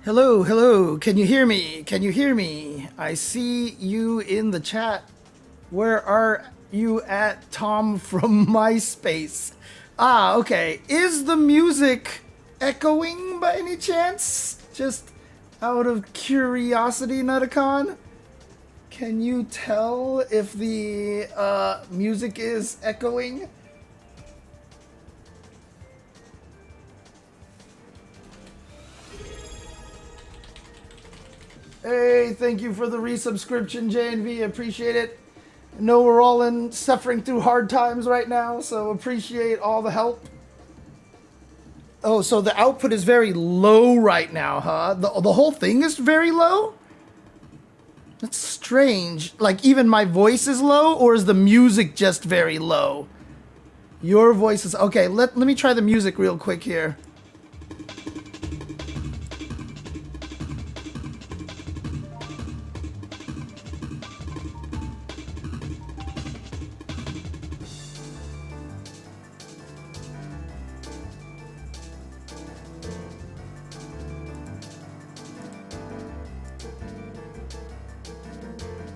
Hello, hello. Can you hear me? Can you hear me? I see you in the chat. Where are you at, Tom from MySpace? Ah, okay. Is the music echoing by any chance? Just out of curiosity, Nutacon? Can you tell if the music is echoing? Hey, thank you for the resubscription, JNV. Appreciate it. I know we're all suffering through hard times right now, so appreciate all the help. Oh, so the output is very low right now, huh? The whole thing is very low? That's strange. Like, even my voice is low, or is the music just very low? Your voice is... Okay, let me try the music real quick here.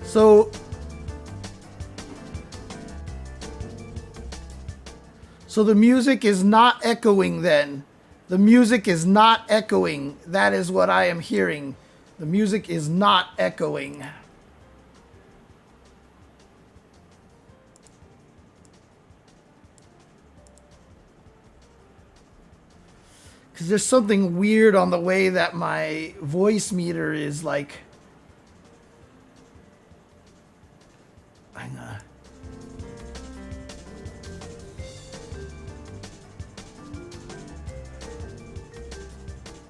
So... So the music is not echoing then. The music is not echoing. That is what I am hearing. The music is not echoing. Because there's something weird on the way that my voice meter is like... Hang on.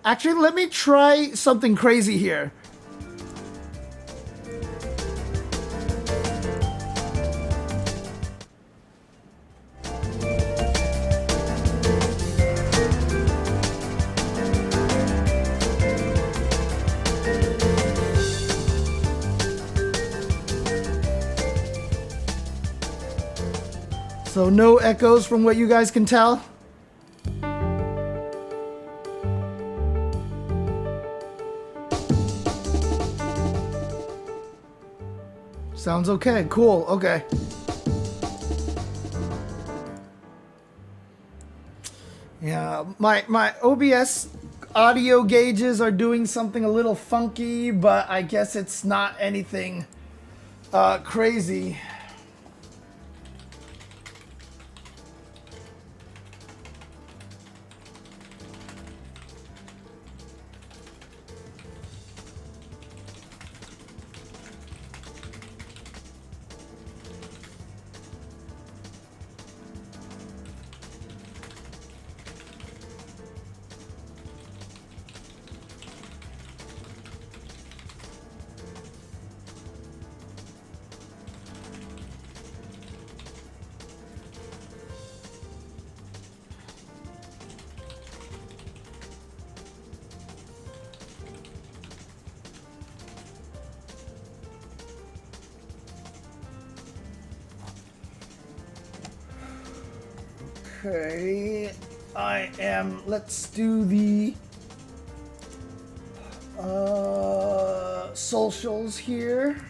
Actually, let me try something crazy here. So no echoes from what you guys can tell? Sounds okay. Cool. Okay. Yeah, my OBS audio gauges are doing something a little funky, but I guess it's not anything crazy. Okay, I am. Let's do the socials here.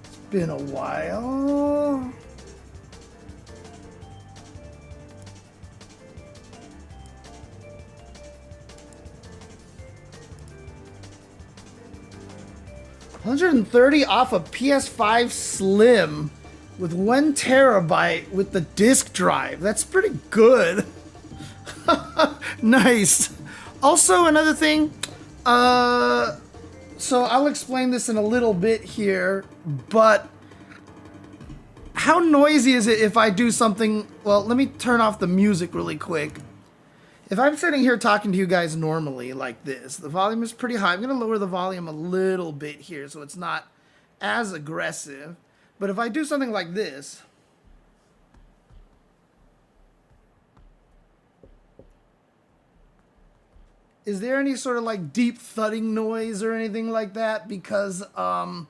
It's been a while. $130 off a PS5 Slim with 1 terabyte with the disk drive. That's pretty good. Nice. Also, another thing, so I'll explain this in a little bit here, but how noisy is it if I do something? Well, let me turn off the music really quick. If I'm sitting here talking to you guys normally like this, the volume is pretty high. I'm going to lower the volume a little bit here so it's not as aggressive. But if I do something like this, is there any sort of like deep thudding noise or anything like that? Because I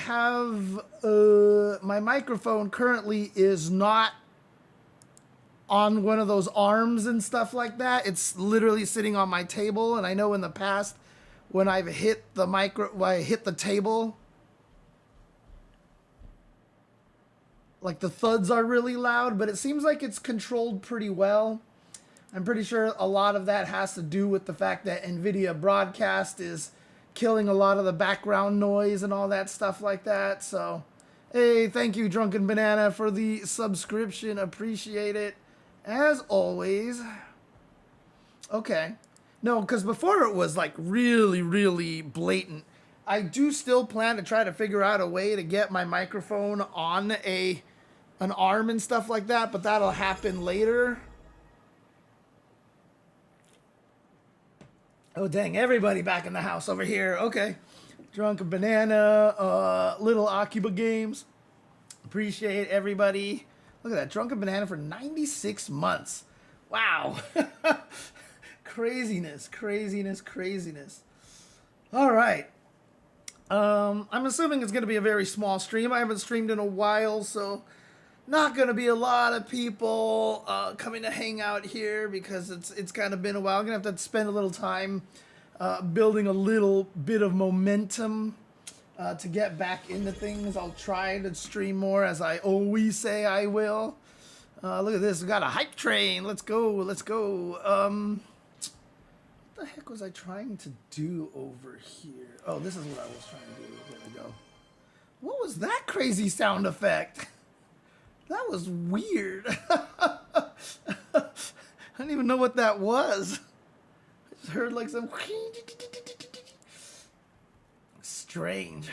have my microphone currently is not on one of those arms and stuff like that. It's literally sitting on my table, and I know in the past when I've hit the when I hit the table, like the thuds are really loud, but it seems like it's controlled pretty well. I'm pretty sure a lot of that has to do with the fact that NVIDIA Broadcast is killing a lot of the background noise and all that stuff like that. So, hey, thank you, Drunken Banana, for the subscription. Appreciate it, as always. Okay. No, because before it was like really, really blatant. I do still plan to try to figure out a way to get my microphone on an arm and stuff like that, but that'll happen later. Oh, dang, everybody back in the house over here. Okay. Drunken Banana, Little Akiba Games. Appreciate everybody. Look at that. Drunken Banana for 96 months. Wow. Craziness, craziness, craziness. All right. I'm assuming it's going to be a very small stream. I haven't streamed in a while, so not going to be a lot of people coming to hang out here because it's kind of been a while. I'm going to have to spend a little time building a little bit of momentum to get back into things. I'll try to stream more, as I always say I will. Look at this. We got a hype train. Let's go. Let's go. What the heck was I trying to do over here? Oh, this is what I was trying to do. There we go. What was that crazy sound effect? That was weird. I don't even know what that was. I just heard like some strange.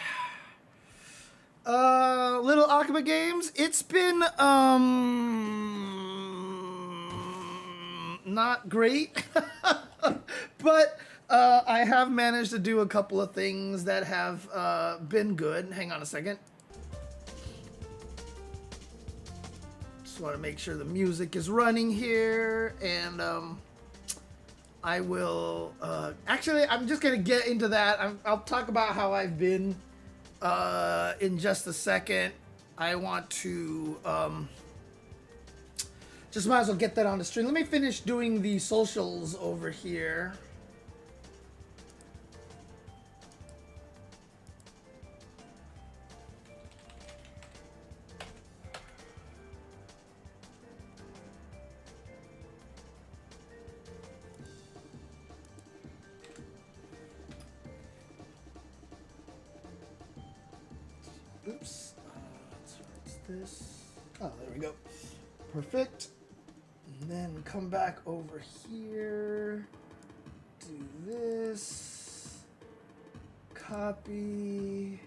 Little Akiba Games. It's been not great. But I have managed to do a couple of things that have been good. Hang on a second. Just want to make sure the music is running here, and I will actually, I'm just gonna get into that. I'll talk about how I've been in just a second. I want to just might as well get that on the stream. Let me finish doing the socials over here. Oops. What's this? Oh, there we go. Perfect. And then come back over here. Do this. Copy.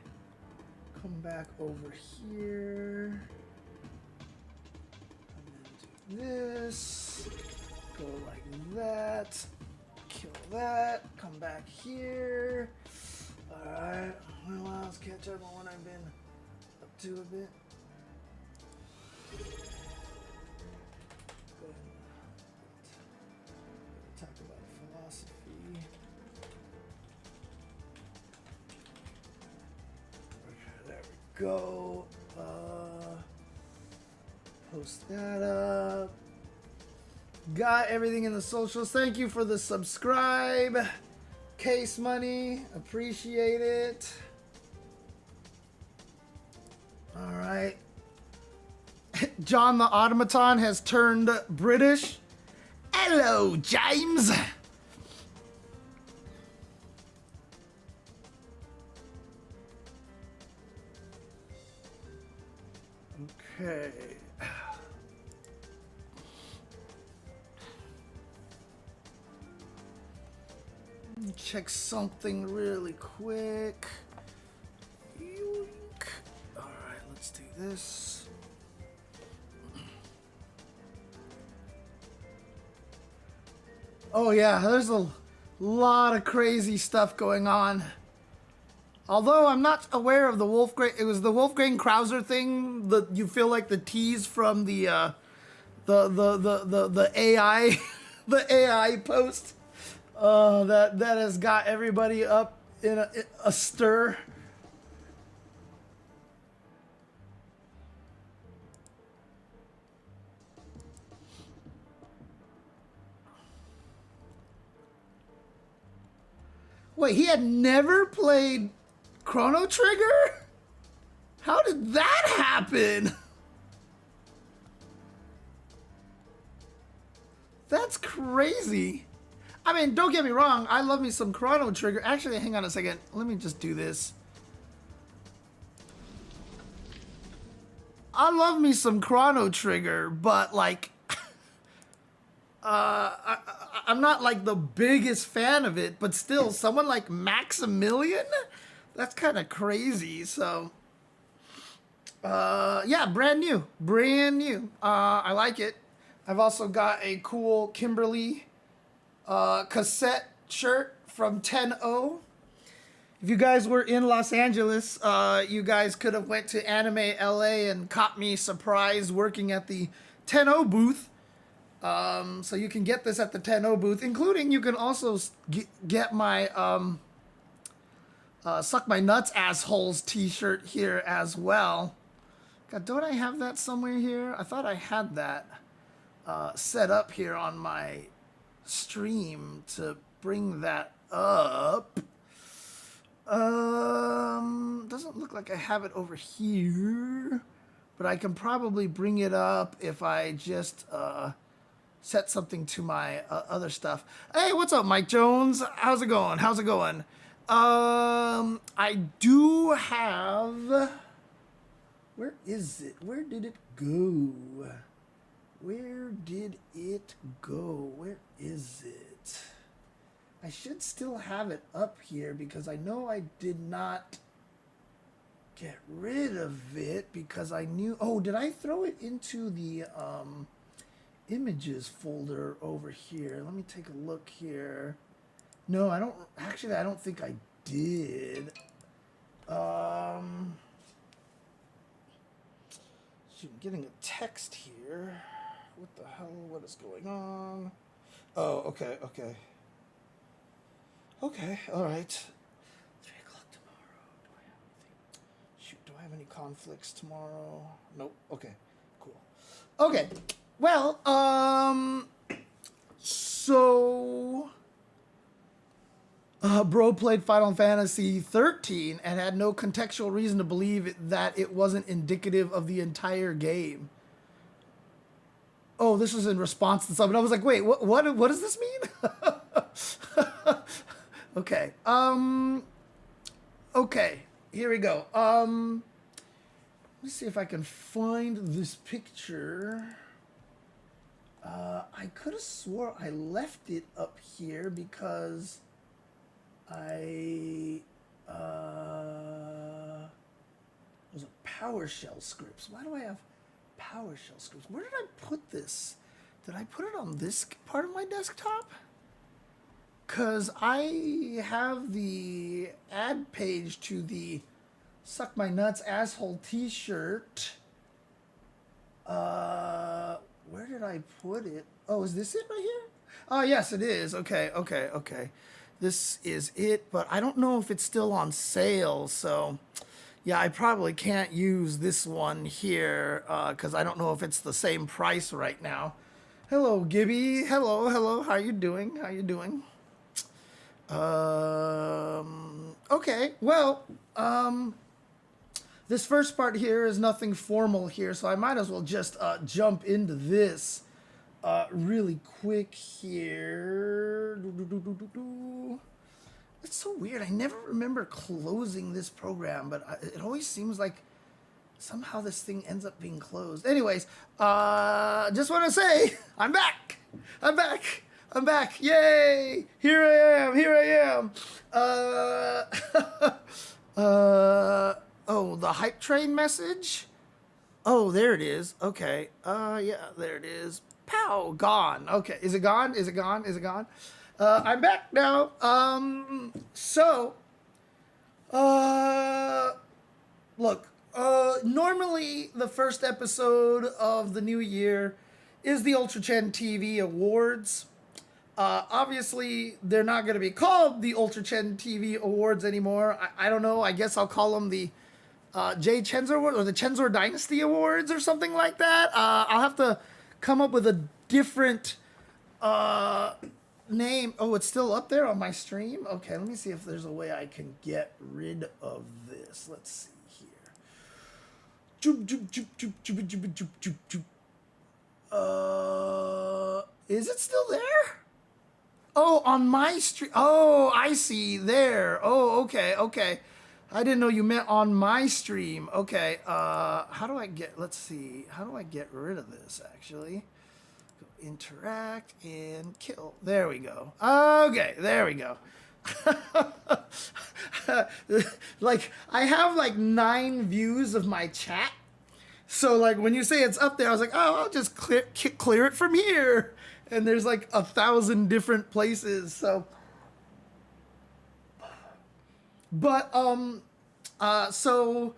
Come back over here. And then do this. Go like that. Kill that. Come back here. Alright. Well, let's catch up on what I've been up to a bit. Talk about philosophy. Okay, there we go. Post that up. Got everything in the socials. Thank you for the subscribe. Case Money, appreciate it. All right. John the Automaton has turned British. Hello, James. Okay. Check something really quick. Yoink. All right, let's do this. Oh yeah, there's a lot of crazy stuff going on. Although I'm not aware of the Wolfgang, it was the Wolfgang Krauser thing. You feel like the tease from the AI, the AI post. That has got everybody up in a stir. Wait, he had never played Chrono Trigger? How did that happen? That's crazy. I mean, don't get me wrong. I love me some Chrono Trigger. Actually, hang on a second. Let me just do this. I love me some Chrono Trigger, but like, I'm not like the biggest fan of it. But still, someone like Maximilian, that's kind of crazy. So, yeah, brand new, brand new. I like it. I've also got a cool Kimberly cassette shirt from 10-0. If you guys were in Los Angeles, you guys could have went to Anime LA and caught me surprise working at the 10-0 booth. So you can get this at the 10-0 booth, including you can also get my Suck My Nuts Assholes t-shirt here as well. God, don't I have that somewhere here? I thought I had that set up here on my stream to bring that up. Doesn't look like I have it over here, but I can probably bring it up if I just set something to my other stuff. Hey, what's up, Mike Jones? How's it going? How's it going? I do have. Where is it? Where did it go? Where did it go? Where is it? I should still have it up here because I know I did not get rid of it because I knew. Oh, did I throw it into the images folder over here? Let me take a look here. No, I don't. Actually, I don't think I did. Shoot, I'm getting a text here. What the hell? What is going on? Oh, okay, okay. Okay, all right. 3 o'clock tomorrow. Do I have anything? Shoot, do I have any conflicts tomorrow? Nope. Okay, cool. Okay, well, so bro played Final Fantasy 13 and had no contextual reason to believe that it wasn't indicative of the entire game. Oh, this was in response to something. I was like, wait, what does this mean? Okay. Okay. Here we go. Let me see if I can find this picture. I could have swore I left it up here because it was a PowerShell scripts. Why do I have PowerShell scripts? Where did I put this? Did I put it on this part of my desktop? Because I have the ad page to the Suck My Nuts Asshole t-shirt. Where did I put it? Oh, is this it right here? Oh, yes, it is. Okay, okay, okay. This is it, but I don't know if it's still on sale, so yeah, I probably can't use this one here because I don't know if it's the same price right now. Hello, Gibby. Hello, hello. How you doing? How you doing? Okay, well, this first part here is nothing formal here, so I might as well just jump into this really quick here. It's so weird. I never remember closing this program, but it always seems like somehow this thing ends up being closed. Anyways, just want to say, I'm back. I'm back. I'm back. Yay! Here I am. Here I am. Oh, the hype train message? Oh, there it is. Okay. Yeah, there it is. Pow! Gone. Okay. Is it gone? Is it gone? Is it gone? I'm back now. Look, normally the first episode of the new year is the Ultra Chen TV Awards. Obviously, they're not going to be called the Ultra Chen TV Awards anymore. I don't know. I guess I'll call them the Jay Chenzor Award or the Chenzor Dynasty Awards or something like that. I'll have to come up with a different name. Oh, it's still up there on my stream? Okay, let me see if there's a way I can get rid of this. Let's see here. Is it still there? Oh, on my stream. Oh, I see. There. Oh, okay, okay. I didn't know you meant on my stream. Okay, how do I get, let's see. How do I get rid of this, actually? Go interact and kill. There we go. Okay, there we go. Like, I have like 9 views of my chat. So, like, when you say it's up there, I was like, oh, I'll just clear it from here. And there's like 1,000 different places. So, but so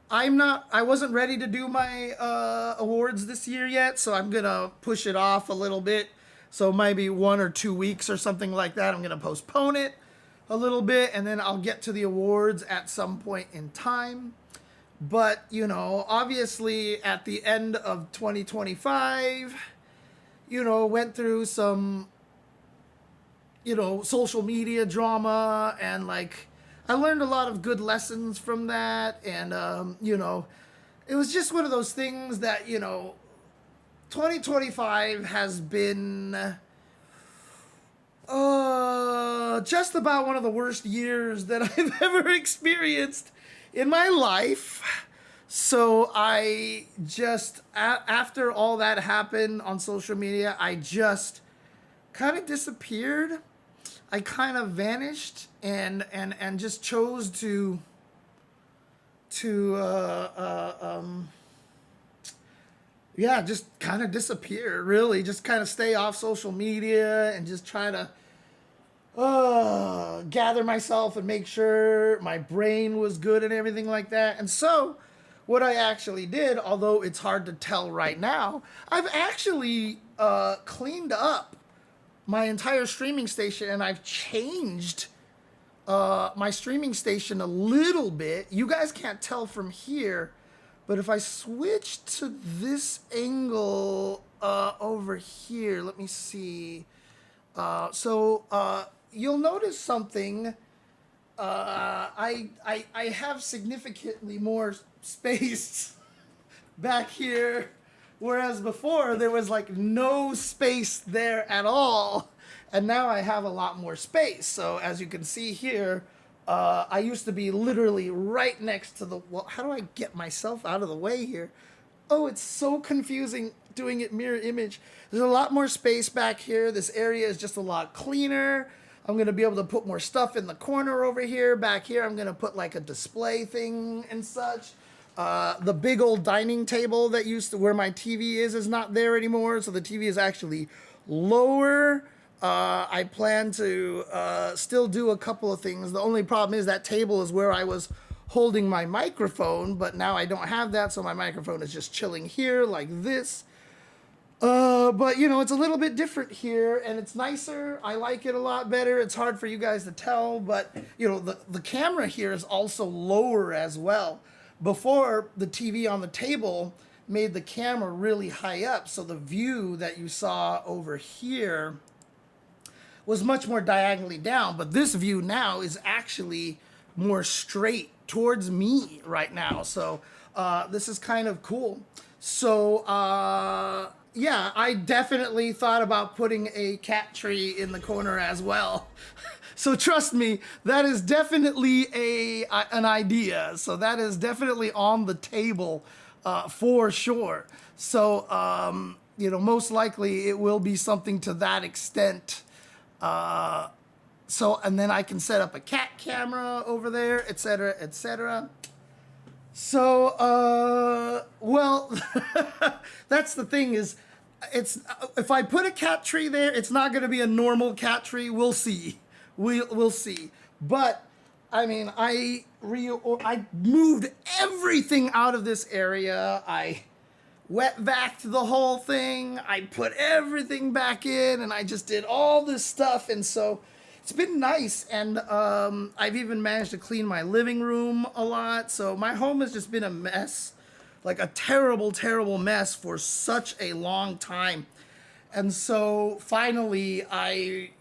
I wasn't ready to do my awards this year yet, so I'm gonna push it off a little bit. So maybe 1 or 2 weeks or something like that. I'm gonna postpone it a little bit, and then I'll get to the awards at some point in time. But, you know, obviously at the end of 2025, you know, went through some, you know, social media drama, and like, I learned a lot of good lessons from that. And, you know, it was just one of those things that, you know, 2025 has been just about one of the worst years that I've ever experienced in my life. So I just, after all that happened on social media, I just kind of disappeared. I kind of vanished and just chose to yeah, just kind of disappear, really. Just kind of stay off social media and just try to gather myself and make sure my brain was good and everything like that. And so what I actually did, although it's hard to tell right now, I've actually cleaned up my entire streaming station, and I've changed my streaming station a little bit. You guys can't tell from here, but if I switch to this angle over here, let me see. So you'll notice something. I have significantly more space back here, whereas before there was like no space there at all, and now I have a lot more space. So as you can see here, I used to be literally right next to the wall. How do I get myself out of the way here? Oh, it's so confusing doing it mirror image. There's a lot more space back here. This area is just a lot cleaner. I'm going to be able to put more stuff in the corner over here. Back here, I'm going to put like a display thing and such. The big old dining table that used to where my TV is not there anymore. So the TV is actually lower. I plan to still do a couple of things. The only problem is that table is where I was holding my microphone, but now I don't have that. So my microphone is just chilling here like this. But you know, it's a little bit different here, and it's nicer. I like it a lot better. It's hard for you guys to tell, but you know, the camera here is also lower as well. Before, the TV on the table made the camera really high up, so the view that you saw over here was much more diagonally down, but this view now is actually more straight towards me right now. So this is kind of cool. So yeah, I definitely thought about putting a cat tree in the corner as well. So trust me, that is definitely an idea. So that is definitely on the table for sure. So, you know, most likely it will be something to that extent. So, and then I can set up a cat camera over there, etc., etc. So, well, that's the thing is, it's if I put a cat tree there, it's not going to be a normal cat tree. We'll see. We'll see. But I mean, I moved everything out of this area. I wet vacked the whole thing. I put everything back in, and I just did all this stuff. And so it's been nice. And I've even managed to clean my living room a lot. So my home has just been a mess, like a terrible, terrible mess for such a long time. And so finally, I,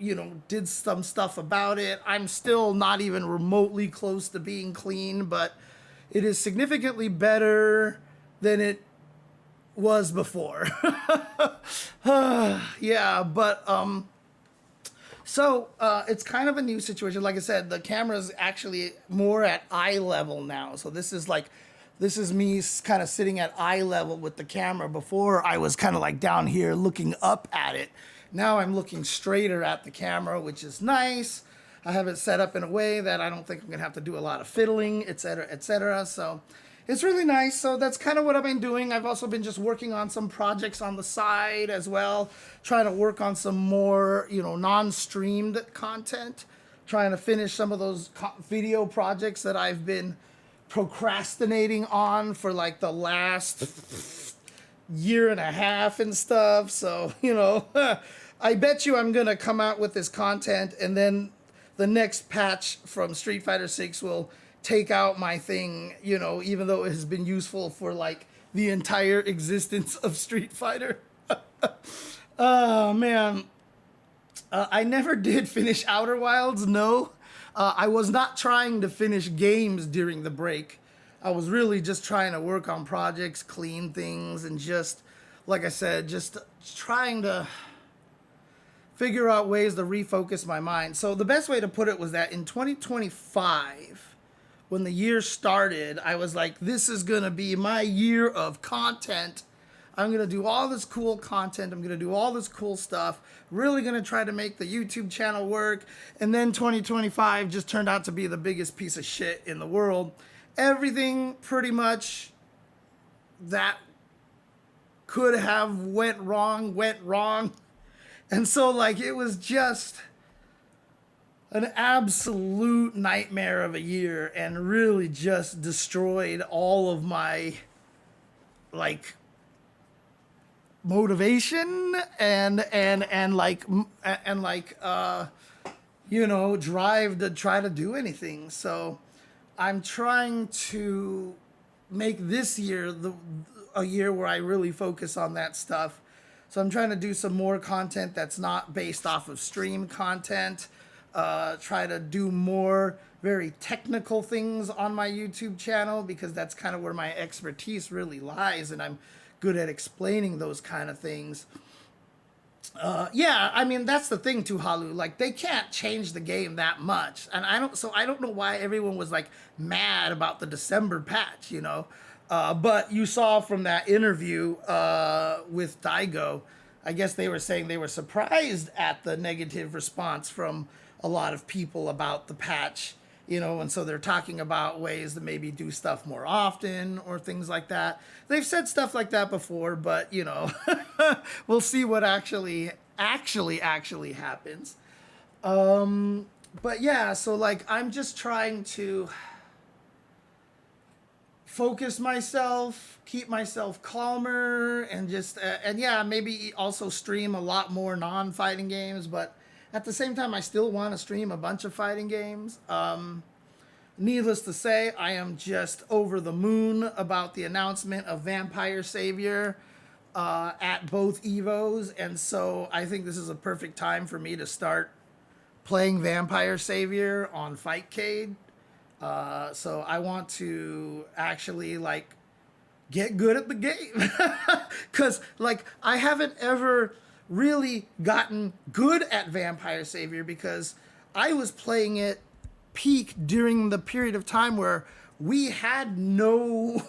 did some stuff about it. I'm still not even remotely close to being clean, but it is significantly better than it was before. Yeah, but it's kind of a new situation. Like I said, the camera's actually more at eye level now. So this is me kind of sitting at eye level with the camera. Before I was kind of like down here looking up at it. Now I'm looking straighter at the camera, which is nice. I have it set up in a way that I don't think I'm gonna have to do a lot of fiddling, etc., etc. So it's really nice. So that's kind of what I've been doing. I've also been just working on some projects on the side as well, trying to work on some more, non-streamed content, trying to finish some of those video projects that I've been procrastinating on for like the last year and a half and stuff. So, I bet you I'm going to come out with this content and then the next patch from Street Fighter 6 will take out my thing, even though it has been useful for like the entire existence of Street Fighter. Oh, man. I never did finish Outer Wilds, no. I was not trying to finish games during the break. I was really just trying to work on projects, clean things, and just, like I said, just trying to figure out ways to refocus my mind. So the best way to put it was that in 2025, when the year started, I was like, this is going to be my year of content. I'm going to do all this cool content. I'm going to do all this cool stuff. Really going to try to make the YouTube channel work. And then 2025 just turned out to be the biggest piece of shit in the world. Everything pretty much that could have went wrong. And so like it was just an absolute nightmare of a year and really just destroyed all of my like motivation and drive to try to do anything. So I'm trying to make this year a year where I really focus on that stuff. So I'm trying to do some more content that's not based off of stream content. Try to do more very technical things on my YouTube channel because that's kind of where my expertise really lies, and I'm good at explaining those kind of things. Yeah, I mean that's the thing too, Halu. Like they can't change the game that much, and I don't know why everyone was like mad about the December patch, But you saw from that interview with Daigo, I guess they were saying they were surprised at the negative response from a lot of people about the patch, and so they're talking about ways to maybe do stuff more often or things like that. They've said stuff like that before, but we'll see what actually happens. But yeah, so like I'm just trying to focus myself, keep myself calmer, and just and yeah, maybe also stream a lot more non-fighting games, but at the same time I still want to stream a bunch of fighting games. Needless to say, I am just over the moon about the announcement of Vampire Savior at both Evos, and so I think this is a perfect time for me to start playing Vampire Savior on Fightcade. So I want to actually like get good at the game because like I haven't ever really gotten good at Vampire Savior because I was playing it peak during the period of time where we had no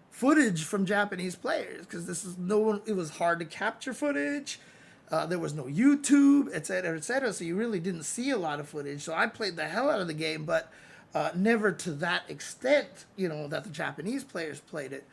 footage from Japanese players because it was hard to capture footage. There was no YouTube, etc., etc. So you really didn't see a lot of footage. So I played the hell out of the game, but never to that extent, that the Japanese players played it.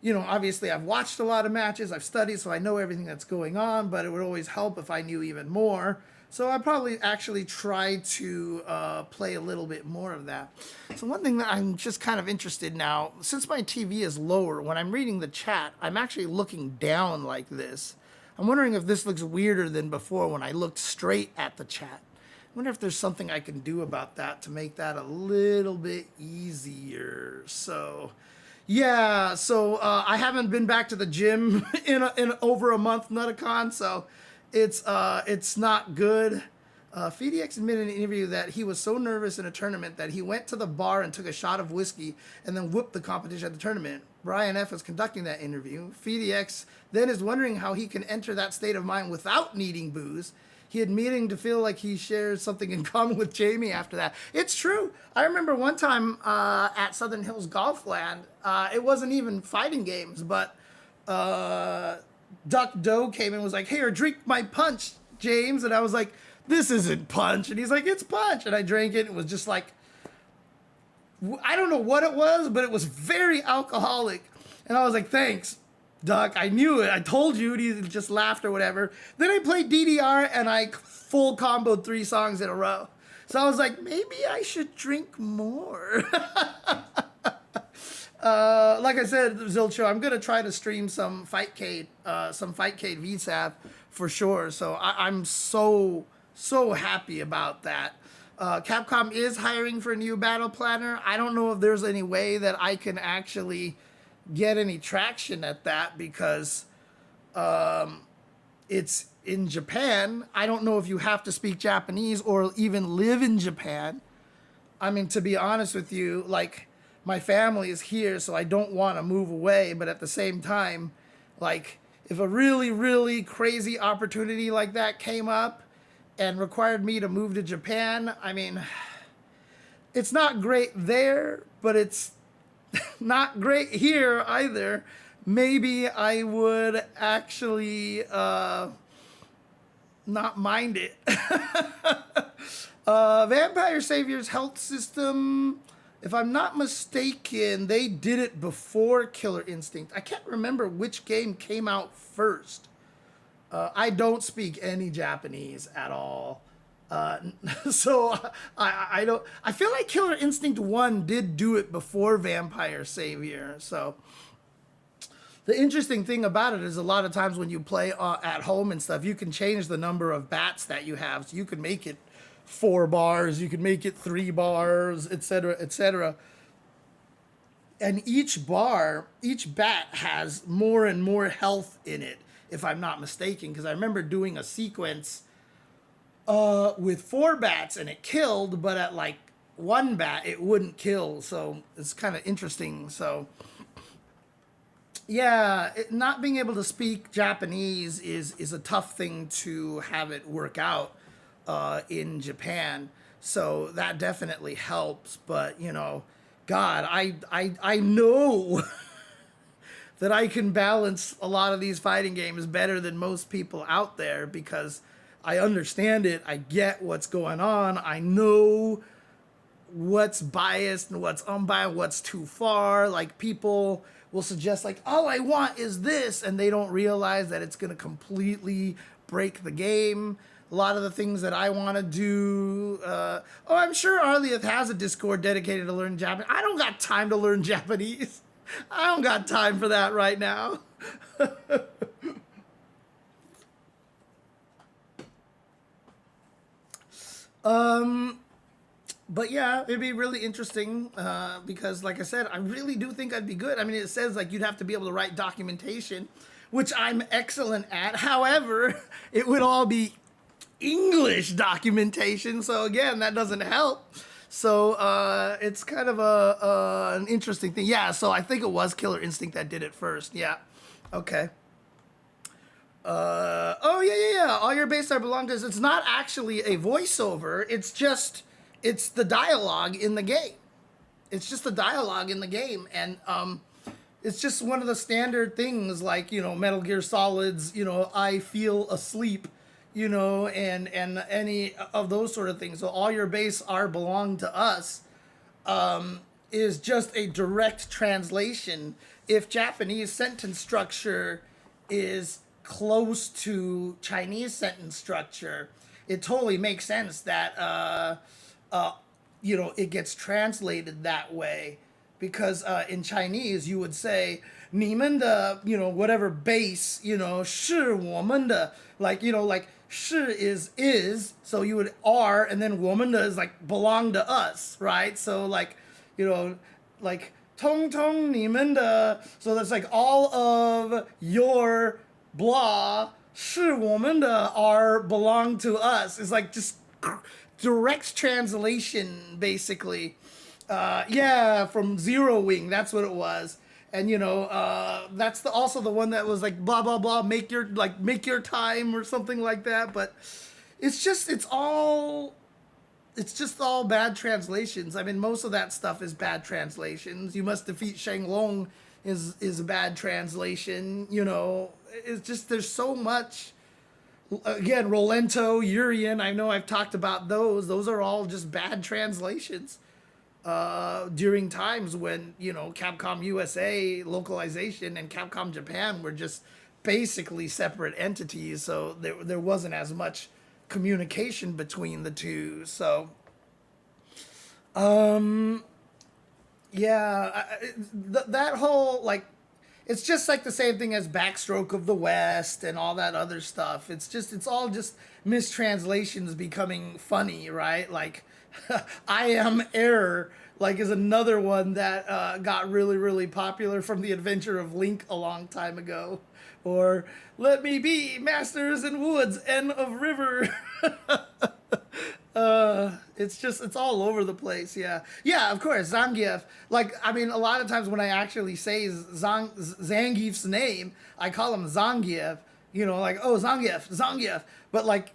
Obviously I've watched a lot of matches, I've studied, so I know everything that's going on, but it would always help if I knew even more. So I probably actually try to play a little bit more of that. So one thing that I'm just kind of interested now, since my TV is lower, when I'm reading the chat, I'm actually looking down like this. I'm wondering if this looks weirder than before when I looked straight at the chat. I wonder if there's something I can do about that to make that a little bit easier. So, yeah. So I haven't been back to the gym in over a month, Nutacon. So It's not good. FedEx admitted in an interview that he was so nervous in a tournament that he went to the bar and took a shot of whiskey and then whooped the competition at the tournament. Brian F. was conducting that interview. FedEx then is wondering how he can enter that state of mind without needing booze. He admitting to feel like he shares something in common with Jamie after that. It's true. I remember one time at Southern Hills Golfland, it wasn't even fighting games, but Duck Doe came and was like, "Here, drink my punch, James." And I was like, "This isn't punch." And he's like, "It's punch." And I drank it. It was just like, I don't know what it was, but it was very alcoholic. And I was like, "Thanks, Duck. I knew it. I told you." And he just laughed or whatever. Then I played DDR and I full comboed 3 songs in a row. So I was like, maybe I should drink more. Like I said, Zilcho, I'm gonna try to stream some Fightcade VSAV for sure. So I'm so happy about that. Capcom is hiring for a new battle planner. I don't know if there's any way that I can actually get any traction at that because it's in Japan. I don't know if you have to speak Japanese or even live in Japan. I mean, to be honest with you, like, my family is here, so I don't want to move away. But at the same time, like, if a really, really crazy opportunity like that came up and required me to move to Japan, I mean, it's not great there, but it's not great here either. Maybe I would actually not mind it. Vampire Savior's health system, if I'm not mistaken, they did it before Killer Instinct. I can't remember which game came out first. I don't speak any Japanese at all. So I don't. I feel like Killer Instinct 1 did do it before Vampire Savior. So the interesting thing about it is a lot of times when you play at home and stuff, you can change the number of bats that you have. So you can make it 4 bars, you can make it 3 bars, etc., etc. And each bat has more and more health in it, if I'm not mistaken. Because I remember doing a sequence with 4 bats and it killed, but at like 1 bat it wouldn't kill. So it's kind of interesting. So yeah, not being able to speak Japanese is a tough thing to have it work out in Japan. So that definitely helps. But, you know, God, I know that I can balance a lot of these fighting games better than most people out there because I understand it. I get what's going on. I know what's biased and what's unbiased, what's too far. Like, people will suggest, like, all I want is this, and they don't realize that it's going to completely break the game. A lot of the things that I want to do. I'm sure Arlieth has a Discord dedicated to learning Japanese. I don't got time to learn Japanese. I don't got time for that right now. But yeah, it'd be really interesting because, like I said, I really do think I'd be good. I mean, it says like you'd have to be able to write documentation, which I'm excellent at. However, it would all be English documentation, so again, that doesn't help. So it's kind of an interesting thing. Yeah, so I think it was Killer Instinct that did it first. Yeah, okay. Oh yeah. All your base are belong to. It's not actually a voiceover. It's the dialogue in the game. It's just the dialogue in the game, and it's just one of the standard things, like, you know, Metal Gear Solid's, you know, I feel asleep, you know, and any of those sort of things. So all your base are belong to us is just a direct translation. If Japanese sentence structure is close to Chinese sentence structure, it totally makes sense that you know, it gets translated that way. Because in Chinese, you would say, 你们的, you know, whatever base, you know, 是我们的, like, you know, like, 是 is, so you would R, and then 我们的 is like belong to us, right? So, like, you know, like, 通通你们的, so that's like all of your blah 是我们的 are belong to us. It's like just direct translation, basically. Yeah, from Zero Wing, that's what it was. And you know, that's also the one that was like blah blah blah, make your time or something like that. But it's just all bad translations. I mean, most of that stuff is bad translations. You must defeat Shenlong is a bad translation. You know, it's just there's so much. Again, Rolento, Urian. I know I've talked about those. Those are all just bad translations. During times when you know Capcom USA localization and Capcom Japan were just basically separate entities, so there wasn't as much communication between the two. So, yeah, that whole like, it's just like the same thing as Backstroke of the West and all that other stuff. It's all just mistranslations becoming funny, right? Like, I Am Error, like, is another one that got really, really popular from the Adventure of Link a long time ago. Or, Let Me Be, Masters in Woods, End of River. It's all over the place. Yeah, yeah. Of course, Zangief. Like, I mean, a lot of times when I actually say Zangief's name, I call him Zangief. You know, like, oh, Zangief. But like,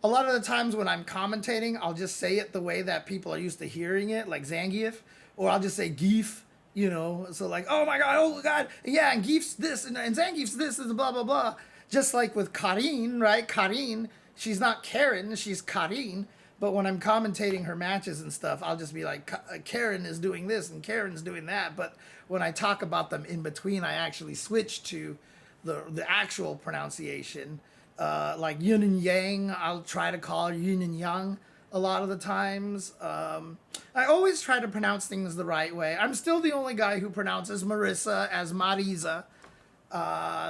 a lot of the times when I'm commentating, I'll just say it the way that people are used to hearing it, like Zangief, or I'll just say Geef. You know, so like, oh god, yeah, and Geef's this, and Zangief's this, and blah blah blah. Just like with Karin, right? Karin, she's not Karen, she's Karin. But when I'm commentating her matches and stuff, I'll just be like, Karen is doing this and Karen's doing that. But when I talk about them in between, I actually switch to the actual pronunciation. Like yin and yang, I'll try to call yin and yang a lot of the times. I always try to pronounce things the right way. I'm still the only guy who pronounces Marissa as Marisa.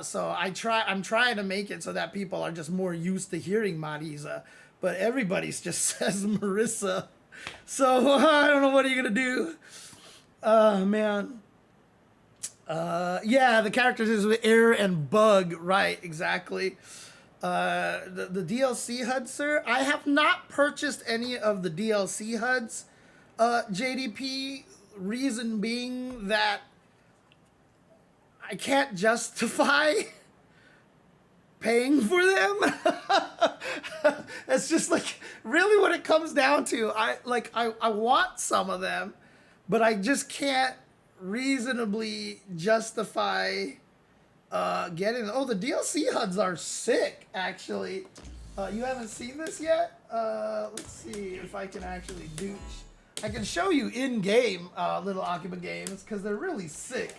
So I'm trying to make it so that people are just more used to hearing Marisa. But everybody's just says Marissa. So I don't know, what are you going to do? Man. Yeah, the characters is with Air and Bug. Right, exactly. The DLC HUD, sir. I have not purchased any of the DLC HUDs, JDP. Reason being that I can't justify paying for them. It's just like really what it comes down to. I want some of them, but I just can't reasonably justify getting them. Oh, the DLC HUDs are sick, actually. You haven't seen this yet? Let's see if I can actually do. I can show you in-game little Akiba games because they're really sick.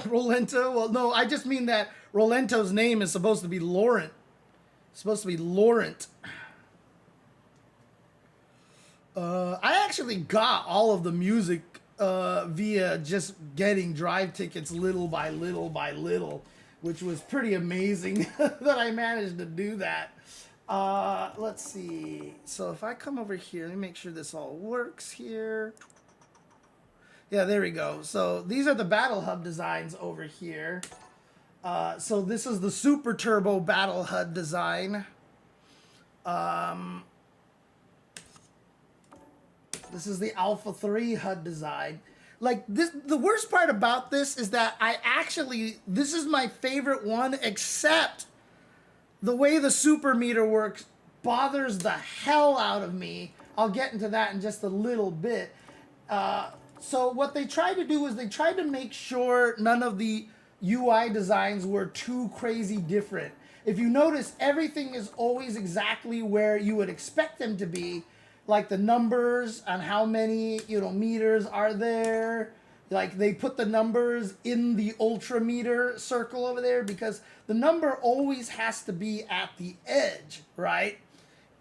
Rolento? Well, no, I just mean that Rolento's name is supposed to be Laurent. It's supposed to be Laurent. I actually got all of the music via just getting drive tickets little by little by little, which was pretty amazing that I managed to do that. Let's see. So if I come over here, let me make sure this all works here. Yeah, there we go. So these are the Battle Hub designs over here. So this is the Super Turbo Battle HUD design. This is the Alpha 3 HUD design. Like this, the worst part about this is that this is my favorite one, except the way the super meter works bothers the hell out of me. I'll get into that in just a little bit. So what they tried to do is they tried to make sure none of the UI designs were too crazy different. If you notice, everything is always exactly where you would expect them to be, like the numbers and how many, meters are there. Like they put the numbers in the ultra meter circle over there because the number always has to be at the edge, right?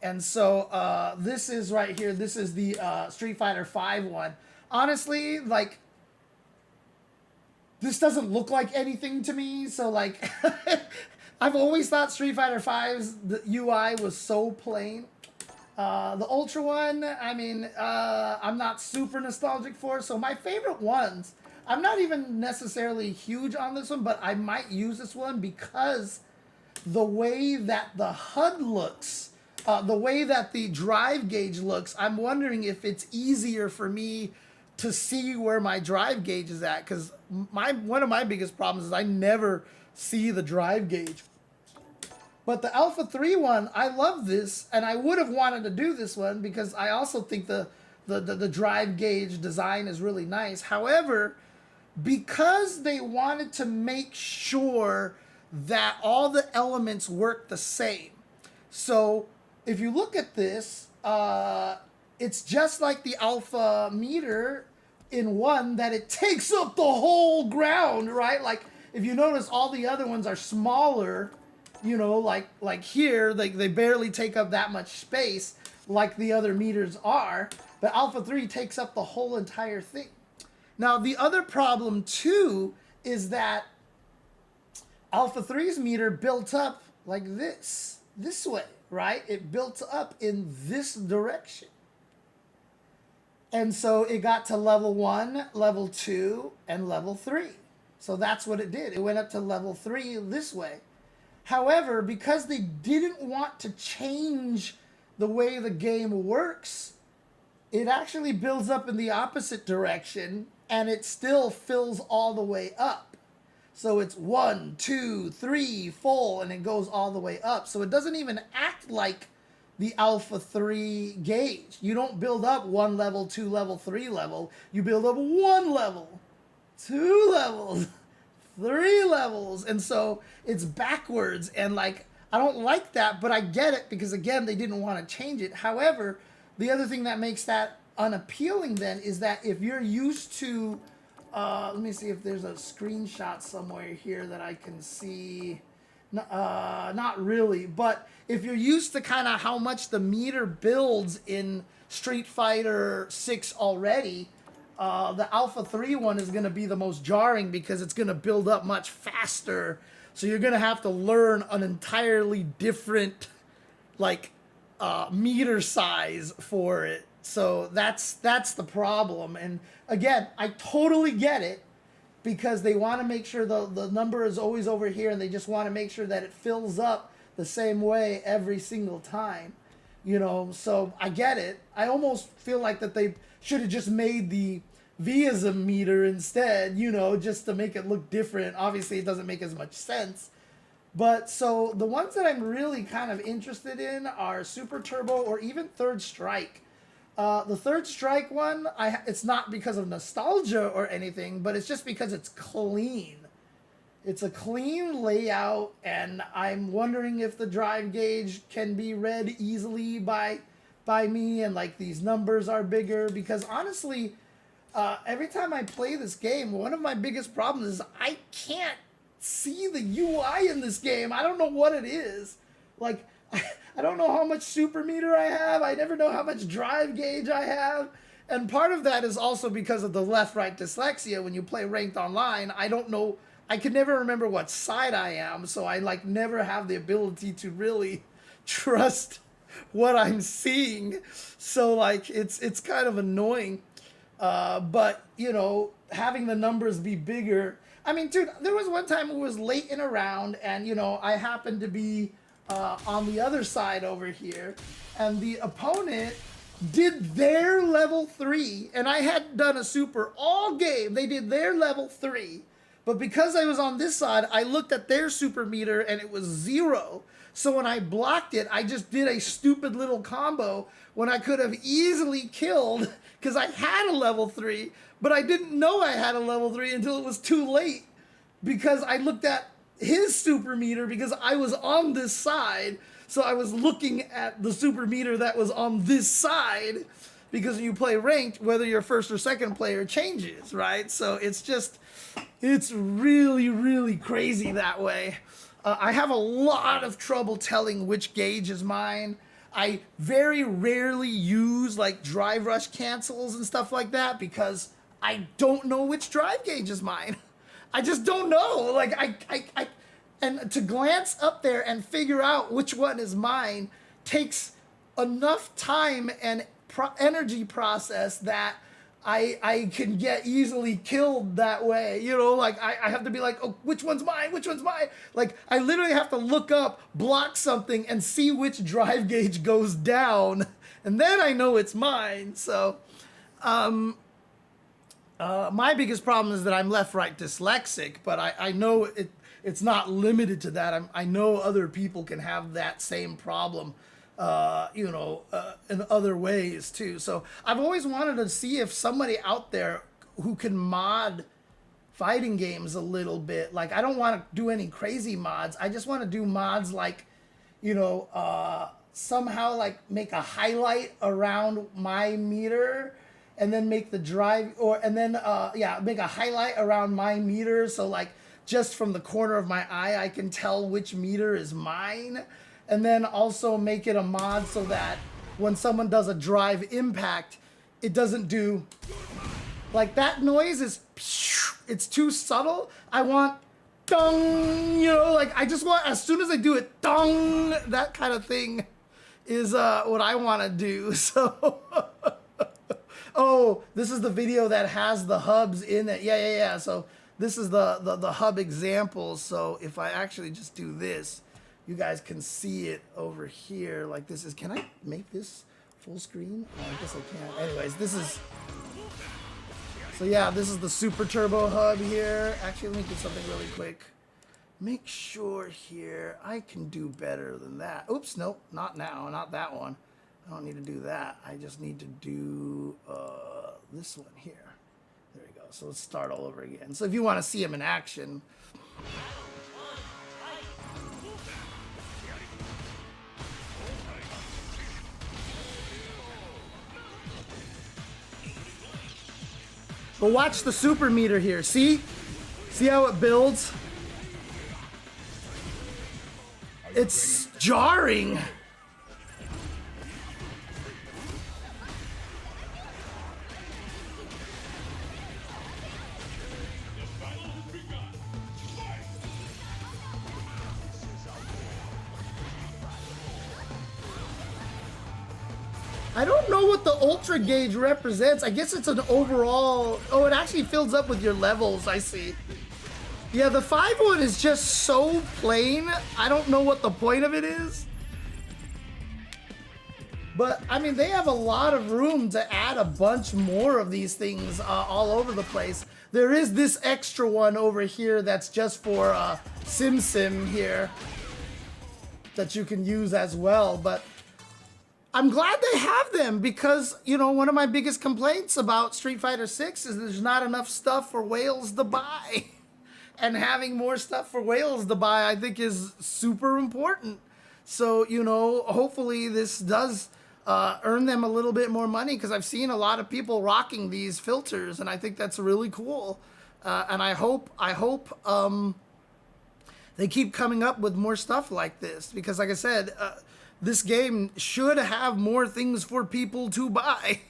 And so this is right here. This is the Street Fighter V one. Honestly, like, this doesn't look like anything to me. So like, I've always thought Street Fighter V's the UI was so plain. The Ultra one, I mean, I'm not super nostalgic for. So my favorite ones, I'm not even necessarily huge on this one, but I might use this one because the way that the HUD looks, the way that the drive gauge looks, I'm wondering if it's easier for me to see where my drive gauge is at. Because one of my biggest problems is I never see the drive gauge. But the Alpha 3 one, I love this, and I would have wanted to do this one because I also think the drive gauge design is really nice. However, because they wanted to make sure that all the elements work the same. So if you look at this, it's just like the Alpha meter in one that it takes up the whole ground, right? Like if you notice, all the other ones are smaller. You know, like here, they barely take up that much space like the other meters are. But Alpha 3 takes up the whole entire thing. Now, the other problem, too, is that Alpha 3's meter built up like this way, right? It built up in this direction. And so it got to level 1, level 2, and level 3. So that's what it did. It went up to level 3 this way. However, because they didn't want to change the way the game works, it actually builds up in the opposite direction and it still fills all the way up. So it's 1, 2, 3, 4, and it goes all the way up. So it doesn't even act like the Alpha 3 gauge. You don't build up 1 level, 2 level, 3 level. You build up 1 level, 2 levels, 3 levels. And so it's backwards. And like, I don't like that, but I get it because, again, they didn't want to change it. However, the other thing that makes that unappealing then is that if you're used to, let me see if there's a screenshot somewhere here that I can see. Not really, but if you're used to kind of how much the meter builds in Street Fighter 6 already, the Alpha 3 one is going to be the most jarring because it's going to build up much faster. So you're going to have to learn an entirely different, like, meter size for it. So that's the problem. And again, I totally get it because they want to make sure the number is always over here and they just want to make sure that it fills up the same way every single time. You know, so I get it. I almost feel like that they should have just made the Vism meter instead, you know, just to make it look different. Obviously, it doesn't make as much sense. But so the ones that I'm really kind of interested in are Super Turbo or even Third Strike. The Third Strike one, it's not because of nostalgia or anything, but it's just because it's clean. It's a clean layout, and I'm wondering if the drive gauge can be read easily by me, and like these numbers are bigger. Because honestly, every time I play this game, one of my biggest problems is I can't see the UI in this game. I don't know what it is. Like, I don't know how much super meter I have. I never know how much drive gauge I have. And part of that is also because of the left-right dyslexia. When you play ranked online, I don't know. I can never remember what side I am. So I like never have the ability to really trust what I'm seeing. So like it's kind of annoying. But you know, having the numbers be bigger. I mean, dude, there was one time it was late in a round and you know, I happened to be on the other side over here, and the opponent did their level 3, and I had done a super all game. They did their level 3, but because I was on this side, I looked at their super meter and it was 0. So when I blocked it, I just did a stupid little combo when I could have easily killed because I had a level 3, but I didn't know I had a level 3 until it was too late because I looked at his super meter because I was on this side. So I was looking at the super meter that was on this side because when you play ranked, whether you're first or second player changes, right? So it's really, really crazy that way. I have a lot of trouble telling which gauge is mine. I very rarely use like drive rush cancels and stuff like that because I don't know which drive gauge is mine. I just don't know. Like and to glance up there and figure out which one is mine takes enough time and energy process that I can get easily killed that way. You know, like I have to be like, oh, which one's mine? Which one's mine? Like I literally have to look up, block something, and see which drive gauge goes down, and then I know it's mine. So, my biggest problem is that I'm left-right dyslexic, but I know it's not limited to that. I know other people can have that same problem. In other ways too. So I've always wanted to see if somebody out there who can mod fighting games a little bit. Like I don't want to do any crazy mods. I just want to do mods like, somehow like make a highlight around my meter and then make the drive make a highlight around my meter. So like just from the corner of my eye, I can tell which meter is mine. And then also make it a mod so that when someone does a drive impact, it doesn't do like that noise it's too subtle. I want dong, like I just want, as soon as I do it, dong, that kind of thing is what I want to do. So, oh, this is the video that has the hubs in it. Yeah. So this is the hub example. So if I actually just do this, you guys can see it over here like this is, can I make this full screen? Oh, I guess I can. Anyways, this is, so yeah, this is the Super Turbo hub here. Actually, let me do something really quick. Make sure here, I can do better than that. Oops, nope, not now, not that one. I don't need to do that. I just need to do this one here. There we go. So let's start all over again. So if you want to see him in action, but watch the super meter here. See how it builds? It's jarring. I don't know what the ultra gauge represents. I guess it's an overall. Oh, it actually fills up with your levels. I see. Yeah, the 5-1 is just so plain. I don't know what the point of it is. But, I mean, they have a lot of room to add a bunch more of these things all over the place. There is this extra one over here that's just for Sim here that you can use as well. But I'm glad they have them because, one of my biggest complaints about Street Fighter 6 is there's not enough stuff for whales to buy. And having more stuff for whales to buy, I think, is super important. So, hopefully this does earn them a little bit more money because I've seen a lot of people rocking these filters, and I think that's really cool. And I hope they keep coming up with more stuff like this because, like I said, this game should have more things for people to buy.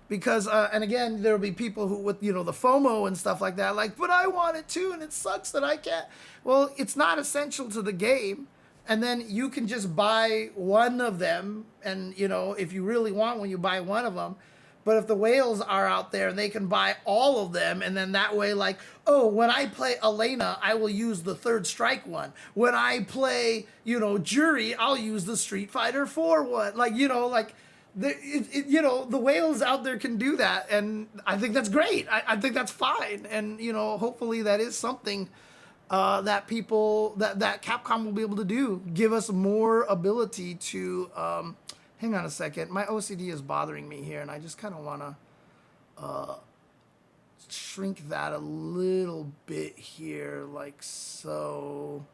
Because, and again, there'll be people who, with, the FOMO and stuff like that, like, but I want it too, and it sucks that I can't. Well, it's not essential to the game. And then you can just buy one of them, and, if you really want one, you buy one of them. But if the whales are out there, they can buy all of them, and then that way, like, oh, when I play Elena, I will use the Third Strike one. When I play, Jury, I'll use the Street Fighter 4 one. Like, the whales out there can do that, and I think that's great. I think that's fine, and hopefully that is something that people that Capcom will be able to do. Give us more ability to. Hang on a second, my OCD is bothering me here, and I just kind of want to shrink that a little bit here, like so,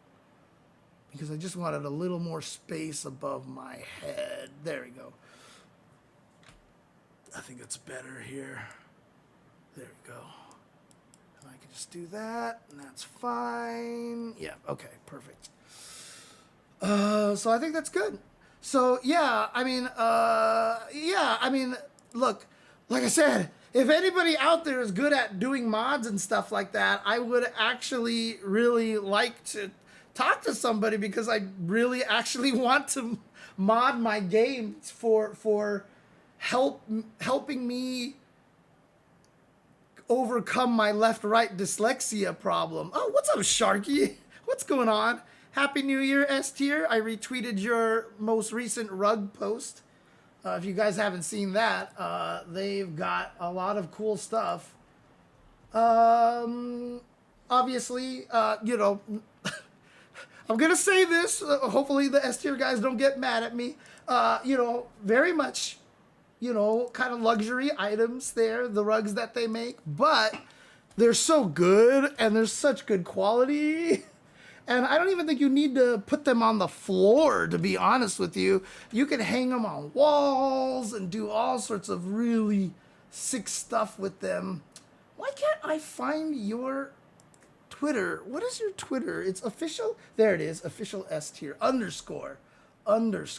because I just wanted a little more space above my head. There we go. I think it's better here. There we go. And I can just do that, and that's fine. Yeah, okay, perfect. So I think that's good. So yeah, I mean, look, like I said, if anybody out there is good at doing mods and stuff like that, I would actually really like to talk to somebody because I really actually want to mod my games for helping me overcome my left-right dyslexia problem. Oh, what's up, Sharky? What's going on? Happy New Year, S tier. I retweeted your most recent rug post. If you guys haven't seen that, they've got a lot of cool stuff. Obviously, you know, I'm gonna say this. Hopefully, the S tier guys don't get mad at me. You know, very much, you know, kind of luxury items there, the rugs that they make, but they're so good and they're such good quality. And I don't even think you need to put them on the floor, to be honest with you. You can hang them on walls and do all sorts of really sick stuff with them. Why can't I find your Twitter? What is your Twitter? It's official. There it is. Official S tier underscore. Let's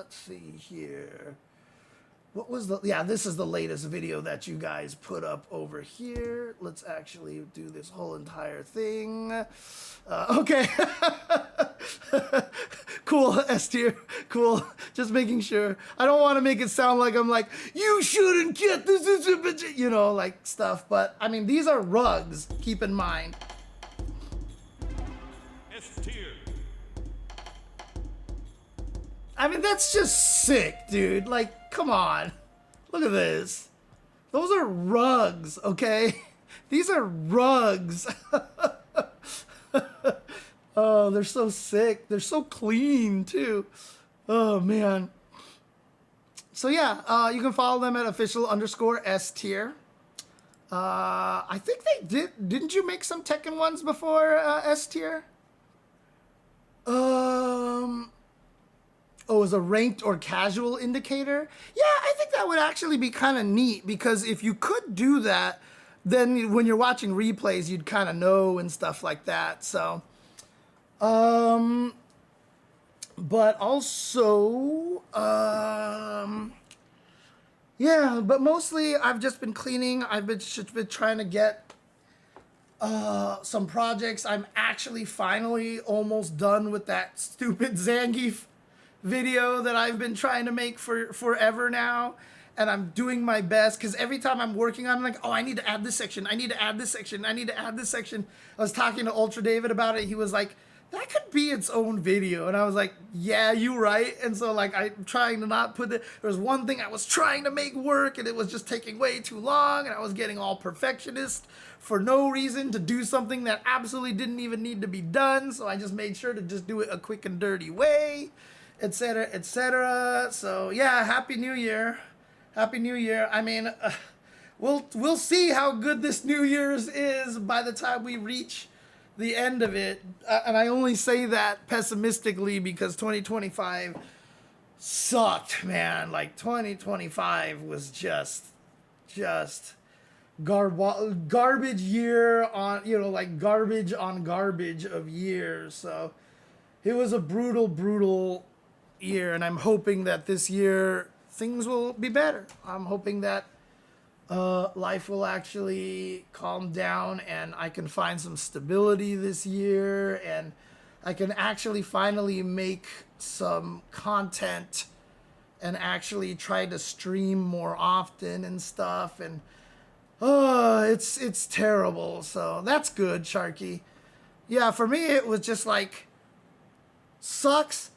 see here. What was the, yeah, this is the latest video that you guys put up over here. Let's actually do this whole entire thing. Okay. Cool, S tier. Cool. Just making sure. I don't want to make it sound like I'm like, you shouldn't get this, you know, like stuff. But, I mean, these are rugs, keep in mind. S tier. I mean, that's just sick, dude. Like, come on. Look at this. Those are rugs, okay? These are rugs. Oh, they're so sick. They're so clean, too. Oh, man. So, yeah, you can follow them at official_S tier. I think they did. Didn't you make some Tekken ones before, S tier? Oh, as a ranked or casual indicator? Yeah, I think that would actually be kind of neat, because if you could do that, then when you're watching replays, you'd kind of know and stuff like that. So, but also, yeah, but mostly I've just been cleaning. I've been trying to get some projects. I'm actually finally almost done with that stupid Zangief video that I've been trying to make for forever now, and I'm doing my best, because every time I'm working on it, I'm like, oh, I need to add this section, I need to add this section, I need to add this section. I was talking to Ultra David about it. He was like, that could be its own video, and I was like, yeah, you right. And so, like, I'm trying to not put it. There was one thing I was trying to make work, and it was just taking way too long, and I was getting all perfectionist for no reason to do something that absolutely didn't even need to be done. So I just made sure to just do it a quick and dirty way, etc., etc. So yeah, Happy New Year. Happy New Year. I mean, we'll see how good this New Year's is by the time we reach the end of it. And I only say that pessimistically because 2025 sucked, man. Like, 2025 was just garbage year on, you know, like garbage on garbage of years. So it was a brutal year, and I'm hoping that this year things will be better. I'm hoping that life will actually calm down and I can find some stability this year, and I can actually finally make some content and actually try to stream more often and stuff. And it's terrible. So that's good, Sharky. Yeah, for me it was just like sucks.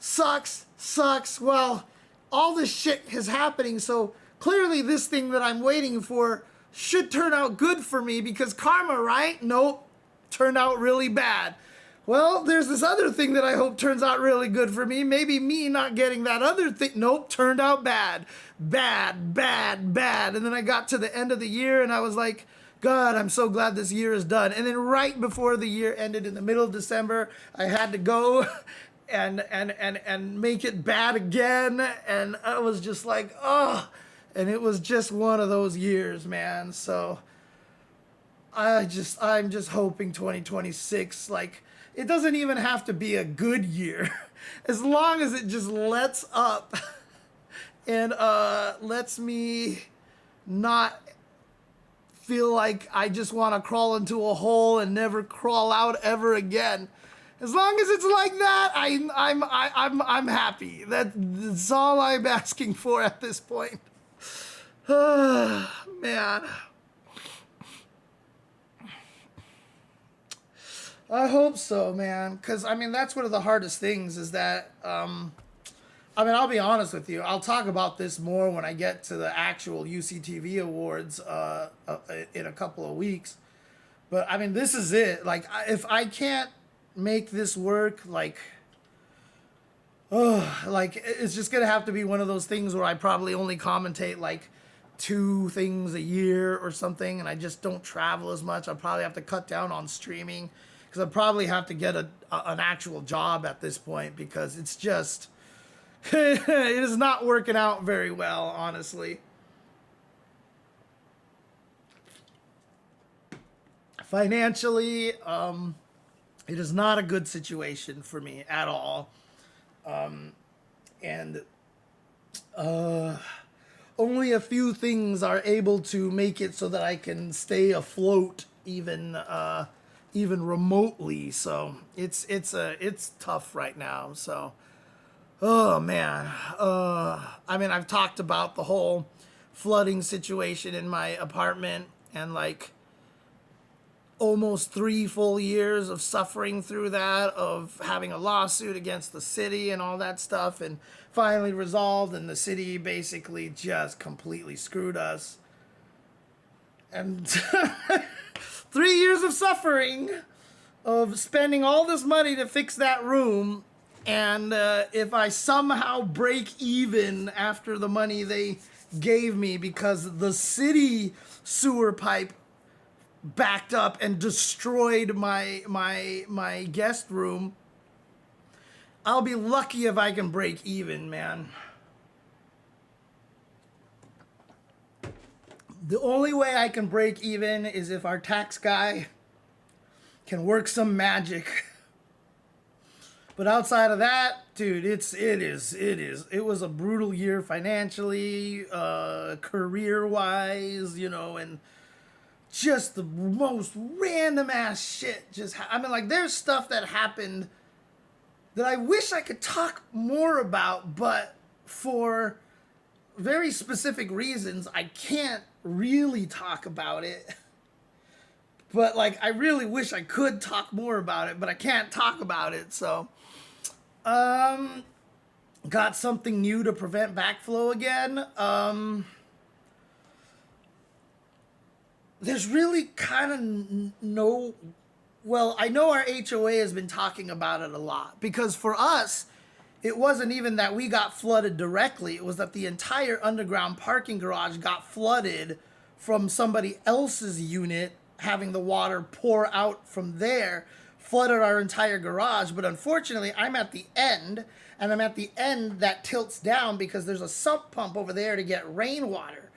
Well, all this shit is happening, so clearly this thing that I'm waiting for should turn out good for me, because karma, right? Nope, turned out really bad. Well, there's this other thing that I hope turns out really good for me. Maybe me not getting that other thing. Nope, turned out bad. Bad. And then I got to the end of the year and I was like, God, I'm so glad this year is done. And then right before the year ended in the middle of December, I had to go and make it bad again. And I was just like, oh, and it was just one of those years, man. So I'm just hoping 2026, like, it doesn't even have to be a good year, as long as it just lets up and lets me not feel like I just want to crawl into a hole and never crawl out ever again. As long as it's like that, I'm happy. That's all I'm asking for at this point. Man. I hope so, man. Because, I mean, that's one of the hardest things is that, I mean, I'll be honest with you. I'll talk about this more when I get to the actual UCTV Awards in a couple of weeks. But, I mean, this is it. Like, if I can't make this work, like, it's just going to have to be one of those things where I probably only commentate, like, 2 things a year or something, and I just don't travel as much. I'll probably have to cut down on streaming. Because I probably have to get an actual job at this point because it's just, it is not working out very well, honestly. Financially, it is not a good situation for me at all. And only a few things are able to make it so that I can stay afloat even remotely. So it's tough right now. So, oh man. I mean, I've talked about the whole flooding situation in my apartment and like almost 3 full years of suffering through that, of having a lawsuit against the city and all that stuff, and finally resolved, and the city basically just completely screwed us. And 3 years of suffering, of spending all this money to fix that room, and if I somehow break even after the money they gave me because the city sewer pipe backed up and destroyed my guest room, I'll be lucky if I can break even, man. The only way I can break even is if our tax guy can work some magic. But outside of that, dude, it was a brutal year financially, career-wise, you know, and just the most random ass shit I mean, like, there's stuff that happened that I wish I could talk more about, but for very specific reasons, I can't really talk about it. But, like, I really wish I could talk more about it, but I can't talk about it, so. Got something new to prevent backflow again. There's really kind of no... Well, I know our HOA has been talking about it a lot, because for us, it wasn't even that we got flooded directly. It was that the entire underground parking garage got flooded from somebody else's unit having the water pour out from there, flooded our entire garage. But unfortunately, I'm at the end, and I'm at the end that tilts down because there's a sump pump over there to get rainwater.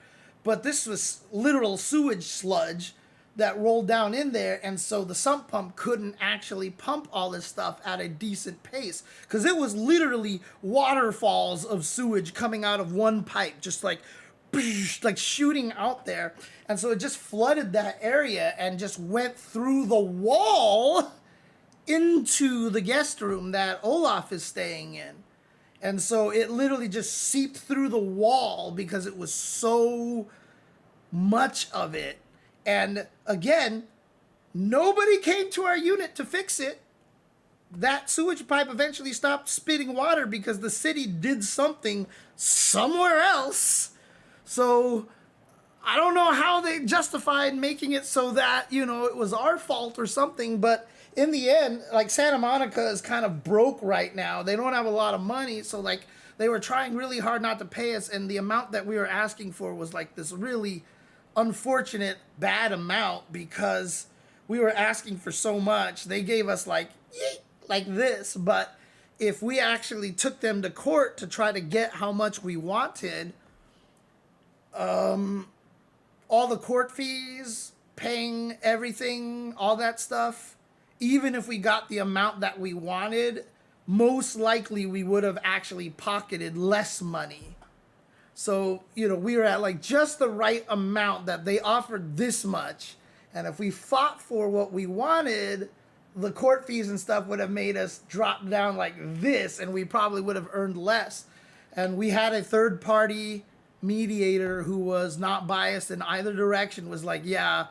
But this was literal sewage sludge that rolled down in there, and so the sump pump couldn't actually pump all this stuff at a decent pace because it was literally waterfalls of sewage coming out of one pipe, just like shooting out there. And so it just flooded that area and just went through the wall into the guest room that Olaf is staying in. And so it literally just seeped through the wall because it was so much of it. And again, nobody came to our unit to fix it. That sewage pipe eventually stopped spitting water because the city did something somewhere else. So I don't know how they justified making it so that, you know, it was our fault or something. But in the end, like, Santa Monica is kind of broke right now. They don't have a lot of money. So, like, they were trying really hard not to pay us. And the amount that we were asking for was like this really unfortunate bad amount because we were asking for so much. They gave us like this, but if we actually took them to court to try to get how much we wanted, all the court fees, paying everything, all that stuff, even if we got the amount that we wanted, most likely we would have actually pocketed less money So, you know, we were at like just the right amount that they offered this much. And if we fought for what we wanted, the court fees and stuff would have made us drop down like this, and we probably would have earned less. And we had a third party mediator who was not biased in either direction, was like, yeah,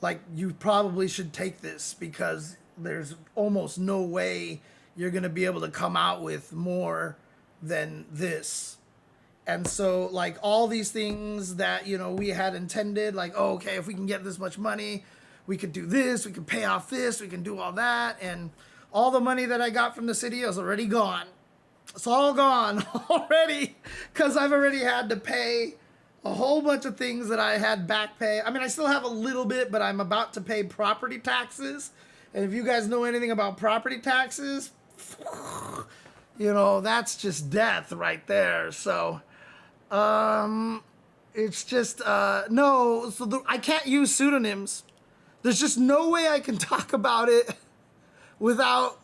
like you probably should take this because there's almost no way you're going to be able to come out with more than this. And so like all these things that, you know, we had intended, like, oh, okay, if we can get this much money, we could do this, we could pay off this, we can do all that. And all the money that I got from the city is already gone. It's all gone already because I've already had to pay a whole bunch of things that I had back pay. I mean, I still have a little bit, but I'm about to pay property taxes. And if you guys know anything about property taxes, you know, that's just death right there. So, it's just, no, so I can't use pseudonyms. There's just no way I can talk about it without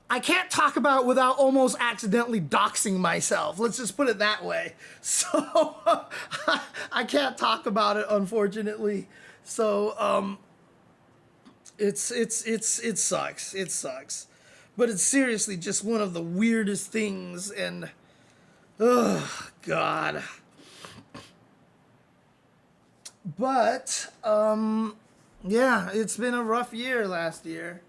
I can't talk about it without almost accidentally doxing myself. Let's just put it that way. So I can't talk about it, unfortunately. So it sucks. It sucks. But it's seriously just one of the weirdest things, and oh God. But yeah, it's been a rough year last year.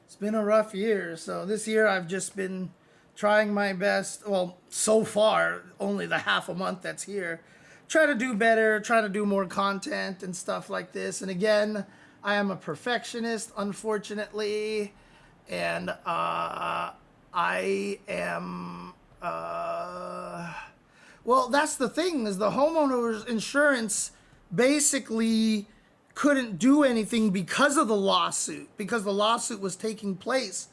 It's been a rough year. So this year I've just been trying my best. Well, so far, only the half a month that's here. Try to do better, try to do more content and stuff like this. And again, I am a perfectionist, unfortunately. And I am... well, that's the thing, is the homeowner's insurance basically couldn't do anything because of the lawsuit, because the lawsuit was taking place.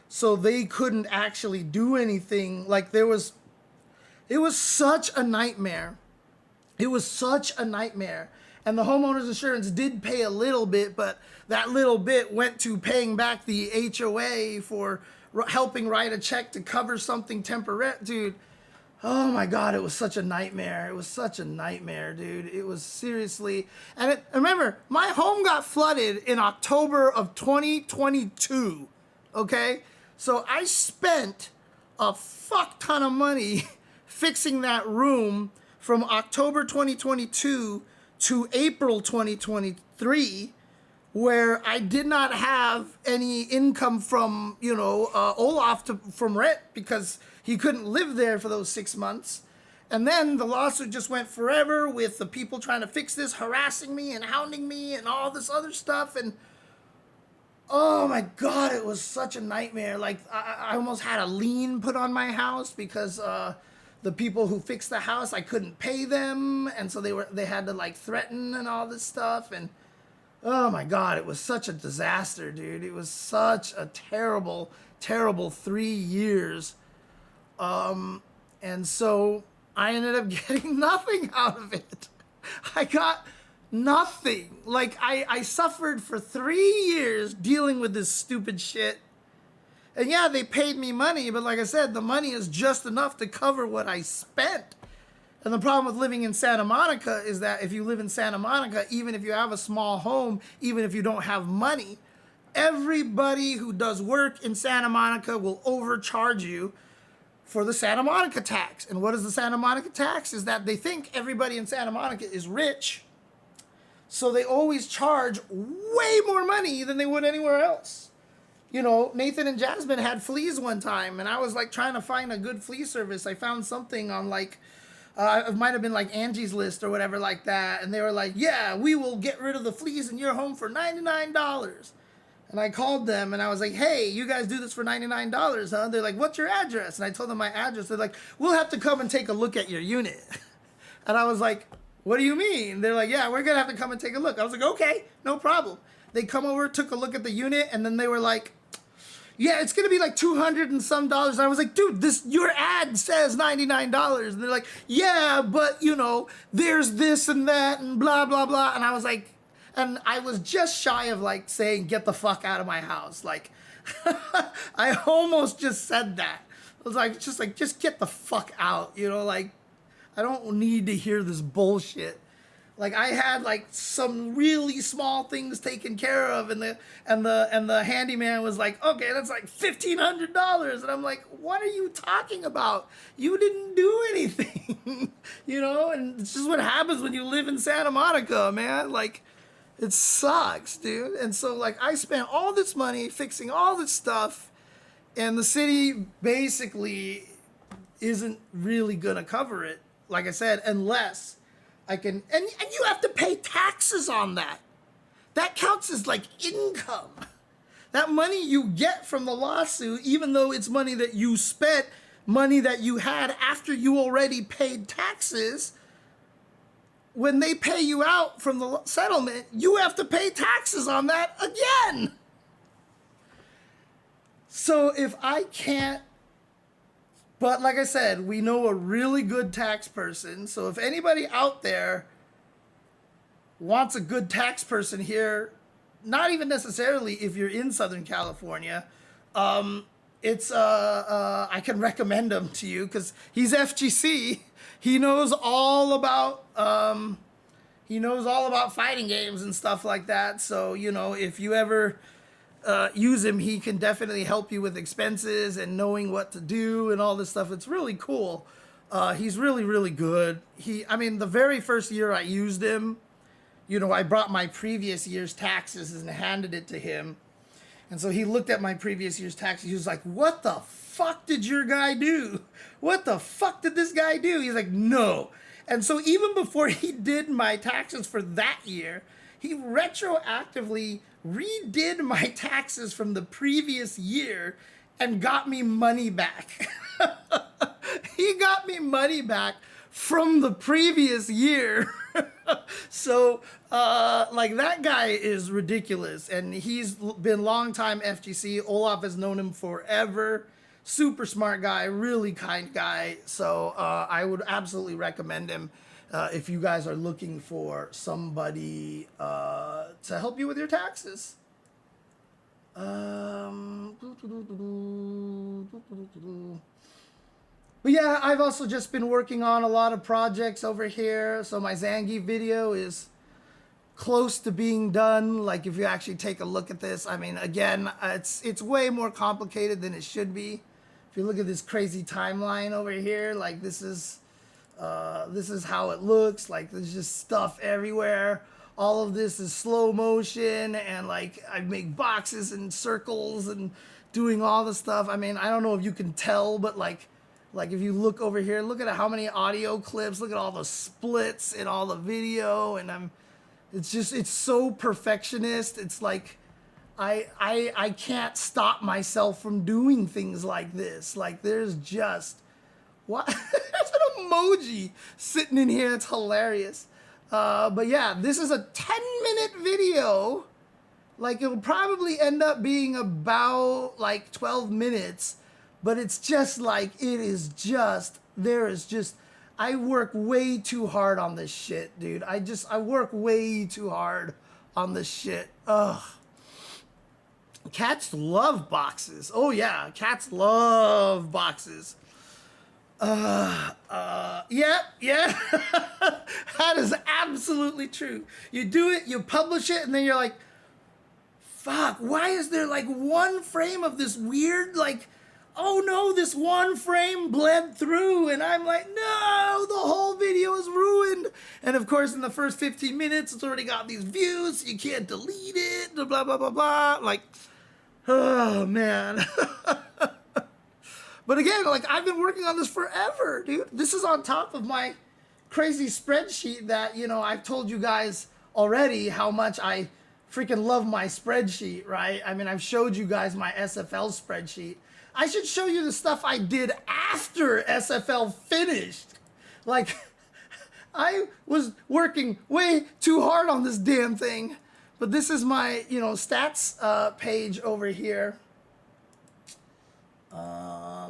So they couldn't actually do anything. Like it was such a nightmare. It was such a nightmare. And the homeowner's insurance did pay a little bit, but that little bit went to paying back the HOA for helping write a check to cover something temporary. Dude, oh my God, it was such a nightmare. It was such a nightmare, dude. It was seriously. And remember, my home got flooded in October of 2022, okay? So I spent a fuck ton of money fixing that room from October 2022 to April 2023, where I did not have any income from, you know, Olaf from rent because he couldn't live there for those 6 months. And then the lawsuit just went forever with the people trying to fix this, harassing me and hounding me and all this other stuff. And oh my God, it was such a nightmare. Like I almost had a lien put on my house because the people who fixed the house, I couldn't pay them. And so they had to like threaten and all this stuff. And oh my God, it was such a disaster, dude. It was such a terrible, terrible 3 years. And so I ended up getting nothing out of it. I got nothing. Like I suffered for 3 years dealing with this stupid shit. And yeah, they paid me money, but like I said, the money is just enough to cover what I spent. And the problem with living in Santa Monica is that if you live in Santa Monica, even if you have a small home, even if you don't have money, everybody who does work in Santa Monica will overcharge you for the Santa Monica tax. And what is the Santa Monica tax? Is that they think everybody in Santa Monica is rich, so they always charge way more money than they would anywhere else. You know, Nathan and Jasmine had fleas one time, and I was like trying to find a good flea service. I found something on like, it might have been like Angie's List or whatever like that. And they were like, yeah, we will get rid of the fleas in your home for $99. And I called them and I was like, hey, you guys do this for $99, huh? They're like, what's your address? And I told them my address. They're like, we'll have to come and take a look at your unit. And I was like, what do you mean? They're like, yeah, we're going to have to come and take a look. I was like, okay, no problem. They come over, took a look at the unit, and then they were like, yeah, it's going to be like $200 and some dollars. And I was like, dude, your ad says $99. And they're like, yeah, but, you know, there's this and that and blah, blah, blah. And I was like, and I was just shy of like saying, get the fuck out of my house. Like, I almost just said that. was like, just get the fuck out, you know, like, I don't need to hear this bullshit. Like, I had like some really small things taken care of, and the handyman was like, okay, that's like $1,500, and I'm like, what are you talking about? You didn't do anything, you know. And it's just what happens when you live in Santa Monica, man. Like, it sucks, dude. And so like, I spent all this money fixing all this stuff, and the city basically isn't really gonna cover it. Like I said, unless I can, and you have to pay taxes on that. That counts as like income. That money you get from the lawsuit, even though it's money that you spent, money that you had after you already paid taxes, when they pay you out from the settlement, you have to pay taxes on that again. So if I can't, but like I said, we know a really good tax person. So if anybody out there wants a good tax person here, not even necessarily if you're in Southern California, I can recommend him to you because he's FGC. He knows all about fighting games and stuff like that. So, you know, if you ever use him, he can definitely help you with expenses and knowing what to do and all this stuff. It's really cool. He's really, really good. The very first year I used him, you know, I brought my previous year's taxes and handed it to him. And so he looked at my previous year's taxes. He was like, what the fuck did your guy do? What the fuck did this guy do? He's like, no. And so even before he did my taxes for that year, he retroactively redid my taxes from the previous year and got me money back. He got me money back from the previous year. So, like, that guy is ridiculous. And he's been longtime FGC. Olaf has known him forever. Super smart guy, really kind guy. So, I would absolutely recommend him. If you guys are looking for somebody to help you with your taxes. But yeah, I've also just been working on a lot of projects over here. So my Zangief video is close to being done. Like, if you actually take a look at this, I mean, again, it's way more complicated than it should be. If you look at this crazy timeline over here, like, this is how it looks. Like, there's just stuff everywhere. All of this is slow motion, and like, I make boxes and circles and doing all the stuff. I mean, I don't know if you can tell, but like if you look over here, look at how many audio clips, look at all the splits in all the video, and it's so perfectionist. It's like, I can't stop myself from doing things like this. Like, there's just, what? There's an emoji sitting in here. It's hilarious. But yeah, this is a 10-minute video. Like, it'll probably end up being about like 12 minutes, but it's just like, I work way too hard on this shit, dude. I work way too hard on this shit. Ugh. Cats love boxes. Oh yeah, cats love boxes. Yeah. That is absolutely true. You do it, you publish it, and then you're like, fuck, why is there like one frame of this weird, like, oh no, this one frame bled through, and I'm like, no, the whole video is ruined. And of course, in the first 15 minutes, it's already got these views, so you can't delete it, blah, blah, blah, blah. Like, oh man. But again, like, I've been working on this forever, dude. This is on top of my crazy spreadsheet that, you know, I've told you guys already how much I freaking love my spreadsheet, right? I mean, I've showed you guys my SFL spreadsheet. I should show you the stuff I did after SFL finished. Like, I was working way too hard on this damn thing. But this is my, you know, stats page over here.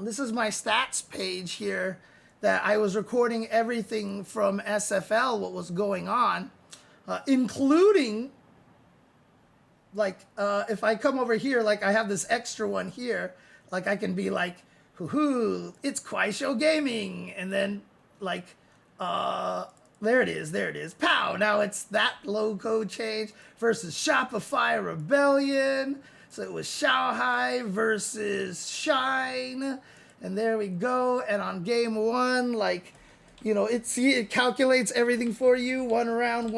This is my stats page here that I was recording everything from SFL, what was going on, including, like, if I come over here, like, I have this extra one here, like, I can be like, hoo-hoo, it's Kuaishou Gaming. And then, like, there it is, there it is. Pow! Now it's that logo change versus Shopify Rebellion. So it was Xiaohai versus Shine. And there we go. And on game one, like, you know, it calculates everything for you. One round.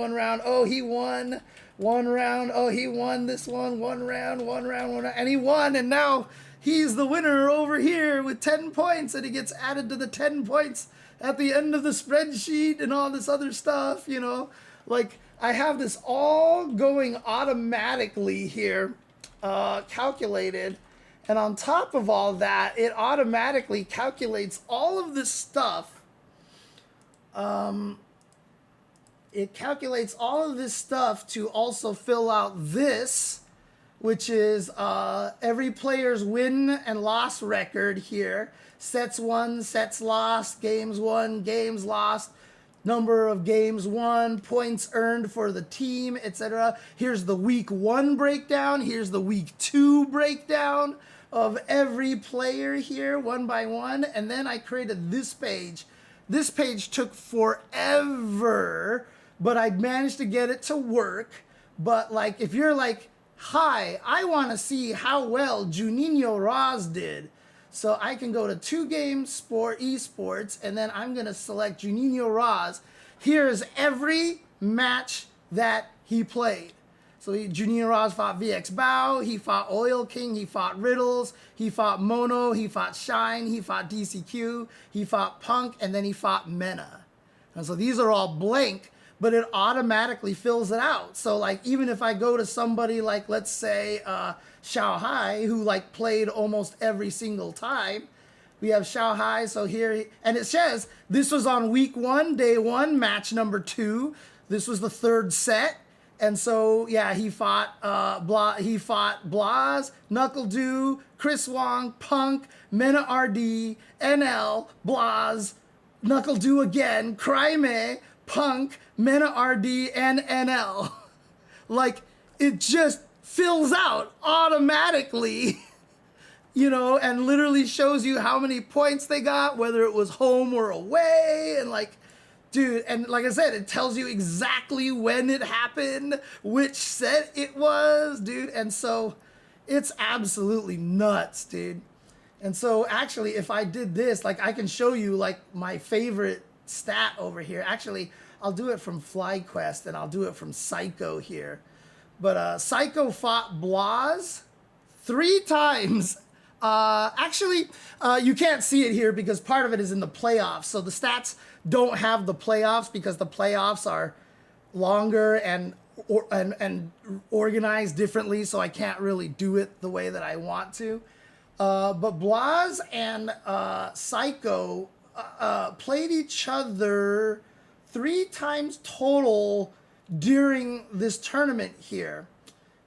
Oh, he won. 1 round. Oh, he won this one. 1 round. And he won. And now he's the winner over here with 10 points. And he gets added to the 10 points at the end of the spreadsheet and all this other stuff, you know. Like, I have this all going automatically here, calculated. And on top of all that, it automatically calculates all of this stuff. It calculates all of this stuff to also fill out this, which is every player's win and loss record here. Sets won, sets lost, games won, games lost, number of games won, points earned for the team, etc. Here's the week 1 breakdown. Here's the week 2 breakdown of every player here, one by one. And then I created this page. This page took forever, but I managed to get it to work. But like, if you're like, hi, I want to see how well Juninho Raz did. So I can go to 2Game Sport Esports, and then I'm going to select Juninho Raz. Here's every match that he played. So Juninho Raz fought VX Bao, he fought Oil King, he fought Riddles, he fought Mono, he fought Shine, he fought DCQ, he fought Punk, and then he fought Mena. And so these are all blank, but it automatically fills it out. So like, even if I go to somebody like, let's say, Xiaohai, who like played almost every single time, we have Xiaohai, so here, and it says, this was on week 1, day 1, match number 2. This was the 3rd set. And so, yeah, he fought Blaz, NuckleDu, Chris Wong, Punk, Mena RD, NL, Blaz, NuckleDu again, Cryme, Punk, Mena RD, and NL. Like, it just fills out automatically, you know, and literally shows you how many points they got, whether it was home or away, and like, dude, and like I said, it tells you exactly when it happened, which set it was, dude. And so it's absolutely nuts, dude. And so actually, if I did this, like I can show you like my favorite stat over here. Actually, I'll do it from FlyQuest and I'll do it from Psycho here. But Psycho fought Blaz 3 times. Actually, you can't see it here because part of it is in the playoffs. So the stats don't have the playoffs because the playoffs are longer and organized differently. So I can't really do it the way that I want to. But Blaz and Psycho played each other 3 times total during this tournament here.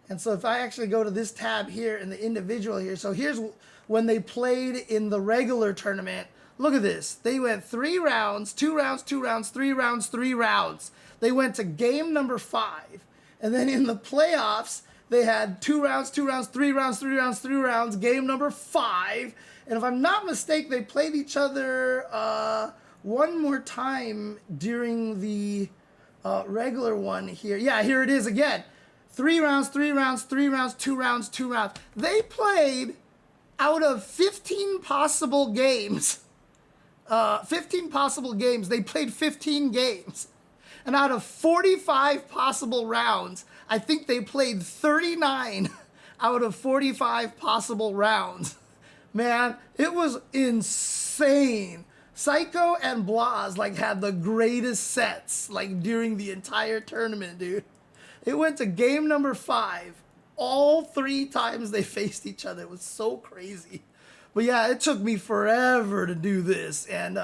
And so if I actually go to this tab here in the individual here, so here's when they played in the regular tournament. Look at this. They went 3 rounds, 2 rounds, 2 rounds, 3 rounds, 3 rounds. They went to game number 5. And then in the playoffs, they had 2 rounds, 2 rounds, 3 rounds, 3 rounds, 3 rounds, game number 5. And if I'm not mistaken, they played each other one more time during the regular one here. Yeah, here it is again. 3 rounds, 3 rounds, 3 rounds, 2 rounds, 2 rounds. They played out of 15 possible games. 15 possible games. They played 15 games. And out of 45 possible rounds, I think they played 39 out of 45 possible rounds. Man, it was insane. Psycho and Blaz like had the greatest sets like during the entire tournament, dude. It went to game number 5. All 3 times they faced each other. It was so crazy. But yeah, it took me forever to do this. And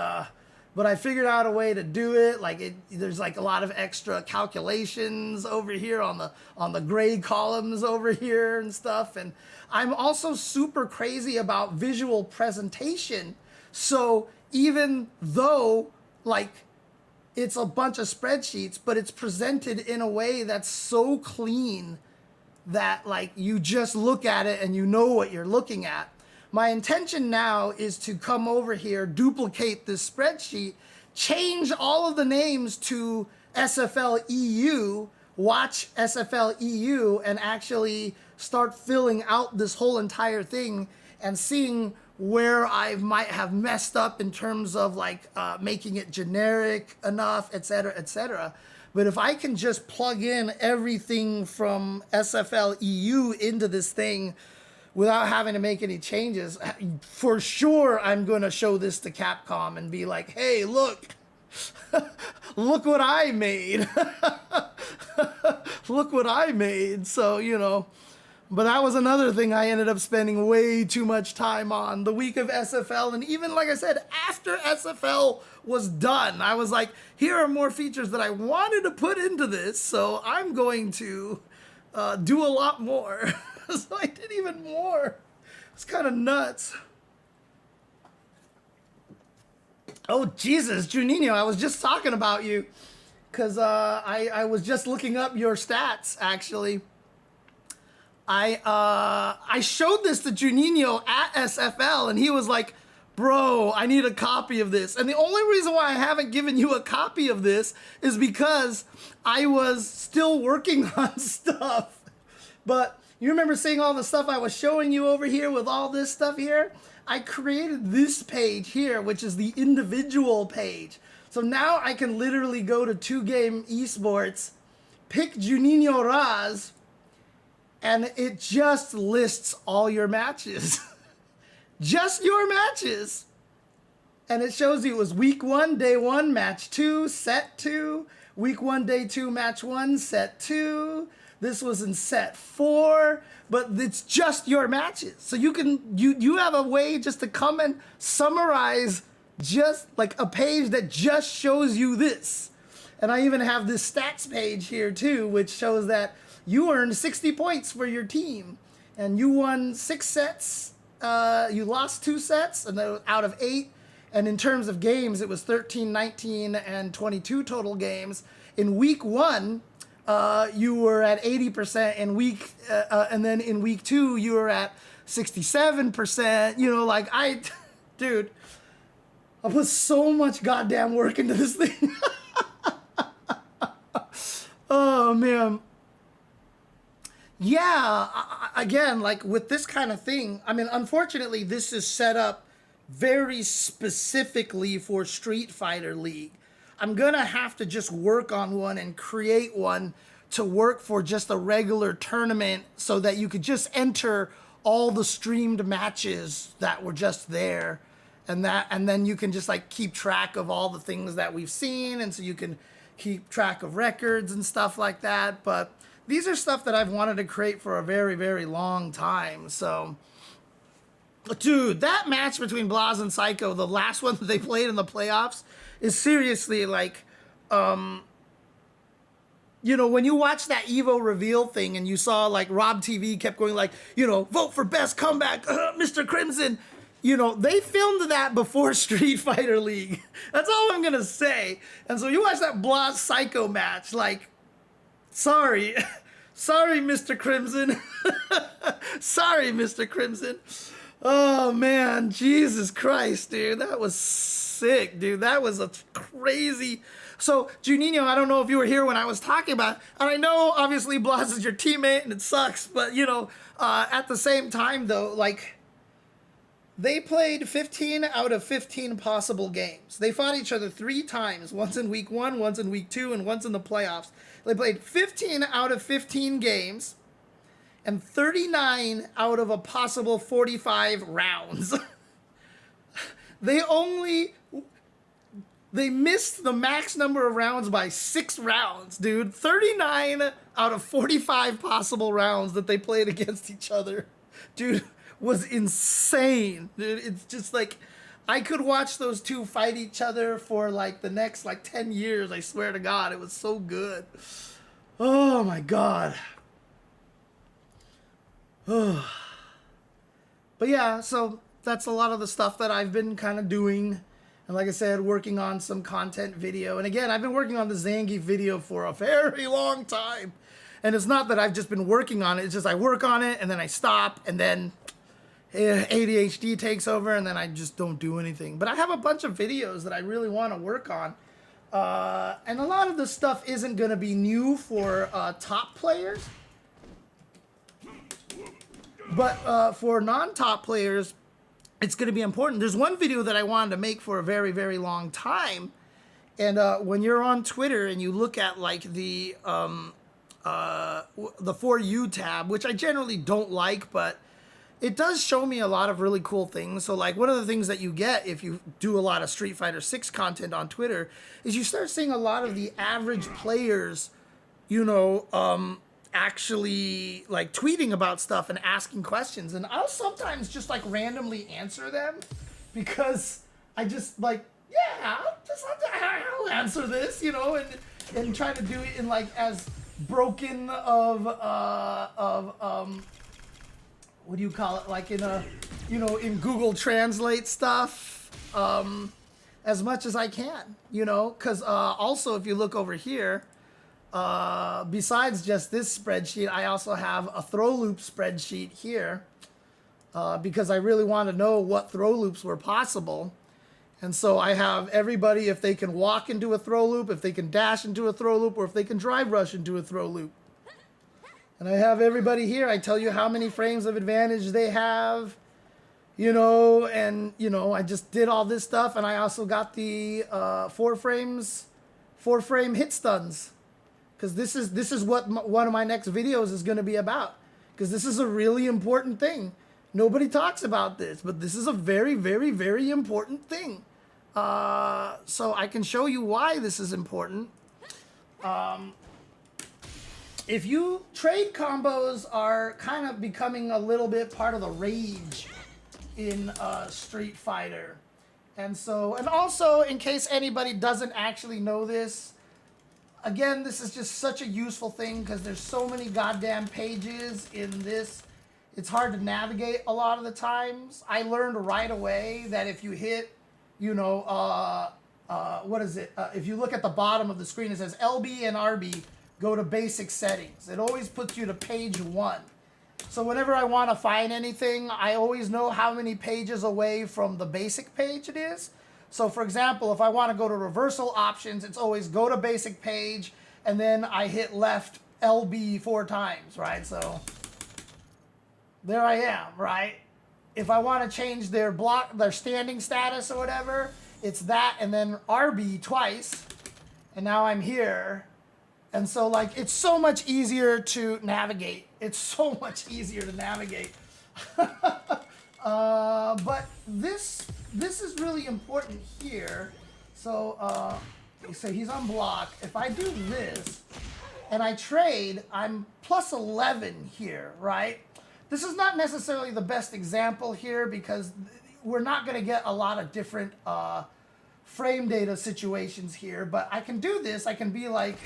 but I figured out a way to do it. Like there's like a lot of extra calculations over here on the gray columns over here and stuff. And I'm also super crazy about visual presentation. So even though like it's a bunch of spreadsheets, but it's presented in a way that's so clean that like you just look at it and you know what you're looking at. my intention now is to come over here, duplicate this spreadsheet, change all of the names to SFL EU, watch SFL EU, and actually start filling out this whole entire thing and seeing where I might have messed up in terms of like making it generic enough, etc., etc. But if I can just plug in everything from SFL EU into this thing without having to make any changes, for sure I'm going to show this to Capcom and be like, hey, look, look what I made. Look what I made. So, you know, but that was another thing I ended up spending way too much time on the week of SFL. And even, like I said, after SFL was done, I was like, here are more features that I wanted to put into this. So I'm going to do a lot more. So I did even more. It's kind of nuts. Oh, Jesus, Juninho, I was just talking about you. Because I was just looking up your stats, actually. I showed this to Juninho at SFL, and he was like, bro, I need a copy of this. And the only reason why I haven't given you a copy of this is because I was still working on stuff. But you remember seeing all the stuff I was showing you over here with all this stuff here? I created this page here, which is the individual page. So now I can literally go to 2Game Esports, pick Juninho Raz, and it just lists all your matches. Just your matches. And it shows you it was week 1, day 1, match 2, set 2. Week 1, day 2, match 1, set 2. This was in set 4. But it's just your matches. So you have a way just to come and summarize just like a page that just shows you this. And I even have this stats page here too, which shows that you earned 60 points for your team, and you won 6 sets. You lost 2 sets, and out of 8. And in terms of games, it was 13, 19, and 22 total games. In week 1, you were at 80%. And then in week 2, you were at 67%. You know, like dude, I put so much goddamn work into this thing. Oh man. Yeah, again, like with this kind of thing, I mean, unfortunately, this is set up very specifically for Street Fighter League. I'm going to have to just work on one and create one to work for just a regular tournament so that you could just enter all the streamed matches that were just there. And then you can just like keep track of all the things that we've seen. And so you can keep track of records and stuff like that. But these are stuff that I've wanted to create for a very, very long time. So, dude, that match between Blaz and Psycho, the last one that they played in the playoffs, is seriously like, you know, when you watch that Evo reveal thing and you saw like Rob TV kept going like, you know, vote for best comeback, Mr. Crimson. You know, they filmed that before Street Fighter League. That's all I'm going to say. And so you watch that Blaz Psycho match, like, sorry. Sorry, Mr. Crimson. Sorry, Mr. Crimson. Oh, man. Jesus Christ, dude. That was sick, dude. That was a crazy... So, Juninho, I don't know if you were here when I was talking about it. And I know, obviously, Blaz is your teammate and it sucks. But, you know, at the same time, though, like... They played 15 out of 15 possible games. They fought each other 3 times, once in week 1, once in week 2, and once in the playoffs. They played 15 out of 15 games and 39 out of a possible 45 rounds. They missed the max number of rounds by 6 rounds, dude. 39 out of 45 possible rounds that they played against each other. Dude, was insane, dude. It's just like I could watch those two fight each other for like the next like 10 years. I swear to God, it was so good. Oh my God. But yeah, so that's a lot of the stuff that I've been kind of doing. And like I said, working on some content video. And again, I've been working on the Zangief video for a very long time. And it's not that I've just been working on it. It's just I work on it and then I stop and then ADHD takes over and then I just don't do anything. But I have a bunch of videos that I really want to work on. And a lot of the stuff isn't going to be new for top players. But for non-top players, it's going to be important. There's one video that I wanted to make for a very, very long time. And when you're on Twitter and you look at like the For You tab, which I generally don't like, but it does show me a lot of really cool things. So like one of the things that you get if you do a lot of Street Fighter 6 content on Twitter is you start seeing a lot of the average players, you know, actually like tweeting about stuff and asking questions. And I'll sometimes just like randomly answer them because I just like, yeah, I'll answer this, you know, and try to do it in like as broken of what do you call it? Like in a, you know, in Google Translate stuff, as much as I can, you know, because also if you look over here, besides just this spreadsheet, I also have a throw loop spreadsheet here because I really want to know what throw loops were possible. And so I have everybody, if they can walk into a throw loop, if they can dash into a throw loop, or if they can drive rush into a throw loop. And I have everybody here. I tell you how many frames of advantage they have, you know, and, you know, I just did all this stuff. And I also got the 4-frame hit stuns. Because this is what one of my next videos is going to be about. Because this is a really important thing. Nobody talks about this, but this is a very, very, very important thing. So I can show you why this is important. If you trade combos are kind of becoming a little bit part of the rage in Street Fighter. And so, and also in case anybody doesn't actually know this, again, this is just such a useful thing because there's so many goddamn pages in this. It's hard to navigate a lot of the times. I learned right away that if you hit, you know, what is it? If you look at the bottom of the screen, it says LB and RB, go to basic settings. It always puts you to page 1. So whenever I want to find anything, I always know how many pages away from the basic page it is. So for example, if I want to go to reversal options, it's always go to basic page, and then I hit left LB 4 times, right? So there I am, right? If I want to change their standing status or whatever, it's that and then RB twice, and now I'm here. And so like it's so much easier to navigate. It's so much easier to navigate. But this is really important here. So so he's on block. If I do this and I trade, I'm plus 11 here, right? This is not necessarily the best example here because we're not going to get a lot of different frame data situations here, but I can do this. I can be like,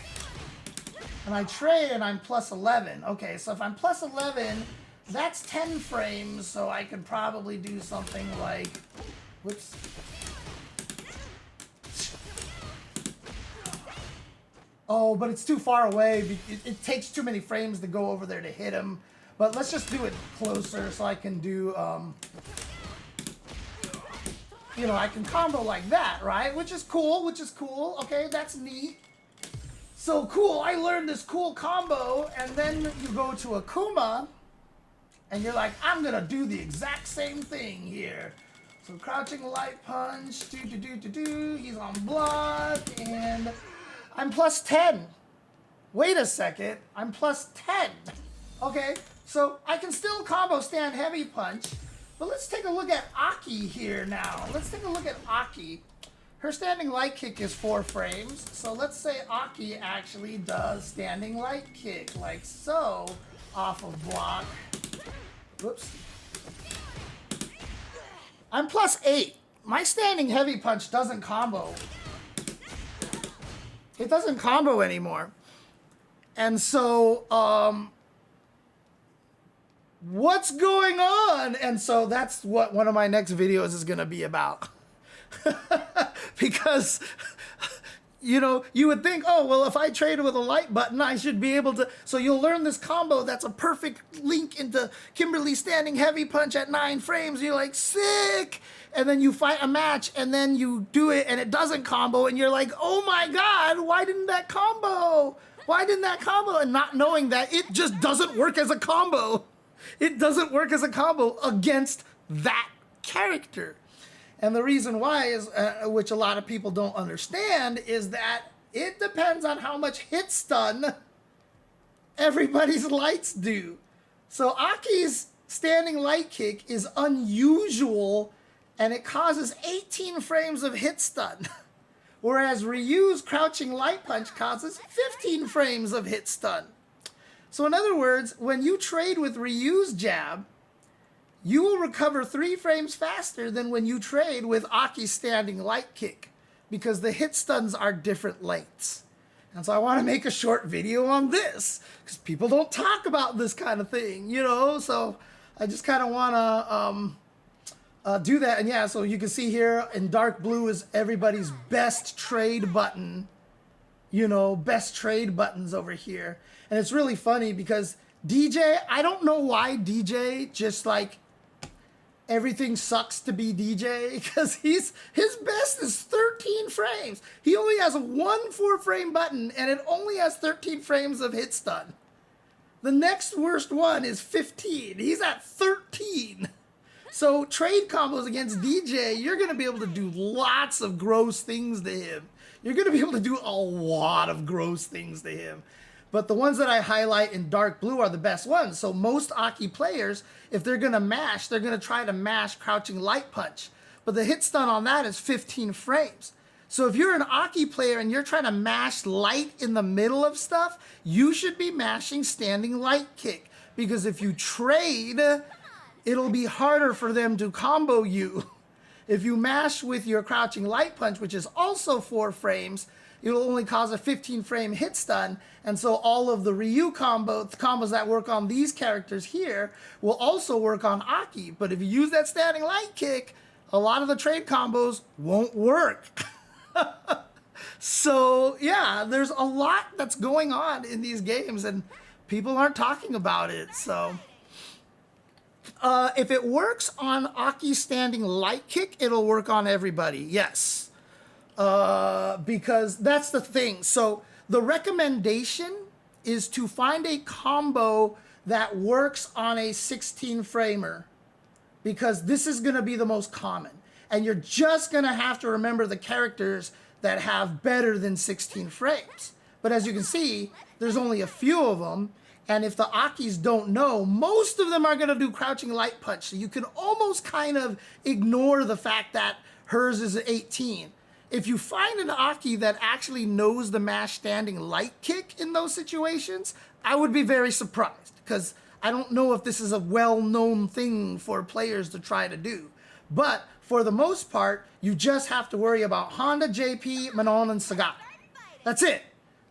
and I trade and I'm plus 11. Okay, so if I'm plus 11, that's 10 frames, so I could probably do something like, whoops. Oh, but it's too far away. It takes too many frames to go over there to hit him. But let's just do it closer so I can do, you know, I can combo like that, right? Which is cool, Okay, that's neat. So cool, I learned this cool combo, and then you go to Akuma, and you're like, I'm gonna do the exact same thing here. So crouching light punch, he's on block, and I'm plus 10. Wait a second, I'm plus 10. Okay, so I can still combo stand heavy punch, but let's take a look at Aki here now. Let's take a look at Aki. Her standing light kick is 4 frames, so let's say Aki actually does standing light kick, like so, off of block. Whoops. I'm plus 8. My standing heavy punch doesn't combo. It doesn't combo anymore. And so, what's going on? And so that's what one of my next videos is going to be about. Because You know, you would think, oh, well, if I trade with a light button, I should be able to. So you'll learn this combo that's a perfect link into Kimberly standing heavy punch at 9 frames. You're like, sick. And then you fight a match and then you do it and it doesn't combo. And you're like, oh my God, why didn't that combo? Why didn't that combo? And not knowing that it just doesn't work as a combo. It doesn't work as a combo against that character. And the reason why is, which a lot of people don't understand, is that it depends on how much hit stun everybody's lights do. So Aki's standing light kick is unusual, and it causes 18 frames of hit stun. Whereas Ryu's crouching light punch causes 15 frames of hit stun. So in other words, when you trade with Ryu's jab, you will recover 3 frames faster than when you trade with Aki's standing light kick, because the hit stuns are different lengths. And so I want to make a short video on this, because people don't talk about this kind of thing, you know? So I just kind of want to do that. And yeah, so you can see here in dark blue is everybody's best trade button, you know, best trade buttons over here. And it's really funny because DJ, I don't know why DJ just like, everything sucks to be DJ, because his best is 13 frames. He only has one 4-frame button and it only has 13 frames of hit stun. The next worst one is 15. He's at 13. So trade combos against DJ, you're going to be able to do lots of gross things to him. You're going to be able to do a lot of gross things to him. But the ones that I highlight in dark blue are the best ones. So most Aki players, if they're going to mash, they're going to try to mash crouching light punch. But the hit stun on that is 15 frames. So if you're an Aki player and you're trying to mash light in the middle of stuff, you should be mashing standing light kick. Because if you trade, it'll be harder for them to combo you. If you mash with your crouching light punch, which is also 4 frames, it'll only cause a 15-frame hit stun, and so all of the Ryu combos that work on these characters here will also work on Aki. But if you use that standing light kick, a lot of the trade combos won't work. So yeah, there's a lot that's going on in these games, and people aren't talking about it. So if it works on Aki's standing light kick, it'll work on everybody. Yes. Because that's the thing. So the recommendation is to find a combo that works on a 16-framer, because this is going to be the most common. And you're just going to have to remember the characters that have better than 16 frames. But as you can see, there's only a few of them. And if the Akis don't know, most of them are going to do crouching light punch. So you can almost kind of ignore the fact that hers is 18. If you find an Aki that actually knows the mash standing light kick in those situations, I would be very surprised, because I don't know if this is a well-known thing for players to try to do. But for the most part, you just have to worry about Honda, JP, Manon, and Sagat. That's it.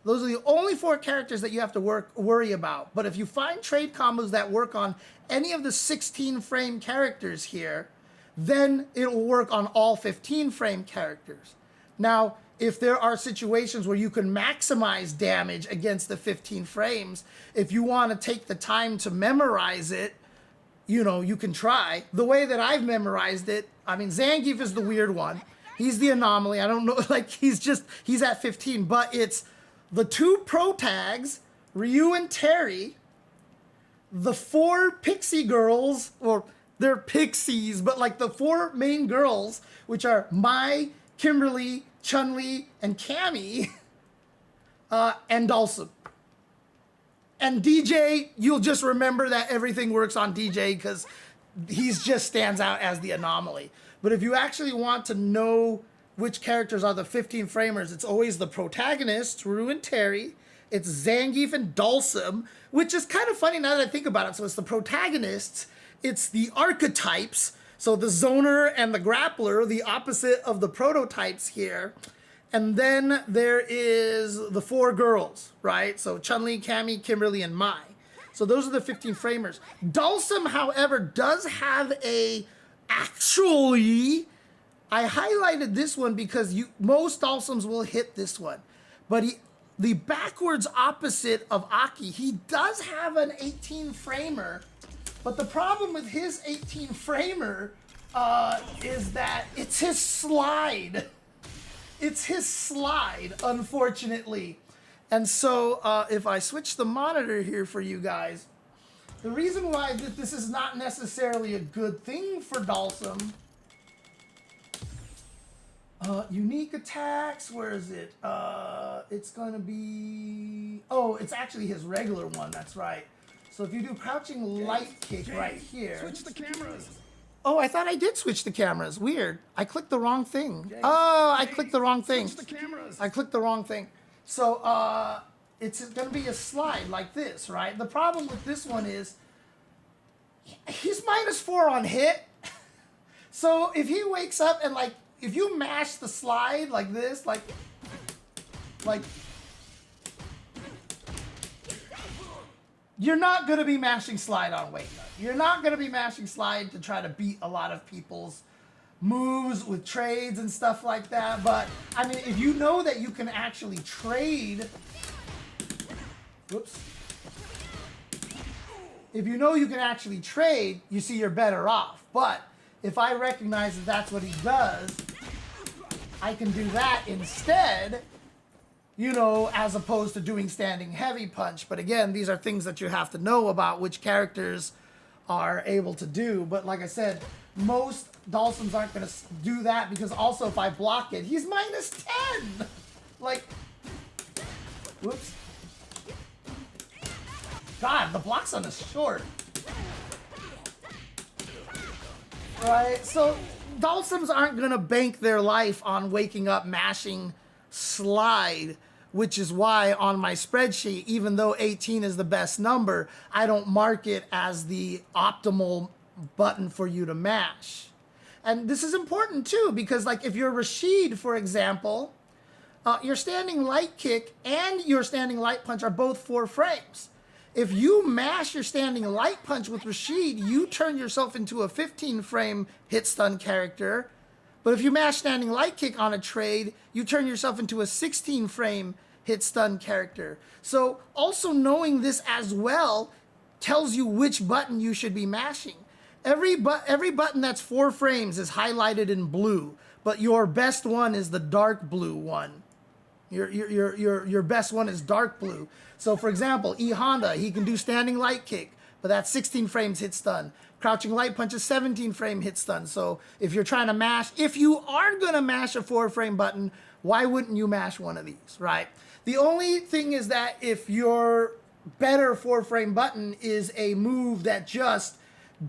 Those are the only 4 characters that you have to worry about. But if you find trade combos that work on any of the 16-frame characters here, then it will work on all 15-frame characters. Now, if there are situations where you can maximize damage against the 15 frames, if you want to take the time to memorize it, you know, you can try. The way that I've memorized it, I mean, Zangief is the weird one. He's the anomaly. I don't know, like, he's at 15, but it's the 2 pro tags, Ryu and Terry, the 4 pixie girls, or they're pixies, but like the 4 main girls, which are Mai, Kimberly, Chun-Li, and Cammy, and Dhalsim. And DJ, you'll just remember that everything works on DJ because he just stands out as the anomaly. But if you actually want to know which characters are the 15 framers, it's always the protagonists, Ryu and Terry. It's Zangief and Dhalsim, which is kind of funny now that I think about it. So it's the protagonists, it's the archetypes. So the zoner and the grappler, the opposite of the prototypes here. And then there is the 4 girls, right? So Chun-Li, Cammy, Kimberly, and Mai. So those are the 15 framers. Dhalsim, however, does have a actually I highlighted this one because most Dhalsims will hit this one. But the backwards opposite of Aki, he does have an 18 framer. But the problem with his 18 framer is that it's his slide. It's his slide, unfortunately. And so if I switch the monitor here for you guys, the reason why this is not necessarily a good thing for Dhalsim, unique attacks, where is it? It's going to be, oh, it's actually his regular one, that's right. So if you do crouching light kick right here. Switch the cameras. Oh, I thought I did switch the cameras. Weird. I clicked the wrong thing. Oh, I clicked the wrong thing. Switch the cameras. I clicked the wrong thing. So, it's going to be a slide like this, right? The problem with this one is he's -4 on hit. So if he wakes up and like, if you mash the slide like this, like, you're not going to be mashing slide on wake up. You're not going to be mashing slide to try to beat a lot of people's moves with trades and stuff like that. But, I mean, if you know that you can actually trade... Whoops. If you know you can actually trade, you see you're better off. But if I recognize that that's what he does, I can do that instead, you know, as opposed to doing standing heavy punch. But again, these are things that you have to know about which characters are able to do. But like I said, most Dhalsims aren't going to do that because also if I block it, he's -10. Like, whoops. God, the blocks on is short. Right, so Dhalsims aren't going to bank their life on waking up mashing slide, which is why on my spreadsheet, even though 18 is the best number, I don't mark it as the optimal button for you to mash. And this is important too, because like if you're Rashid, for example, your standing light kick and your standing light punch are both 4 frames. If you mash your standing light punch with Rashid, you turn yourself into a 15 frame hit stun character. But if you mash standing light kick on a trade, you turn yourself into a 16 frame hit stun character. So also knowing this as well tells you which button you should be mashing. Every button that's 4 frames is highlighted in blue, but your best one is the dark blue one. Your best one is dark blue. So for example, E Honda, he can do standing light kick, but that's 16 frames hit stun. Crouching light punch is 17 frame hit stun. So if you're trying to mash, if you are gonna mash a 4 frame button, why wouldn't you mash one of these, right? The only thing is that if your better 4 frame button is a move that just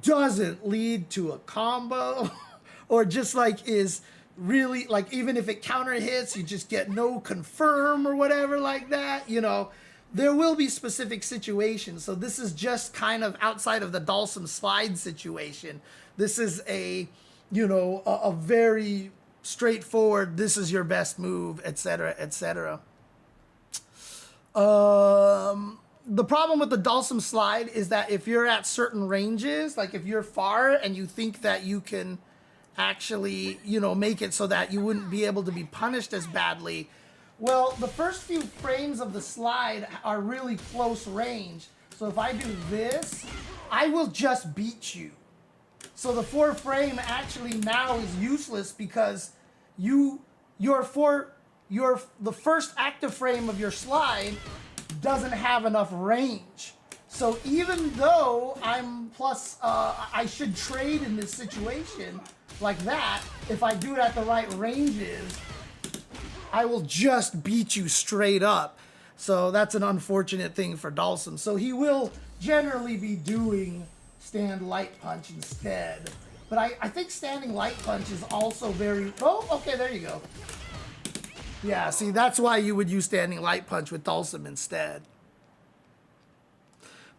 doesn't lead to a combo or just like is really like, even if it counter hits, you just get no confirm or whatever like that, you know, there will be specific situations. So this is just kind of outside of the Dhalsim slide situation. This is a, you know, a very straightforward, this is your best move, etc., etc. The problem with the Dhalsim slide is that if you're at certain ranges, like if you're far and you think that you can actually, you know, make it so that you wouldn't be able to be punished as badly, well, the first few frames of the slide are really close range. So if I do this, I will just beat you. So the 4 frame actually now is useless because the first active frame of your slide doesn't have enough range. So even though I'm plus, I should trade in this situation like that, if I do it at the right ranges, I will just beat you straight up. So that's an unfortunate thing for Dhalsim. So he will generally be doing stand light punch instead. But I think standing light punch is also very, oh, okay, there you go. Yeah, see, that's why you would use standing light punch with Dhalsim instead.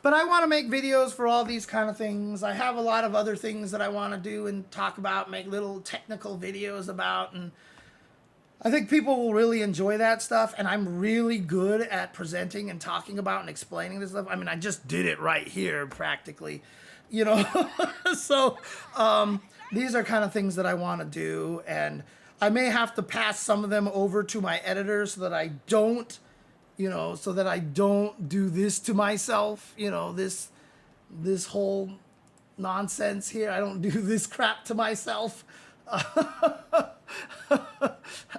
But I want to make videos for all these kind of things. I have a lot of other things that I want to do and talk about, make little technical videos about, and I think people will really enjoy that stuff, and I'm really good at presenting and talking about and explaining this stuff. I mean, I just did it right here, practically. you know. So these are kind of things that I want to do, and I may have to pass some of them over to my editor so that I don't, so that I don't do this to myself, this whole nonsense here. I don't do this crap to myself.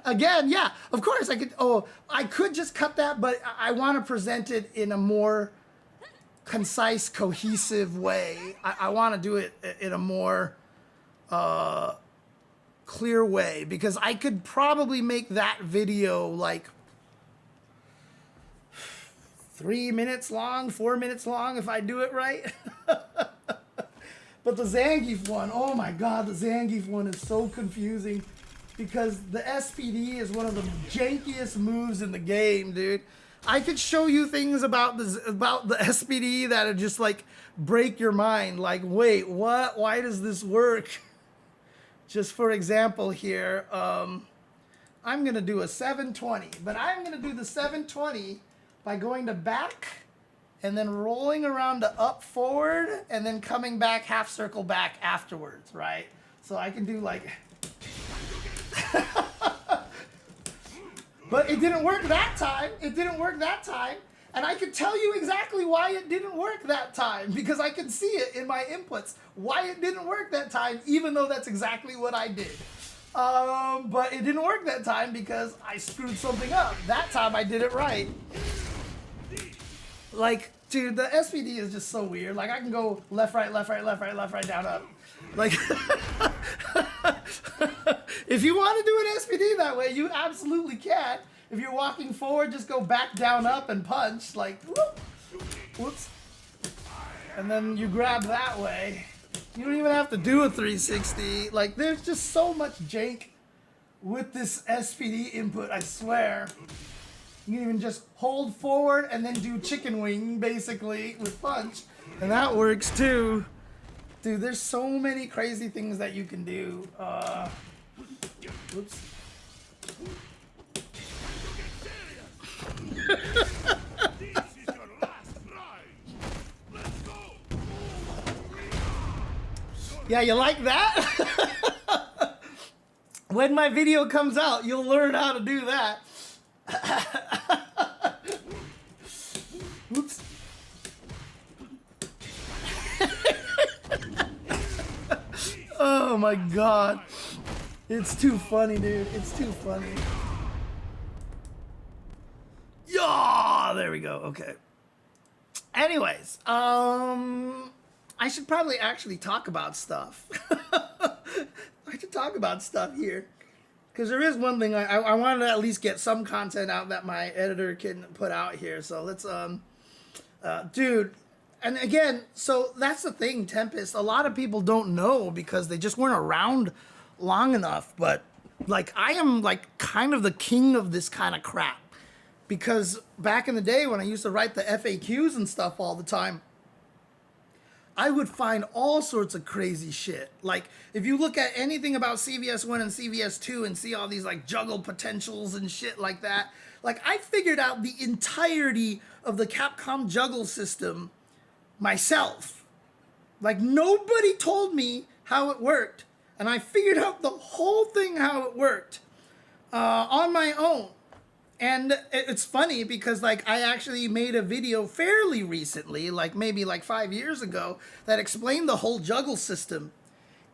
Again, yeah, of course I could just cut that, but I want to present it in a more concise, cohesive way. I want to do it in a more clear way, because I could probably make that video like 3 minutes long, 4 minutes long if I do it right. But the Zangief one, oh my god, the Zangief one is so confusing, because the SPD is one of the jankiest moves in the game, dude. I could show you things about the SPD that are just like break your mind. Like, wait, what? Why does this work? Just for example here, I'm going to do a 720. But I'm going to do the 720 by going to back and then rolling around to up forward and then coming back, half circle back afterwards, right? So I can do like... But it didn't work that time. It didn't work that time. And I could tell you exactly why it didn't work that time, because I could see it in my inputs, why it didn't work that time, even though that's exactly what I did. But it didn't work that time because I screwed something up. That time I did it right. Like, dude, the SPD is just so weird. Like, I can go left, right, left, right, left, right, left, right, down, up. Like, if you want to do an SPD that way, you absolutely can. If you're walking forward, just go back, down, up, and punch. Like, whoop, whoops. And then you grab that way. You don't even have to do a 360. Like, there's just so much jank with this SPD input, I swear. You can even just hold forward and then do chicken wing, basically, with punch. And that works, too. Dude, there's so many crazy things that you can do. Whoops. Yeah, you like that? When my video comes out, you'll learn how to do that. Oops. Oh my god. It's too funny, dude. It's too funny. Yeah, there we go. Okay. Anyways, I should probably actually talk about stuff. I should talk about stuff here. Because there is one thing I wanted to at least get some content out that my editor can put out here. So let's, dude, and again, so that's the thing, Tempest. A lot of people don't know because they just weren't around long enough. But, like, I am, like, kind of the king of this kind of crap. Because back in the day when I used to write the FAQs and stuff all the time, I would find all sorts of crazy shit. Like, if you look at anything about CVS1 and CVS2 and see all these, like, juggle potentials and shit like that, like, I figured out the entirety of the Capcom juggle system myself. Like, nobody told me how it worked. And I figured out the whole thing how it worked on my own. And it's funny because, like, I actually made a video fairly recently, like maybe like 5 years ago, that explained the whole juggle system.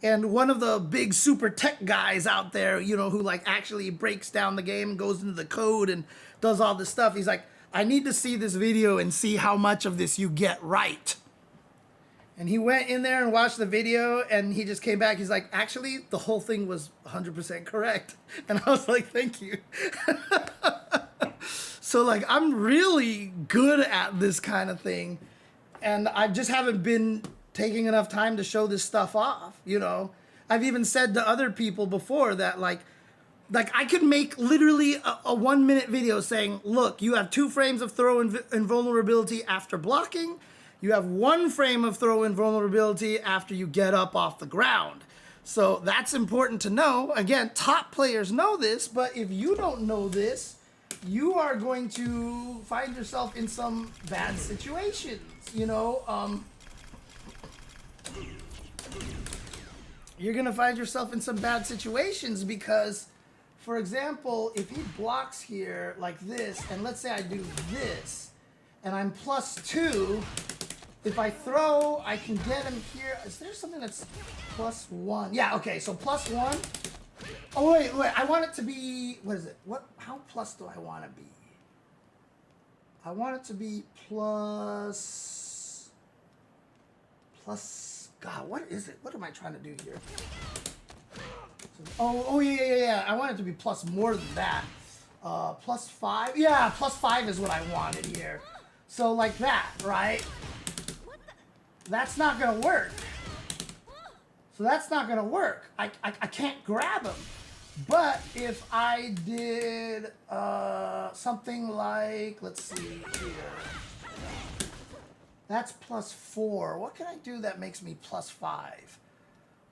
And one of the big super tech guys out there, you know, who like actually breaks down the game and goes into the code and does all this stuff, he's like, I need to see this video and see how much of this you get right. And he went in there and watched the video, and he just came back. He's like, actually, the whole thing was 100% correct. And I was like, thank you. So, like, I'm really good at this kind of thing. And I just haven't been taking enough time to show this stuff off, you know. I've even said to other people before that, like I could make literally a 1 minute video saying, look, you have 2 frames of throw invulnerability after blocking. You have 1 frame of throw invulnerability after you get up off the ground. So that's important to know. Again, top players know this, but if you don't know this, you are going to find yourself in some bad situations, you know. you're going to find yourself in some bad situations because, for example, if he blocks here like this, and let's say I do this, and I'm +2, if I throw, I can get him here. Is there something that's +1? Yeah, okay, so +1. Oh, wait, I want it to be, what is it? How plus do I want to be? I want it to be plus, God, what is it? What am I trying to do here? Oh, yeah. I want it to be plus more than that. +5. Yeah, +5 is what I wanted here. So like that, right? That's not gonna work. So that's not gonna work. I can't grab him. But if I did something like, let's see here. That's +4. What can I do that makes me +5?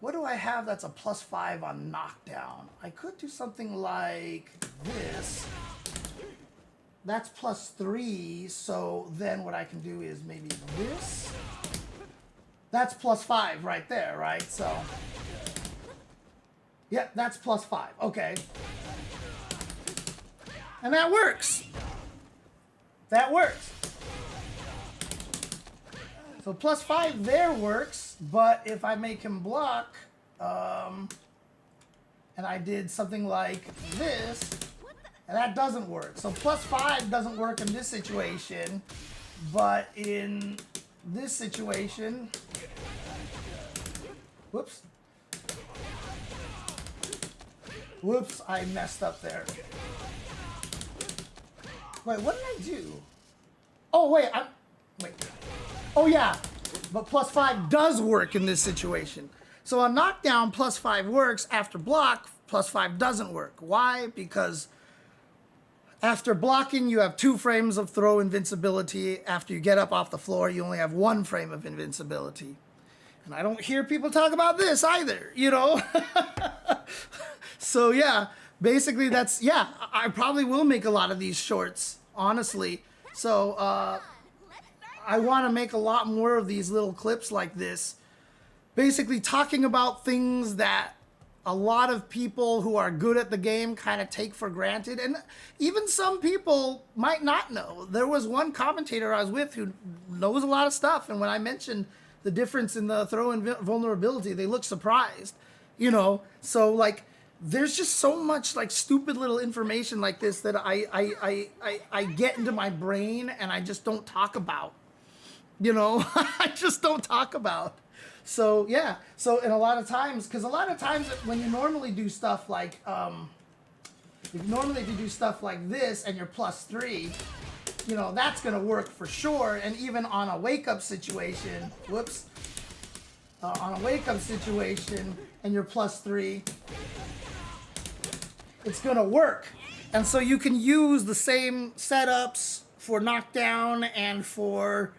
What do I have that's a +5 on knockdown? I could do something like this. That's +3, so then what I can do is maybe this. That's +5 right there, right? So, yep, that's +5. Okay. And that works. That works. So +5 there works, but if I make him block, and I did something like this, and that doesn't work. So +5 doesn't work in this situation, but in this situation, whoops, I messed up there. Wait, what did I do? Oh, wait, oh yeah, but +5 does work in this situation. So on knockdown, +5 works. After block, +5 doesn't work. Why? Because after blocking, you have 2 frames of throw invincibility. After you get up off the floor, you only have 1 frame of invincibility. And I don't hear people talk about this either, you know? So yeah, basically that's, yeah, I probably will make a lot of these shorts, honestly. So I want to make a lot more of these little clips like this, basically talking about things that a lot of people who are good at the game kind of take for granted, and even some people might not know. There was one commentator I was with who knows a lot of stuff, and when I mentioned the difference in the throw and vulnerability, they looked surprised, you know? So like, there's just so much like stupid little information like this that I get into my brain and I just don't talk about, you know? I just don't talk about. So yeah, so and a lot of times, because a lot of times when you normally do stuff like, if you do stuff like this and you're +3, you know, that's gonna work for sure. And even on a wake-up situation, on a wake-up situation and you're +3, it's gonna work. And so you can use the same setups for knockdown and for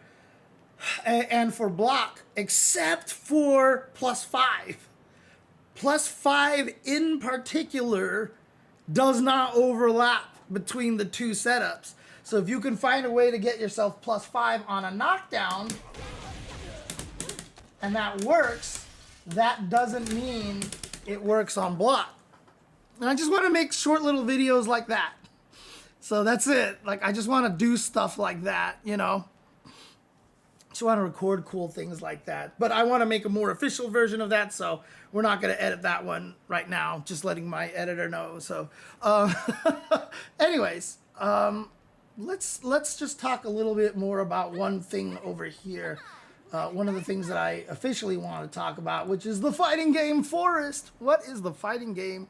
block, except for +5. +5 in particular does not overlap between the 2 setups. So if you can find a way to get yourself +5 on a knockdown, and that works, that doesn't mean it works on block. And I just want to make short little videos like that. So that's it. Like, I just want to do stuff like that, you know? Just want to record cool things like that. But I want to make a more official version of that, so we're not going to edit that one right now. Just letting my editor know. So, anyways, let's just talk a little bit more about one thing over here. One of the things that I officially want to talk about, which is the fighting game Forest. What is the fighting game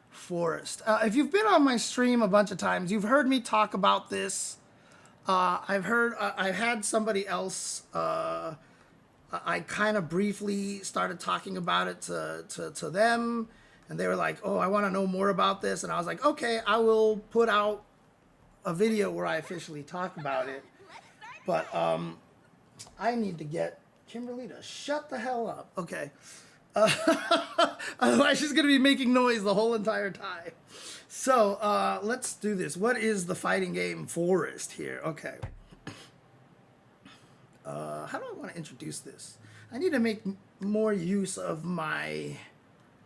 Forest? If you've been on my stream a bunch of times, you've heard me talk about this. I've had somebody else, I kind of briefly started talking about it to them, and they were like, oh, I want to know more about this. And I was like, okay, I will put out a video where I officially talk about it. But I need to get Kimberly to shut the hell up. Okay. Otherwise she's going to be making noise the whole entire time. So let's do this. What is the fighting game Forest here? Okay. How do I want to introduce this? I need to make more use of my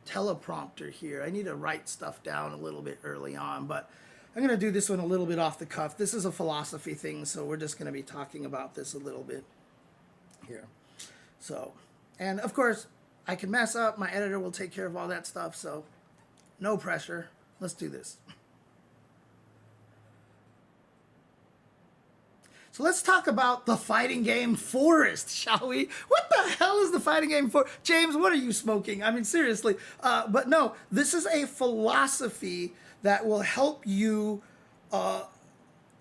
teleprompter here. I need to write stuff down a little bit early on, but I'm going to do this one a little bit off the cuff. This is a philosophy thing, so we're just going to be talking about this a little bit here. So, and of course, I can mess up. My editor will take care of all that stuff, so no pressure. Let's do this. So let's talk about the fighting game Forest, shall we? What the hell is the fighting game for? James, what are you smoking? I mean, seriously. But no, this is a philosophy that will help you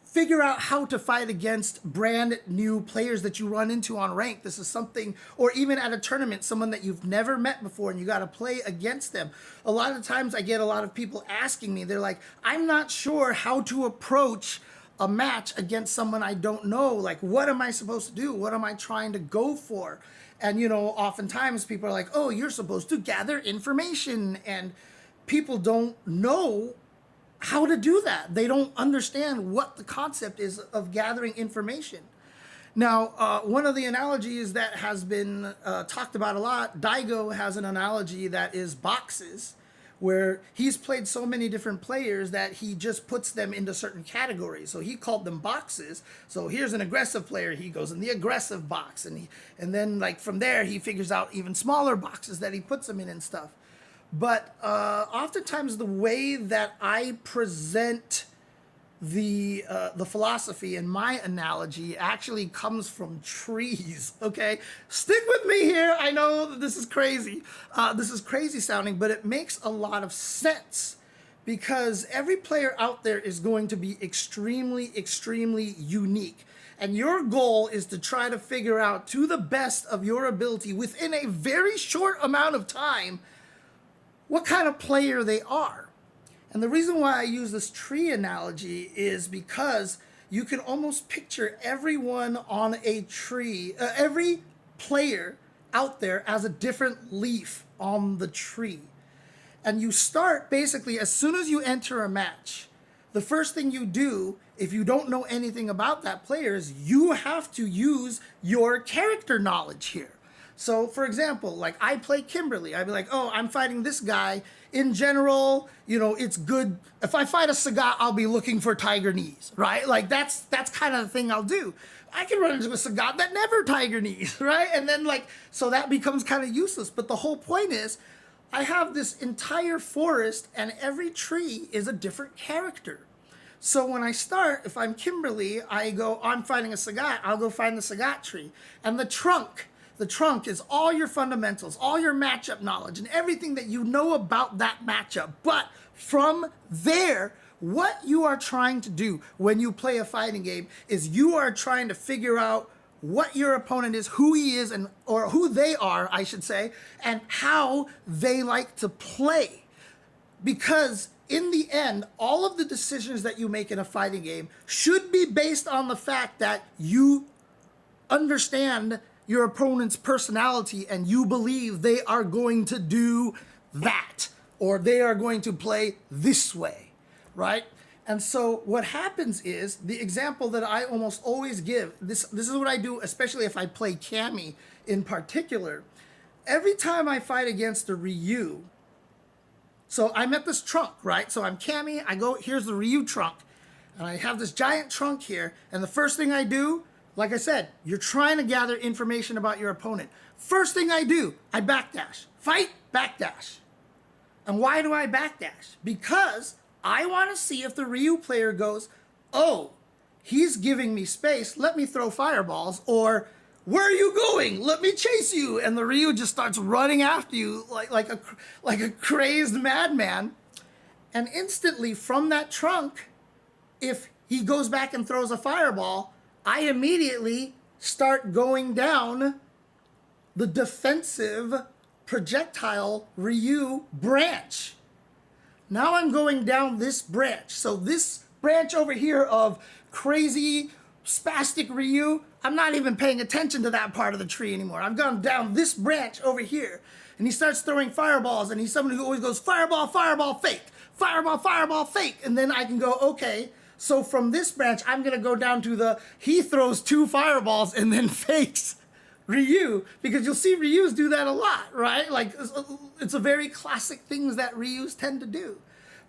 figure out how to fight against brand new players that you run into on rank. This is something, or even at a tournament, someone that you've never met before and you got to play against them. A lot of times I get a lot of people asking me, they're like, I'm not sure how to approach a match against someone I don't know. Like, what am I supposed to do? What am I trying to go for? And, you know, oftentimes people are like, oh, you're supposed to gather information. And people don't know how to do that. They don't understand what the concept is of gathering information. Now, one of the analogies that has been talked about a lot, Daigo has an analogy that is boxes, where he's played so many different players that he just puts them into certain categories. So he called them boxes. So here's an aggressive player, he goes in the aggressive box, and then like from there he figures out even smaller boxes that he puts them in and stuff. But oftentimes the way that I present the philosophy in my analogy actually comes from trees. Okay, stick with me here. I know that this is crazy. This is crazy sounding, but it makes a lot of sense, because every player out there is going to be extremely, extremely unique. And your goal is to try to figure out, to the best of your ability, within a very short amount of time, what kind of player they are. And the reason why I use this tree analogy is because you can almost picture everyone on a tree, every player out there as a different leaf on the tree. And you start basically as soon as you enter a match. The first thing you do, if you don't know anything about that player, is you have to use your character knowledge here. So, for example, like I play Kimberly. I'd be like, oh, I'm fighting this guy. In general, you know, it's good. If I fight a Sagat, I'll be looking for Tiger Knees, right? Like that's kind of the thing I'll do. I can run into a Sagat that never Tiger Knees, right? And then like, so that becomes kind of useless. But the whole point is, I have this entire forest and every tree is a different character. So when I start, if I'm Kimberly, I go, I'm fighting a Sagat, I'll go find the Sagat tree. And the trunk is all your fundamentals, all your matchup knowledge, and everything that you know about that matchup. But from there, what you are trying to do when you play a fighting game is you are trying to figure out what your opponent is, who he is, and or who they are, I should say, and how they like to play. Because in the end, all of the decisions that you make in a fighting game should be based on the fact that you understand your opponent's personality and you believe they are going to do that, or they are going to play this way, right? And so what happens is, the example that I almost always give, this is what I do, especially if I play Cammy in particular. Every time I fight against a Ryu, so I'm at this trunk, right? So I'm Cammy, I go, here's the Ryu trunk, and I have this giant trunk here, and the first thing I do, like I said, you're trying to gather information about your opponent. First thing I do, I backdash. Fight, backdash. And why do I backdash? Because I want to see if the Ryu player goes, oh, he's giving me space, let me throw fireballs, or where are you going? Let me chase you. And the Ryu just starts running after you like a crazed madman. And instantly from that trunk, if he goes back and throws a fireball, I immediately start going down the defensive projectile Ryu branch. Now I'm going down this branch. So this branch over here of crazy spastic Ryu, I'm not even paying attention to that part of the tree anymore. I've gone down this branch over here. And he starts throwing fireballs, and he's someone who always goes fireball, fireball, fake. Fireball, fireball, fake. And then I can go, okay, so from this branch, I'm going to go down to he throws 2 fireballs and then fakes Ryu, because you'll see Ryus do that a lot, right? Like, it's a very classic things that Ryus tend to do.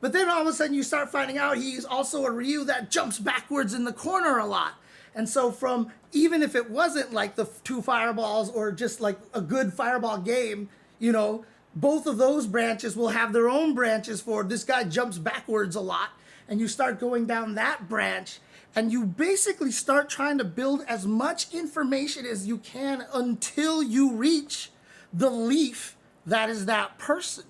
But then all of a sudden you start finding out he's also a Ryu that jumps backwards in the corner a lot. And so from, even if it wasn't like the 2 fireballs or just like a good fireball game, you know, both of those branches will have their own branches for this guy jumps backwards a lot. And you start going down that branch and you basically start trying to build as much information as you can until you reach the leaf that is that person.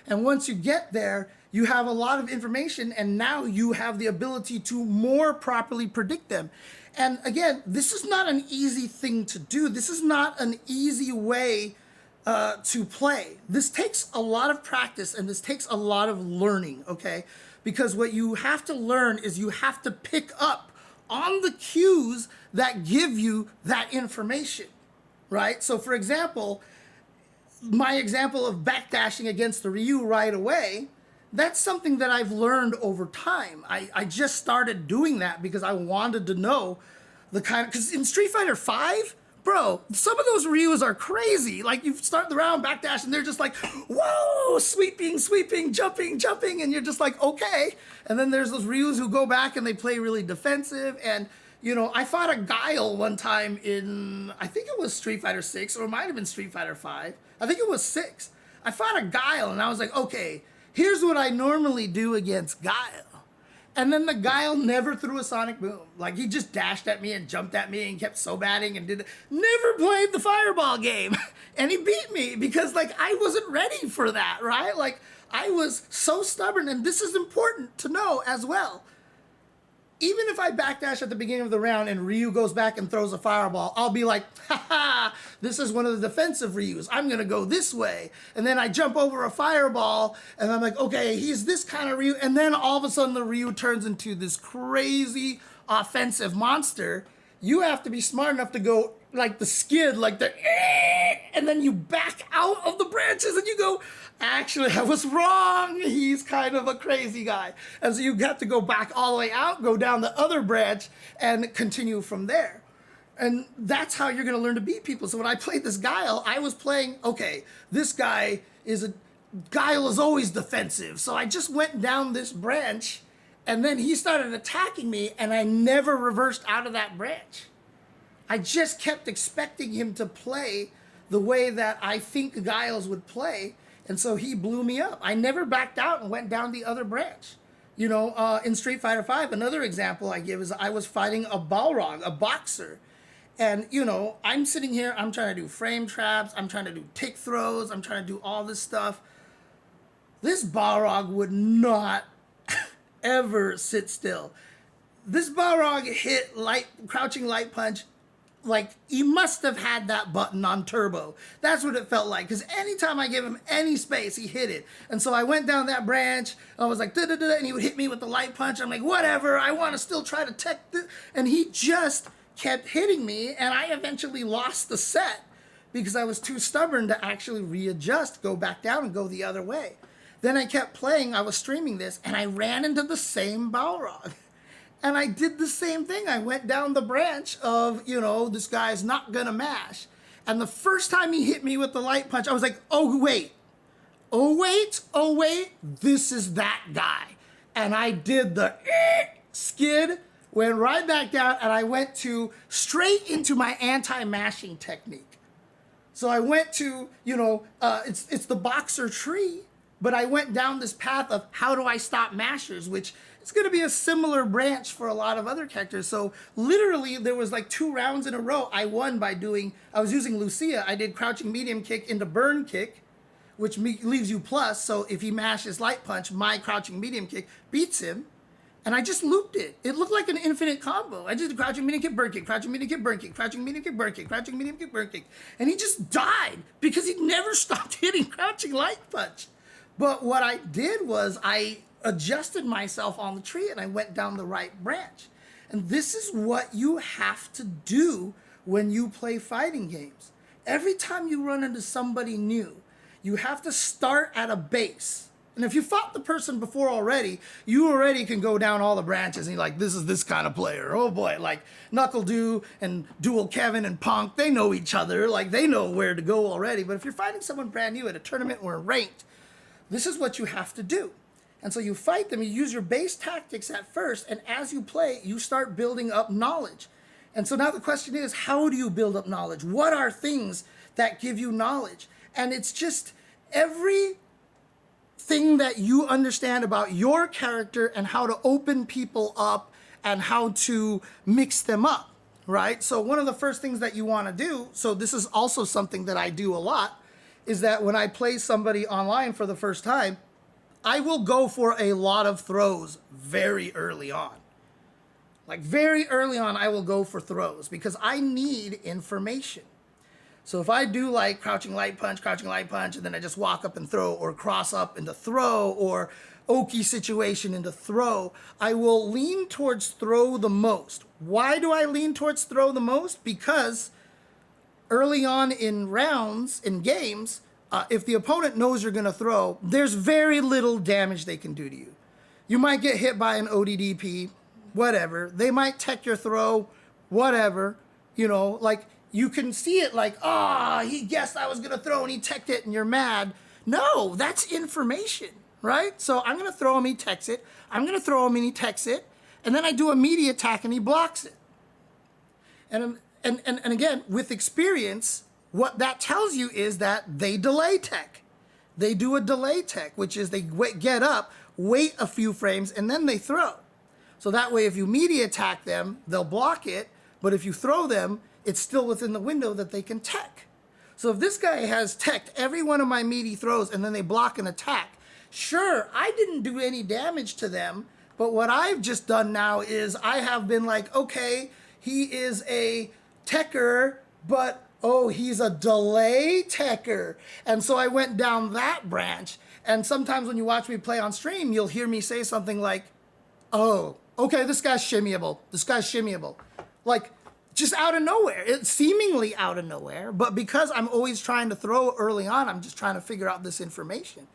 And once you get there, you have a lot of information, and now you have the ability to more properly predict them. And again, this is not an easy thing to do. This is not an easy way to play. This takes a lot of practice, and this takes a lot of learning, okay? Because what you have to learn is you have to pick up on the cues that give you that information, right? So for example, my example of backdashing against the Ryu right away, that's something that I've learned over time. I just started doing that because I wanted to know the kind of, because in Street Fighter V, bro, some of those Ryus are crazy. Like, you start the round backdash and they're just like, whoa, sweeping, jumping, and you're just like, okay. And then there's those Ryus who go back and they play really defensive. And, you know, I fought a Guile one time in, I think it was Street Fighter 6, or it might have been Street Fighter 5. I think it was 6. I fought a Guile and I was like, okay, here's what I normally do against Guile. And then the Guile never threw a sonic boom. Like, he just dashed at me and jumped at me and kept so-batting and never played the fireball game. And he beat me because, like, I wasn't ready for that, right? Like, I was so stubborn, and this is important to know as well. Even if I backdash at the beginning of the round and Ryu goes back and throws a fireball, I'll be like, haha, this is one of the defensive Ryus. I'm going to go this way. And then I jump over a fireball and I'm like, okay, he's this kind of Ryu. And then all of a sudden the Ryu turns into this crazy offensive monster. You have to be smart enough to go like the skid, like the, and then you back out of the branches and you go, actually, I was wrong. He's kind of a crazy guy. And so you got to go back all the way out, go down the other branch, and continue from there. And that's how you're going to learn to beat people. So when I played this Guile, I was playing, okay, this guy Guile is always defensive. So I just went down this branch, and then he started attacking me, and I never reversed out of that branch. I just kept expecting him to play the way that I think Guiles would play. And so he blew me up. I never backed out and went down the other branch. You know, in Street Fighter V, another example I give is I was fighting a Balrog, a boxer. And, you know, I'm sitting here, I'm trying to do frame traps, I'm trying to do tick throws, I'm trying to do all this stuff. This Balrog would not ever sit still. This Balrog hit crouching light punch. Like, he must have had that button on turbo. That's what it felt like. Because anytime I gave him any space, he hit it. And so I went down that branch. I was like, da-da-da, and he would hit me with the light punch. I'm like, whatever. I want to still try to tech this. And he just kept hitting me. And I eventually lost the set because I was too stubborn to actually readjust, go back down, and go the other way. Then I kept playing. I was streaming this, and I ran into the same Balrog. And I did the same thing. I went down the branch of, you know, this guy's not gonna mash. And the first time he hit me with the light punch, I was like, oh, wait, this is that guy. And I did the skid, went right back down, and I went straight into my anti-mashing technique. So I went to, you know, it's the boxer tree, but I went down this path of how do I stop mashers, which it's going to be a similar branch for a lot of other characters. So literally there was like 2 rounds in a row I won by I was using Lucia. I did crouching medium kick into burn kick, which leaves you plus. So if he mashes light punch, my crouching medium kick beats him. And I just looped it. It looked like an infinite combo. I did crouching medium kick, burn kick, crouching medium kick, burn kick, crouching medium kick, burn kick, crouching medium kick, burn kick. And he just died because he never stopped hitting crouching light punch. But what I did was I adjusted myself on the tree and I went down the right branch. And this is what you have to do when you play fighting games. Every time you run into somebody new, you have to start at a base. And if you fought the person before already, you already can go down all the branches and you're like, this is this kind of player. Oh boy, like Knuckle Doo and Dual Kevin and Punk, they know each other. Like they know where to go already. But if you're fighting someone brand new at a tournament or ranked, this is what you have to do. And so you fight them, you use your base tactics at first, and as you play, you start building up knowledge. And so now the question is, how do you build up knowledge? What are things that give you knowledge? And it's just every thing that you understand about your character and how to open people up and how to mix them up, right? So one of the first things that you want to do, so this is also something that I do a lot, is that when I play somebody online for the first time, I will go for a lot of throws very early on. Like very early on, I will go for throws because I need information. So if I do like crouching light punch, and then I just walk up and throw, or cross up into throw, or Oki situation into throw, I will lean towards throw the most. Why do I lean towards throw the most? Because early on in rounds, in games, if the opponent knows you're going to throw, there's very little damage they can do to you. You might get hit by an ODDP, whatever. They might tech your throw, whatever. You know, like you can see it like, he guessed I was going to throw and he teched it and you're mad. No, that's information, right? So I'm going to throw him, he techs it. I'm going to throw him and he techs it. And then I do a media attack and he blocks it. And again, with experience, what that tells you is that they delay tech. They do a delay tech, which is they get up, wait a few frames, and then they throw. So that way, if you media attack them, they'll block it. But if you throw them, it's still within the window that they can tech. So if this guy has teched every one of my meaty throws and then they block an attack, sure, I didn't do any damage to them. But what I've just done now is I have been like, okay, he is a techer, but he's a delay techer. And so I went down that branch. And sometimes when you watch me play on stream, you'll hear me say something like, oh, okay, this guy's shimmyable. This guy's shimmyable. Like, just out of nowhere. It's seemingly out of nowhere. But because I'm always trying to throw early on, I'm just trying to figure out this information.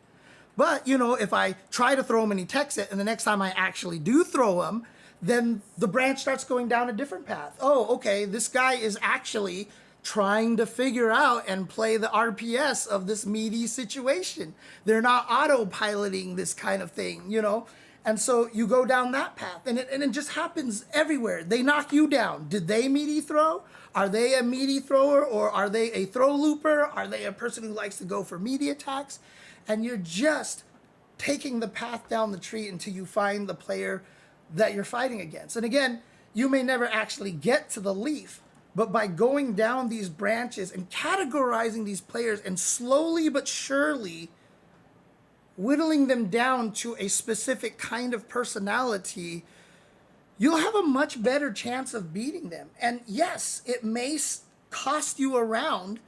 But, you know, if I try to throw him and he techs it, and the next time I actually do throw him, then the branch starts going down a different path. Oh, okay, this guy is actually trying to figure out and play the RPS of this meaty situation. They're not autopiloting this kind of thing, you know? And so you go down that path, and it just happens everywhere. They knock you down. Did they meaty throw? Are they a meaty thrower, or are they a throw looper? Are they a person who likes to go for meaty attacks? And you're just taking the path down the tree until you find the player that you're fighting against. And again, you may never actually get to the leaf, but by going down these branches and categorizing these players and slowly but surely whittling them down to a specific kind of personality, you'll have a much better chance of beating them. And yes, it may cost you a round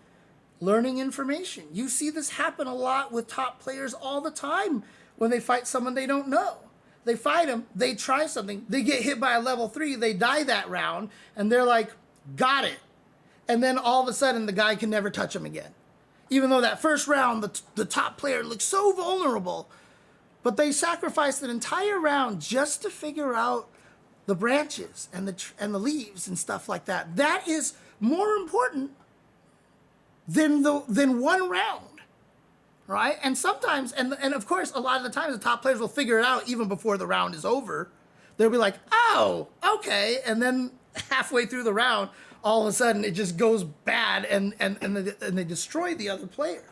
learning information. You see this happen a lot with top players all the time when they fight someone they don't know. They fight them, they try something, they get hit by a level 3, they die that round, and they're like, got it. And then all of a sudden, the guy can never touch them again. Even though that first round, the top player looked so vulnerable, but they sacrificed an entire round just to figure out the branches and the leaves and stuff like that. That is more important than one round, right? And sometimes, and of course, a lot of the times, the top players will figure it out even before the round is over. They'll be like, oh, okay, and then halfway through the round, all of a sudden it just goes bad and they destroy the other player.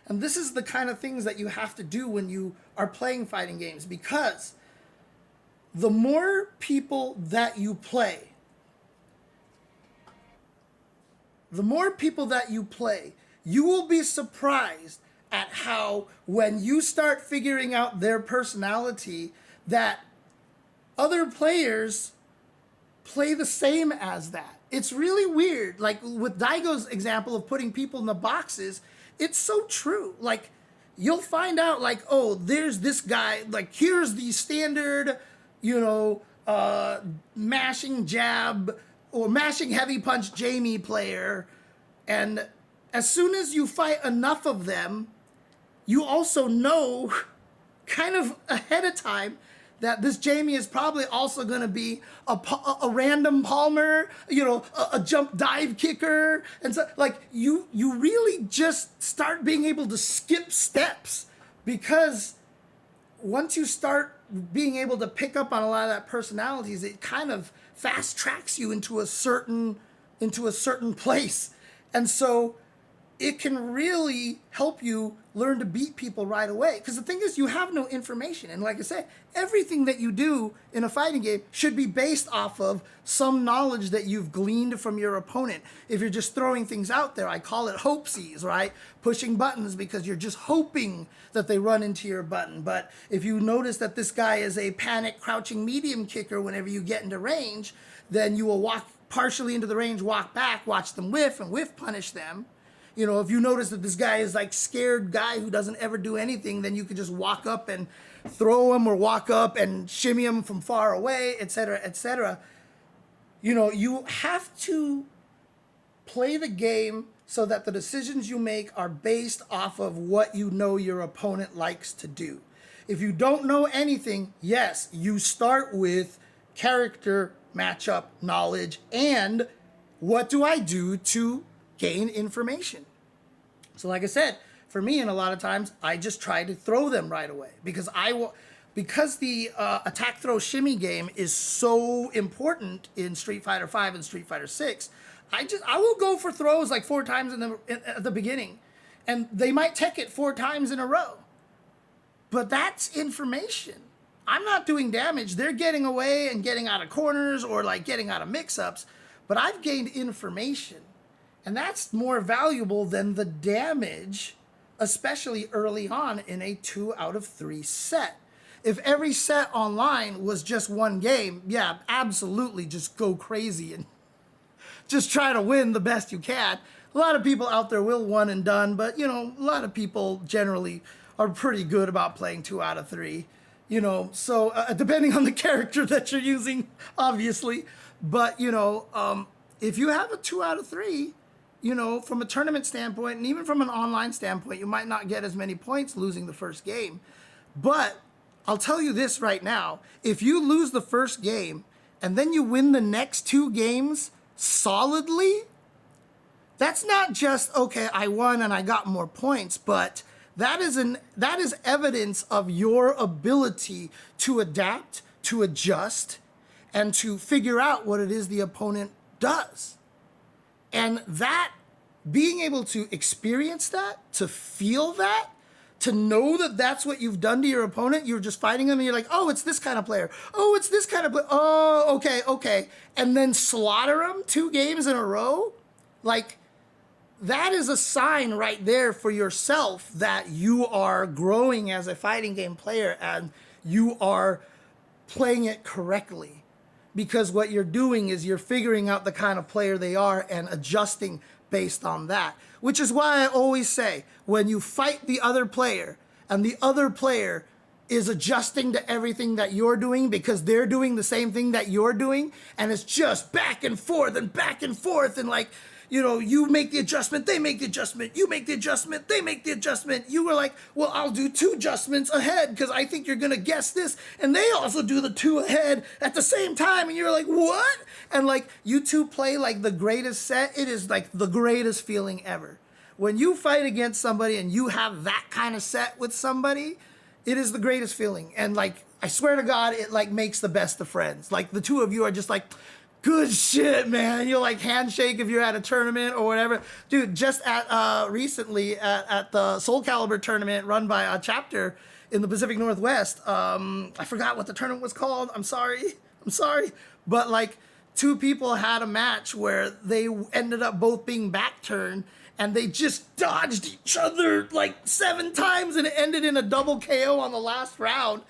And this is the kind of things that you have to do when you are playing fighting games, because the more people that you play, you will be surprised at how when you start figuring out their personality, that other players play the same as that. It's really weird. Like with Daigo's example of putting people in the boxes, it's so true. Like you'll find out like, oh, there's this guy, like here's the standard, you know, mashing jab or mashing heavy punch Jamie player. And as soon as you fight enough of them, you also know kind of ahead of time that this Jamie is probably also going to be a random palmer, a jump dive kicker. And so like you really just start being able to skip steps, because once you start being able to pick up on a lot of that personalities, it kind of fast tracks you into a certain place. And so it can really help you learn to beat people right away. Because the thing is, you have no information. And like I said, everything that you do in a fighting game should be based off of some knowledge that you've gleaned from your opponent. If you're just throwing things out there, I call it hopesies, right? Pushing buttons because you're just hoping that they run into your button. But if you notice that this guy is a panic crouching medium kicker whenever you get into range, then you will walk partially into the range, walk back, watch them whiff, and whiff punish them. If you notice that this guy is like scared guy who doesn't ever do anything, then you could just walk up and throw him, or walk up and shimmy him from far away, etc., etc. You have to play the game so that the decisions you make are based off of what you know your opponent likes to do. If you don't know anything, yes, you start with character, matchup, knowledge, and what do I do to gain information. So like I said, for me, and a lot of times, I just try to throw them right away, because because the attack throw shimmy game is so important in Street Fighter V and Street Fighter VI. I will go for throws like 4 times at the beginning, and they might tech it 4 times in a row. But that's information. I'm not doing damage. They're getting away and getting out of corners or like getting out of mix-ups, but I've gained information. And that's more valuable than the damage, especially early on in a 2 out of 3 set. If every set online was just one game, yeah, absolutely, just go crazy and just try to win the best you can. A lot of people out there will one and done, but a lot of people generally are pretty good about playing 2 out of 3. So depending on the character that you're using, obviously. But, if you have a 2 out of 3, from a tournament standpoint, and even from an online standpoint, you might not get as many points losing the first game. But I'll tell you this right now. If you lose the first game and then you win the next 2 games solidly, that's not just, okay, I won and I got more points, but that is evidence of your ability to adapt, to adjust, and to figure out what it is the opponent does. And that, being able to experience that, to feel that, to know that that's what you've done to your opponent, you're just fighting them and you're like, oh, it's this kind of player. Oh, it's this kind of player. Oh, okay. And then slaughter them 2 games in a row? Like, that is a sign right there for yourself that you are growing as a fighting game player and you are playing it correctly. Because what you're doing is you're figuring out the kind of player they are and adjusting based on that. Which is why I always say, when you fight the other player and the other player is adjusting to everything that you're doing because they're doing the same thing that you're doing, and it's just back and forth and like, you make the adjustment, they make the adjustment, you make the adjustment, they make the adjustment. You were like, well, I'll do 2 adjustments ahead because I think you're going to guess this. And they also do the 2 ahead at the same time. And you're like, what? And like, you 2 play like the greatest set. It is like the greatest feeling ever. When you fight against somebody and you have that kind of set with somebody, it is the greatest feeling. And like, I swear to God, it like makes the best of friends. Like the 2 of you are just like, good shit, man. You'll like handshake if you're at a tournament or whatever. Dude, just at recently at the Soul Calibur tournament run by a chapter in the Pacific Northwest. I forgot what the tournament was called. I'm sorry. But like 2 people had a match where they ended up both being back turned and they just dodged each other like 7 times and it ended in a double KO on the last round.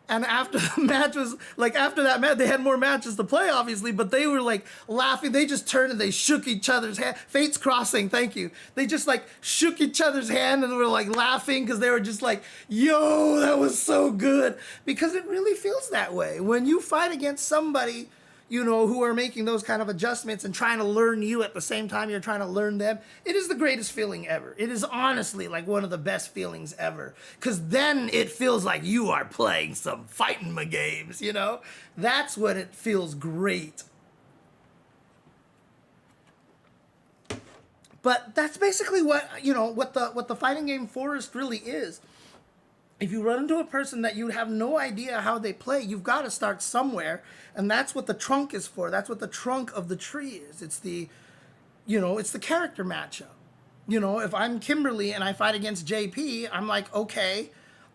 And after the match was, like, after that match, they had more matches to play, obviously, but they were, like, laughing. They just turned and they shook each other's hand. Fates Crossing, thank you. They just, like, shook each other's hand and were, like, laughing because they were just like, yo, that was so good. Because it really feels that way. When you fight against somebody, who are making those kind of adjustments and trying to learn you at the same time you're trying to learn them. It is the greatest feeling ever. It is honestly like one of the best feelings ever. Because then it feels like you are playing some fighting my games, That's what it feels great. But that's basically what the fighting game Forest really is. If you run into a person that you have no idea how they play, you've got to start somewhere, and that's what the trunk is for. That's what the trunk of the tree is. It's the character matchup. If I'm Kimberly and I fight against JP, I'm like, okay,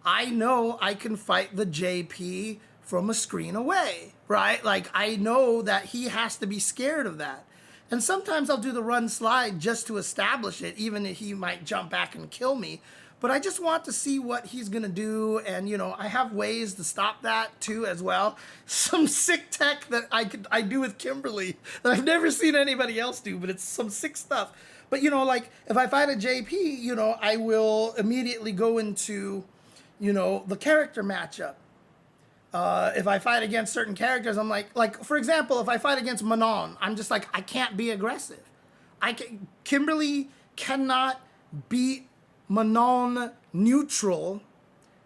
I know I can fight the JP from a screen away, right? Like, I know that he has to be scared of that. And sometimes I'll do the run slide just to establish it, even if he might jump back and kill me. But I just want to see what he's going to do. And, I have ways to stop that too as well. Some sick tech that I do with Kimberly that I've never seen anybody else do, but it's some sick stuff. But, like if I fight a JP, I will immediately go into, the character matchup. If I fight against certain characters, I'm like for example, if I fight against Manon, I'm just like, I can't be aggressive. Kimberly cannot beat Manon neutral.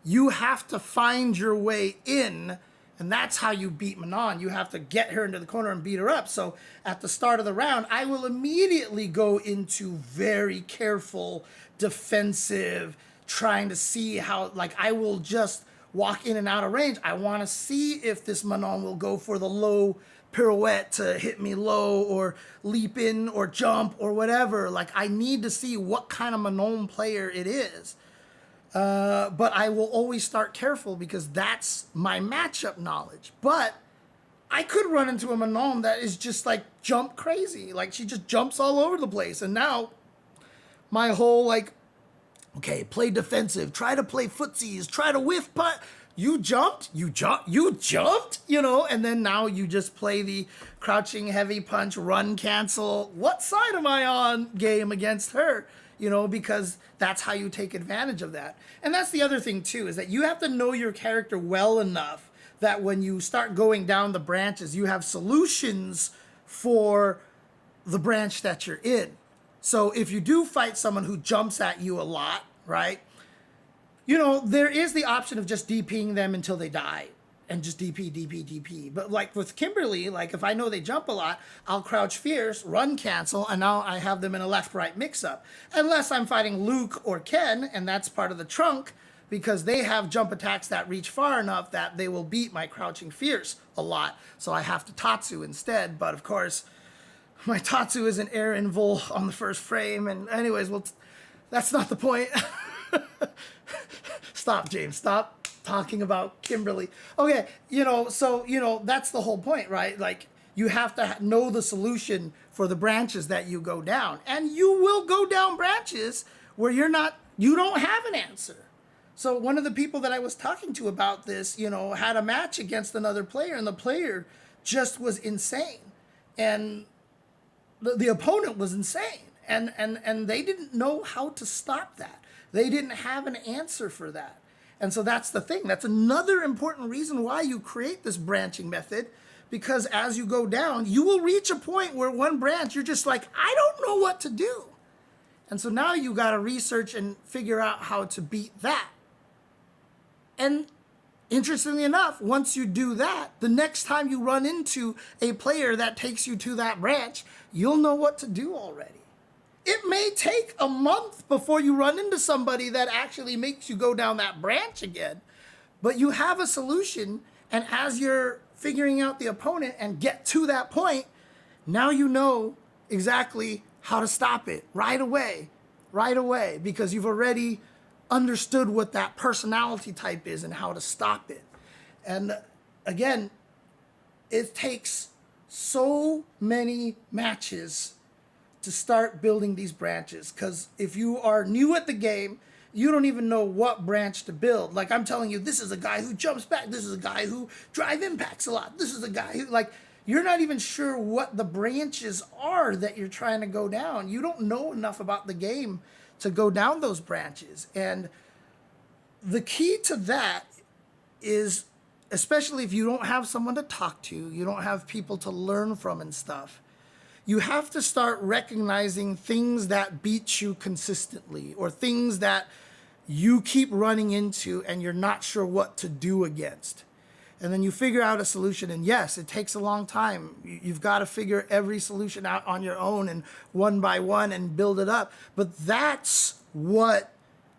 You have to find your way in, and that's how you beat Manon. You have to get her into the corner and beat her up. So at the start of the round, I will immediately go into very careful, defensive, trying to see how, I will just walk in and out of range. I want to see if this Manon will go for the low pirouette to hit me low, or leap in or jump or whatever. I need to see what kind of Manon player it is. But I will always start careful because that's my matchup knowledge. But I could run into a Manon that is just jump crazy. She just jumps all over the place. And now my whole okay, play defensive, try to play footsies, try to whiff putt. You jumped, and then now you just play the crouching heavy punch, run cancel, what side am I on game against her, because that's how you take advantage of that. And that's the other thing too, is that you have to know your character well enough that when you start going down the branches, you have solutions for the branch that you're in. So if you do fight someone who jumps at you a lot, right? There is the option of just DPing them until they die and just DP. But with Kimberly, if I know they jump a lot, I'll crouch fierce, run cancel, and now I have them in a left-right mix-up. Unless I'm fighting Luke or Ken, and that's part of the trunk, because they have jump attacks that reach far enough that they will beat my crouching fierce a lot. So I have to Tatsu instead. But of course, my Tatsu is an air invul on the first frame. And anyways, that's not the point. Stop, James. Stop talking about Kimberly. Okay, so, that's the whole point, right? You have to know the solution for the branches that you go down. And you will go down branches where you don't have an answer. So one of the people that I was talking to about this, had a match against another player, and the player just was insane. And the opponent was insane, and they didn't know how to stop that. They didn't have an answer for that. And so that's the thing. That's another important reason why you create this branching method, because as you go down, you will reach a point where one branch, you're just like, I don't know what to do. And so now you got to research and figure out how to beat that. And interestingly enough, once you do that, the next time you run into a player that takes you to that branch, you'll know what to do already. It may take a month before you run into somebody that actually makes you go down that branch again, but you have a solution, and as you're figuring out the opponent and get to that point, now you know exactly how to stop it right away, because you've already understood what that personality type is and how to stop it. And again, it takes so many matches to start building these branches, because if you are new at the game, you don't even know what branch to build. I'm telling you, this is a guy who jumps back, this is a guy who drive impacts a lot, this is a guy who, you're not even sure what the branches are that you're trying to go down. You don't know enough about the game to go down those branches. And the key to that is especially if you don't have someone to talk to, you don't have people to learn from and stuff, you have to start recognizing things that beat you consistently or things that you keep running into and you're not sure what to do against. And then you figure out a solution. And yes, it takes a long time. You've got to figure every solution out on your own and one by one and build it up. But that's what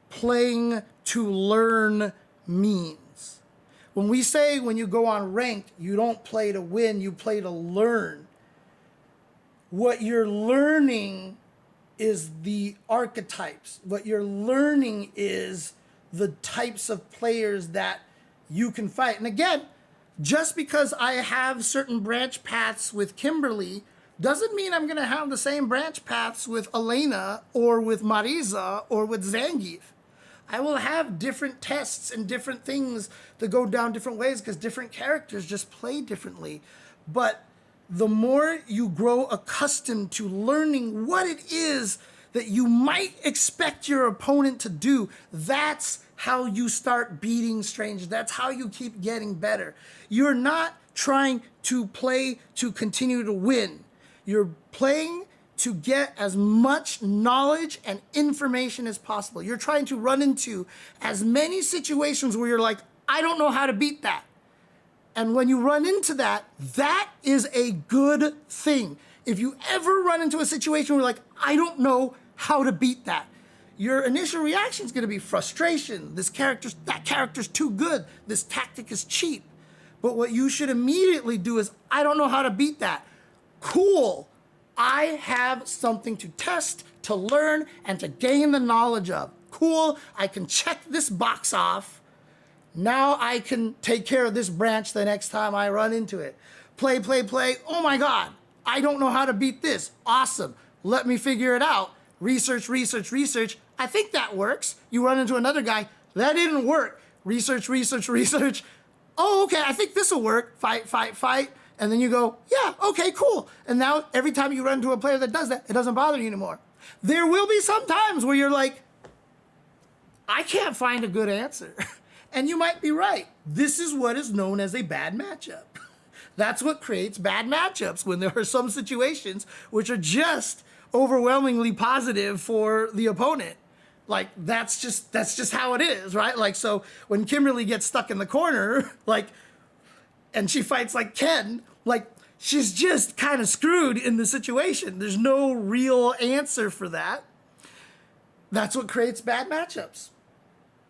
playing to learn means. When we say when you go on ranked, you don't play to win, you play to learn. What you're learning is the archetypes. What you're learning is the types of players that you can fight. And again, just because I have certain branch paths with Kimberly doesn't mean I'm going to have the same branch paths with Elena or with Marisa or with Zangief. I will have different tests and different things that go down different ways because different characters just play differently. But the more you grow accustomed to learning what it is that you might expect your opponent to do, that's how you start beating strangers. That's how you keep getting better. You're not trying to play to continue to win. You're playing to get as much knowledge and information as possible. You're trying to run into as many situations where you're like, I don't know how to beat that. And when you run into that, that is a good thing. If you ever run into a situation where you're like, I don't know how to beat that, your initial reaction is going to be frustration. That character's too good. This tactic is cheap. But what you should immediately do is, I don't know how to beat that. Cool. I have something to test, to learn, and to gain the knowledge of. Cool. I can check this box off. Now I can take care of this branch the next time I run into it. Play. Oh my God. I don't know how to beat this. Awesome. Let me figure it out. Research. I think that works. You run into another guy. That didn't work. Research. Oh, okay. I think this will work. Fight. And then you go, yeah, okay, cool. And now every time you run into a player that does that, it doesn't bother you anymore. There will be some times where you're like, I can't find a good answer. And you might be right. This is what is known as a bad matchup. That's what creates bad matchups, when there are some situations which are just overwhelmingly positive for the opponent. Like, that's just how it is, right? Like, so when Kimberly gets stuck in the corner, like, and she fights like Ken, like, she's just kind of screwed in the situation. There's no real answer for that. That's what creates bad matchups.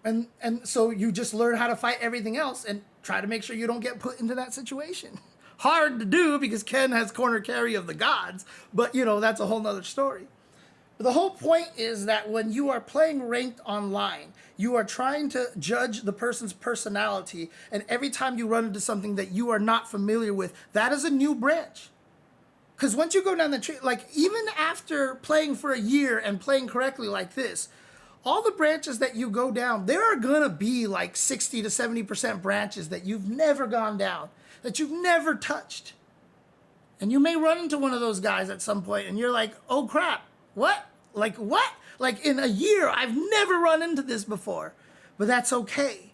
And so you just learn how to fight everything else and try to make sure you don't get put into that situation. Hard to do because Ken has corner carry of the gods, but that's a whole nother story. But the whole point is that when you are playing ranked online, you are trying to judge the person's personality, and every time you run into something that you are not familiar with, that is a new branch. Because once you go down the tree, like, even after playing for a year and playing correctly like this, all the branches that you go down, there are gonna be like 60 to 70% branches that you've never gone down, that you've never touched. And you may run into one of those guys at some point and you're like, oh crap, what? Like what? Like, in a year, I've never run into this before. But that's okay.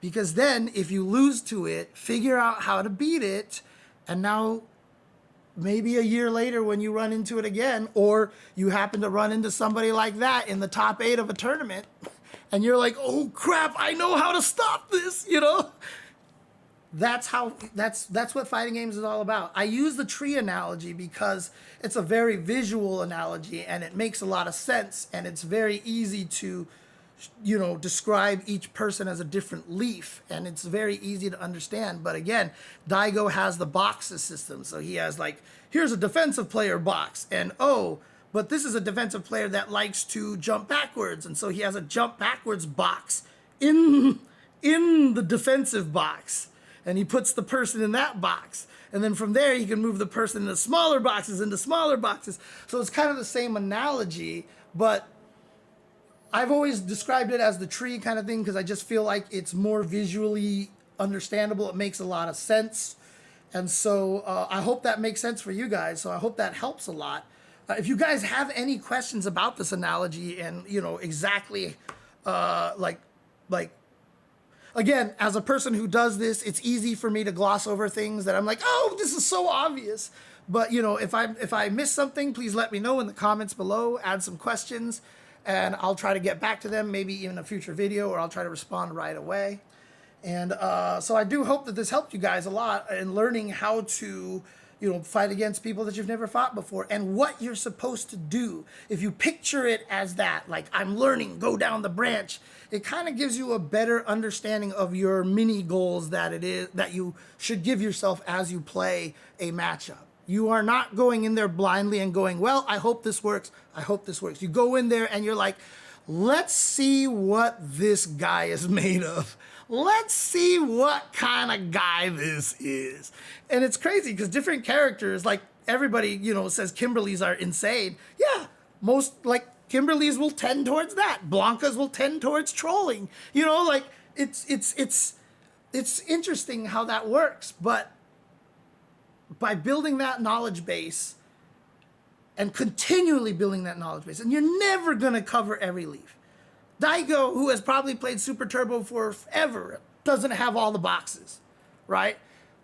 Because then if you lose to it, figure out how to beat it, and now maybe a year later when you run into it again, or you happen to run into somebody like that in the top 8 of a tournament, and you're like, oh crap, I know how to stop this, That's what fighting games is all about. I use the tree analogy because it's a very visual analogy and it makes a lot of sense, and it's very easy to describe each person as a different leaf, and it's very easy to understand. But again, Daigo has the boxes system. So he has, like, here's a defensive player box, and but this is a defensive player that likes to jump backwards, and so he has a jump backwards box in the defensive box. And he puts the person in that box. And then from there, he can move the person into smaller boxes. So it's kind of the same analogy, but I've always described it as the tree kind of thing because I just feel like it's more visually understandable. It makes a lot of sense. And so I hope that makes sense for you guys. So I hope that helps a lot. If you guys have any questions about this analogy and, exactly like again, as a person who does this, it's easy for me to gloss over things that I'm like, oh, this is so obvious. But you know, if I miss something, please let me know in the comments below. Add some questions, and I'll try to get back to them, maybe in a future video, or I'll try to respond right away. And so I do hope that this helped you guys a lot in learning how to, you know, fight against people that you've never fought before and what you're supposed to do. If you picture it as that, like I'm learning, go down the branch, it kind of gives you a better understanding of your mini goals that it is that you should give yourself as you play a matchup. You are not going in there blindly and going, well, I hope this works. I hope this works. You go in there and you're like, let's see what this guy is made of. Let's see what kind of guy this is. And it's crazy because different characters, like everybody, you know, says Kimberly's are insane. Yeah, most like Kimberly's will tend towards that. Blanca's will tend towards trolling. You know, like it's interesting how that works. But by building that knowledge base and continually building that knowledge base, and you're never gonna cover every leaf. Daigo, who has probably played Super Turbo for forever, doesn't have all the boxes, right?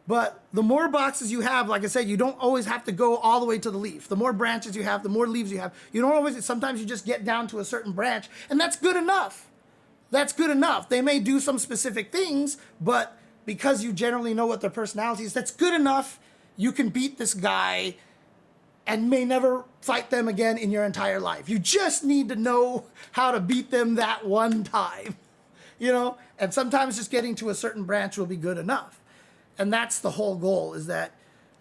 But the more boxes you have, like I said, you don't always have to go all the way to the leaf. The more branches you have, the more leaves you have. You don't always, sometimes you just get down to a certain branch, and that's good enough. That's good enough. They may do some specific things, but because you generally know what their personality is, that's good enough. You can beat this guy and may never fight them again in your entire life. You just need to know how to beat them that one time, you know? And sometimes just getting to a certain branch will be good enough. And that's the whole goal, is that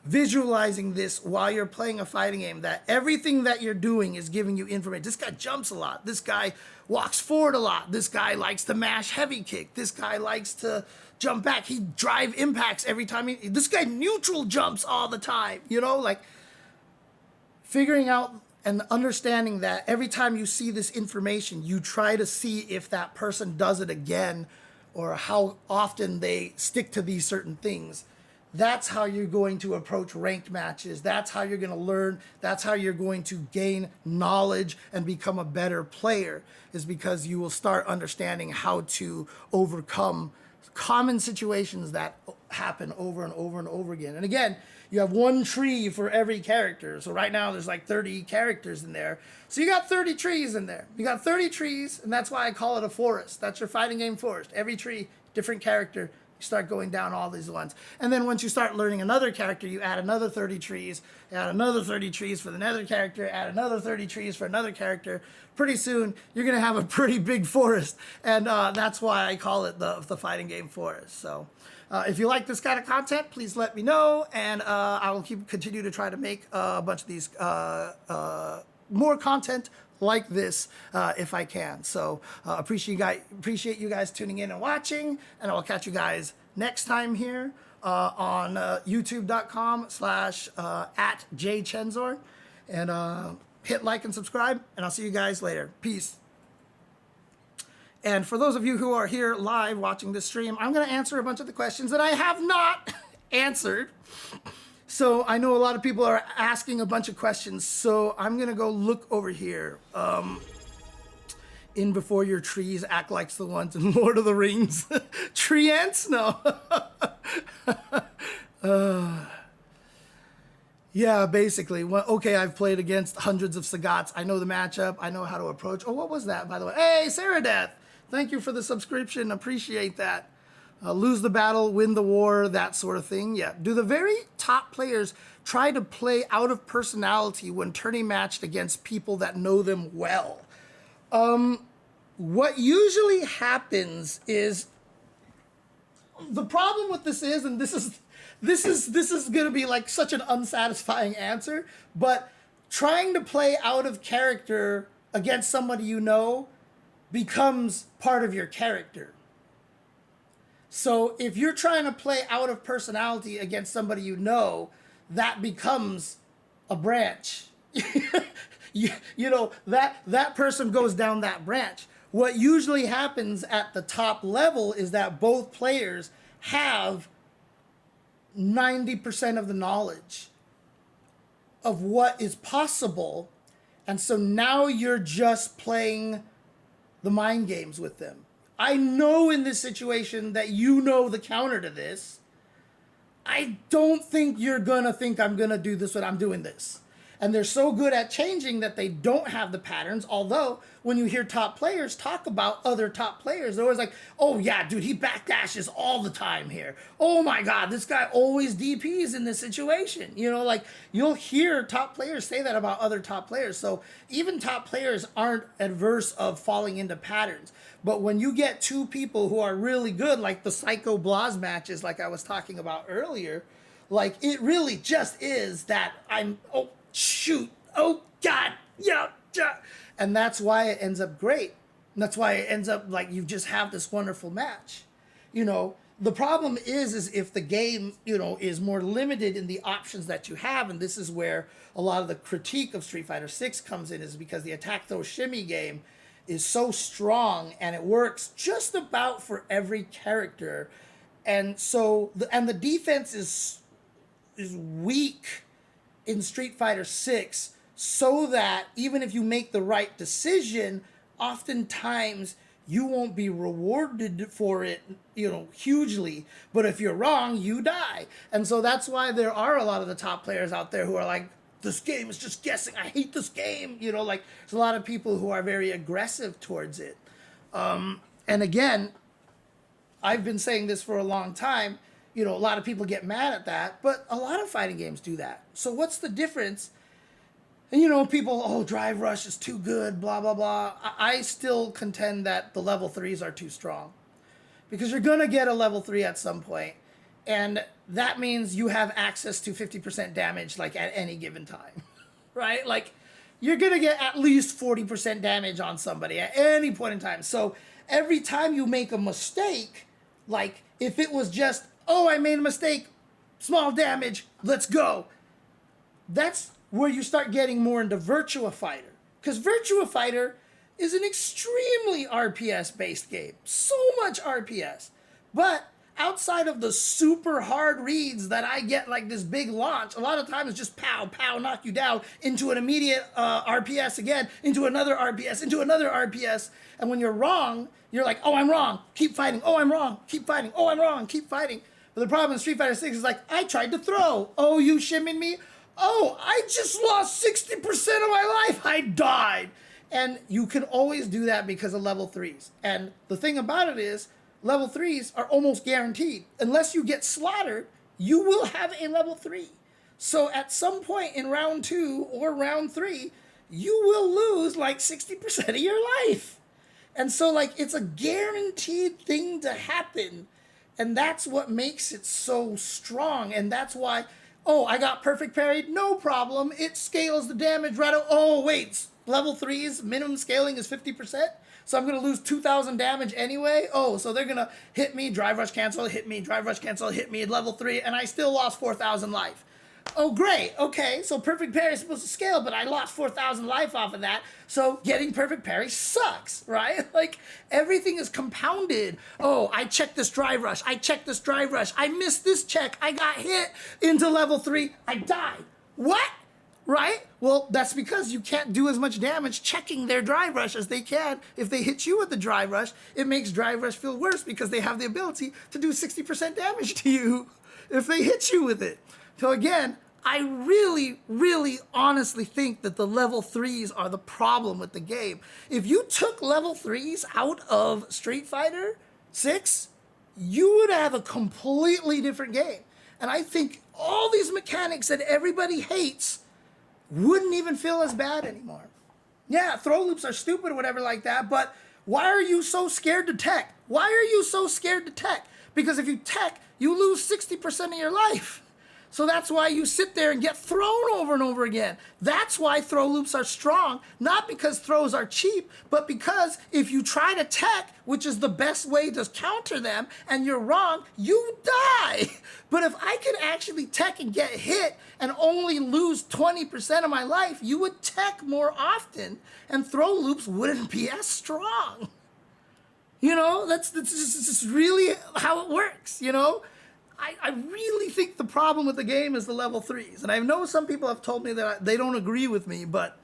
visualizing this while you're playing a fighting game, that everything that you're doing is giving you information. This guy jumps a lot. This guy walks forward a lot. This guy likes to mash heavy kick. This guy likes to jump back. He drive impacts every time. This guy neutral jumps all the time, you know? Like, figuring out and understanding that every time you see this information, you try to see if that person does it again or how often they stick to these certain things. That's how you're going to approach ranked matches. That's how you're going to learn. That's how you're going to gain knowledge and become a better player, is because you will start understanding how to overcome common situations that happen over and over and over again. And again, you have one tree for every character. So right now there's like 30 characters in there. So you got 30 trees in there. You got 30 trees, and that's why I call it a forest. That's your fighting game forest. Every tree, different character. You start going down all these ones. And then once you start learning another character, you add another 30 trees, add another 30 trees for another character, add another 30 trees for another character. Pretty soon, you're going to have a pretty big forest. And that's why I call it the fighting game forest. So if you like this kind of content, please let me know. And I will continue to try to make a bunch of these more content like this if I can. So appreciate you guys tuning in and watching, and I will catch you guys next time here on youtube.com/@jchenzor, and hit like and subscribe, and I'll see you guys later. Peace. And for those of you who are here live watching this stream, I'm going to answer a bunch of the questions that I have not answered. So I know a lot of people are asking a bunch of questions, so I'm going to go look over here. In Before Your Trees Act Like the Ones in Lord of the Rings. Tree ants? No. Yeah, basically. Well, okay, I've played against hundreds of Sagats. I know the matchup. I know how to approach. Oh, what was that, by the way? Hey, Sarah Death. Thank you for the subscription. Appreciate that. Lose the battle, win the war, that sort of thing. Yeah. Do the very top players try to play out of personality when turning matched against people that know them well? What usually happens is, the problem with this is, and this is going to be like such an unsatisfying answer, but trying to play out of character against somebody you know becomes part of your character. So if you're trying to play out of personality against somebody you know, that becomes a branch. you know, that person goes down that branch. What usually happens at the top level is that both players have 90% of the knowledge of what is possible, and so now you're just playing the mind games with them. I know in this situation that you know the counter to this. I don't think you're gonna think I'm gonna do this when I'm doing this. And they're so good at changing that they don't have the patterns. Although, when you hear top players talk about other top players, they're always like, oh yeah, dude, he backdashes all the time here. Oh my God, this guy always DPs in this situation. You know, like, you'll hear top players say that about other top players. So even top players aren't adverse of falling into patterns. But when you get two people who are really good, like the Psycho Blaz matches, like I was talking about earlier, like, it really just is that oh, shoot, oh God, yeah. And that's why it ends up great. And that's why it ends up like you just have this wonderful match. You know, the problem is if the game, you know, is more limited in the options that you have, and this is where a lot of the critique of Street Fighter 6 comes in, is because the attack throw shimmy game is so strong and it works just about for every character. And so the defense is weak in Street Fighter 6, so that even if you make the right decision, oftentimes you won't be rewarded for it, you know, hugely. But if you're wrong, you die. And so that's why there are a lot of the top players out there who are like, this game is just guessing. I hate this game. You know, like, there's a lot of people who are very aggressive towards it. And again, I've been saying this for a long time. You know, a lot of people get mad at that, but a lot of fighting games do that. So what's the difference? And, you know, people, oh, Drive Rush is too good, blah, blah, blah. I still contend that the level 3s are too strong. Because you're going to get a level 3 at some point, and that means you have access to 50% damage, like, at any given time. Right? Like, you're going to get at least 40% damage on somebody at any point in time. So every time you make a mistake, like, if it was just, oh, I made a mistake, small damage, let's go. That's where you start getting more into Virtua Fighter. Because Virtua Fighter is an extremely RPS-based game. So much RPS. But outside of the super hard reads that I get, like this big launch, a lot of times it's just pow, pow, knock you down into an immediate RPS again, into another RPS, into another RPS. And when you're wrong, you're like, oh, I'm wrong, keep fighting. Oh, I'm wrong, keep fighting. Oh, I'm wrong, keep fighting. But the problem in Street Fighter 6 is like, I tried to throw. Oh, you shimmied me? Oh, I just lost 60% of my life. I died. And you can always do that because of level 3s. And the thing about it is, level 3s are almost guaranteed. Unless you get slaughtered, you will have a level 3. So at some point in round 2 or round 3, you will lose like 60% of your life. And so, like, it's a guaranteed thing to happen. And that's what makes it so strong. And that's why, oh, I got perfect parried, no problem. It scales the damage right out. Oh, wait, level 3's minimum scaling is 50%? So I'm going to lose 2,000 damage anyway? Oh, so they're going to hit me, drive rush cancel, hit me, drive rush cancel, hit me at level 3, and I still lost 4,000 life. Oh, great. Okay, so perfect parry is supposed to scale, but I lost 4,000 life off of that, so getting perfect parry sucks, right? Like, everything is compounded. Oh, I checked this drive rush. I checked this drive rush. I missed this check. I got hit into level 3. I died. What? Right? Well, that's because you can't do as much damage checking their drive rush as they can. If they hit you with the drive rush, it makes drive rush feel worse because they have the ability to do 60% damage to you if they hit you with it. So again, I really, really honestly think that the level 3s are the problem with the game. If you took level 3s out of Street Fighter 6, you would have a completely different game. And I think all these mechanics that everybody hates wouldn't even feel as bad anymore. Yeah, throw loops are stupid or whatever like that, but why are you so scared to tech? Why are you so scared to tech? Because if you tech, you lose 60% of your life. So that's why you sit there and get thrown over and over again. That's why throw loops are strong, not because throws are cheap, but because if you try to tech, which is the best way to counter them, and you're wrong, you die. But if I could actually tech and get hit and only lose 20% of my life, you would tech more often, and throw loops wouldn't be as strong. You know, that's just really how it works, you know? I really think the problem with the game is the level 3s. And I know some people have told me that they don't agree with me, but